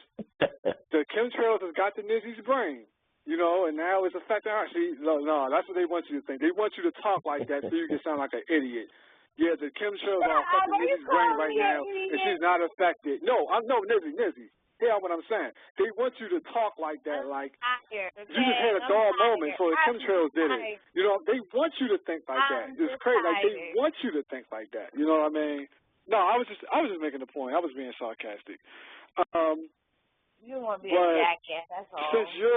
the chemtrails has got to Nizzy's brain, you know, and now it's affecting her. See? No, that's what they want you to think. They want you to talk like that so you can sound like an idiot. Yeah, the chemtrails are affecting Nizzy's brain right now, and she's not affected. No, Nizzy. Hear what I'm saying. They want you to talk like that, like you just had a dull moment, so the chemtrails did it. You know, they want you to think like that. It's crazy. Like they want you to think like that. You know what I mean? No, I was just making a point. I was being sarcastic. You want to be a jackass, that's all. Since you're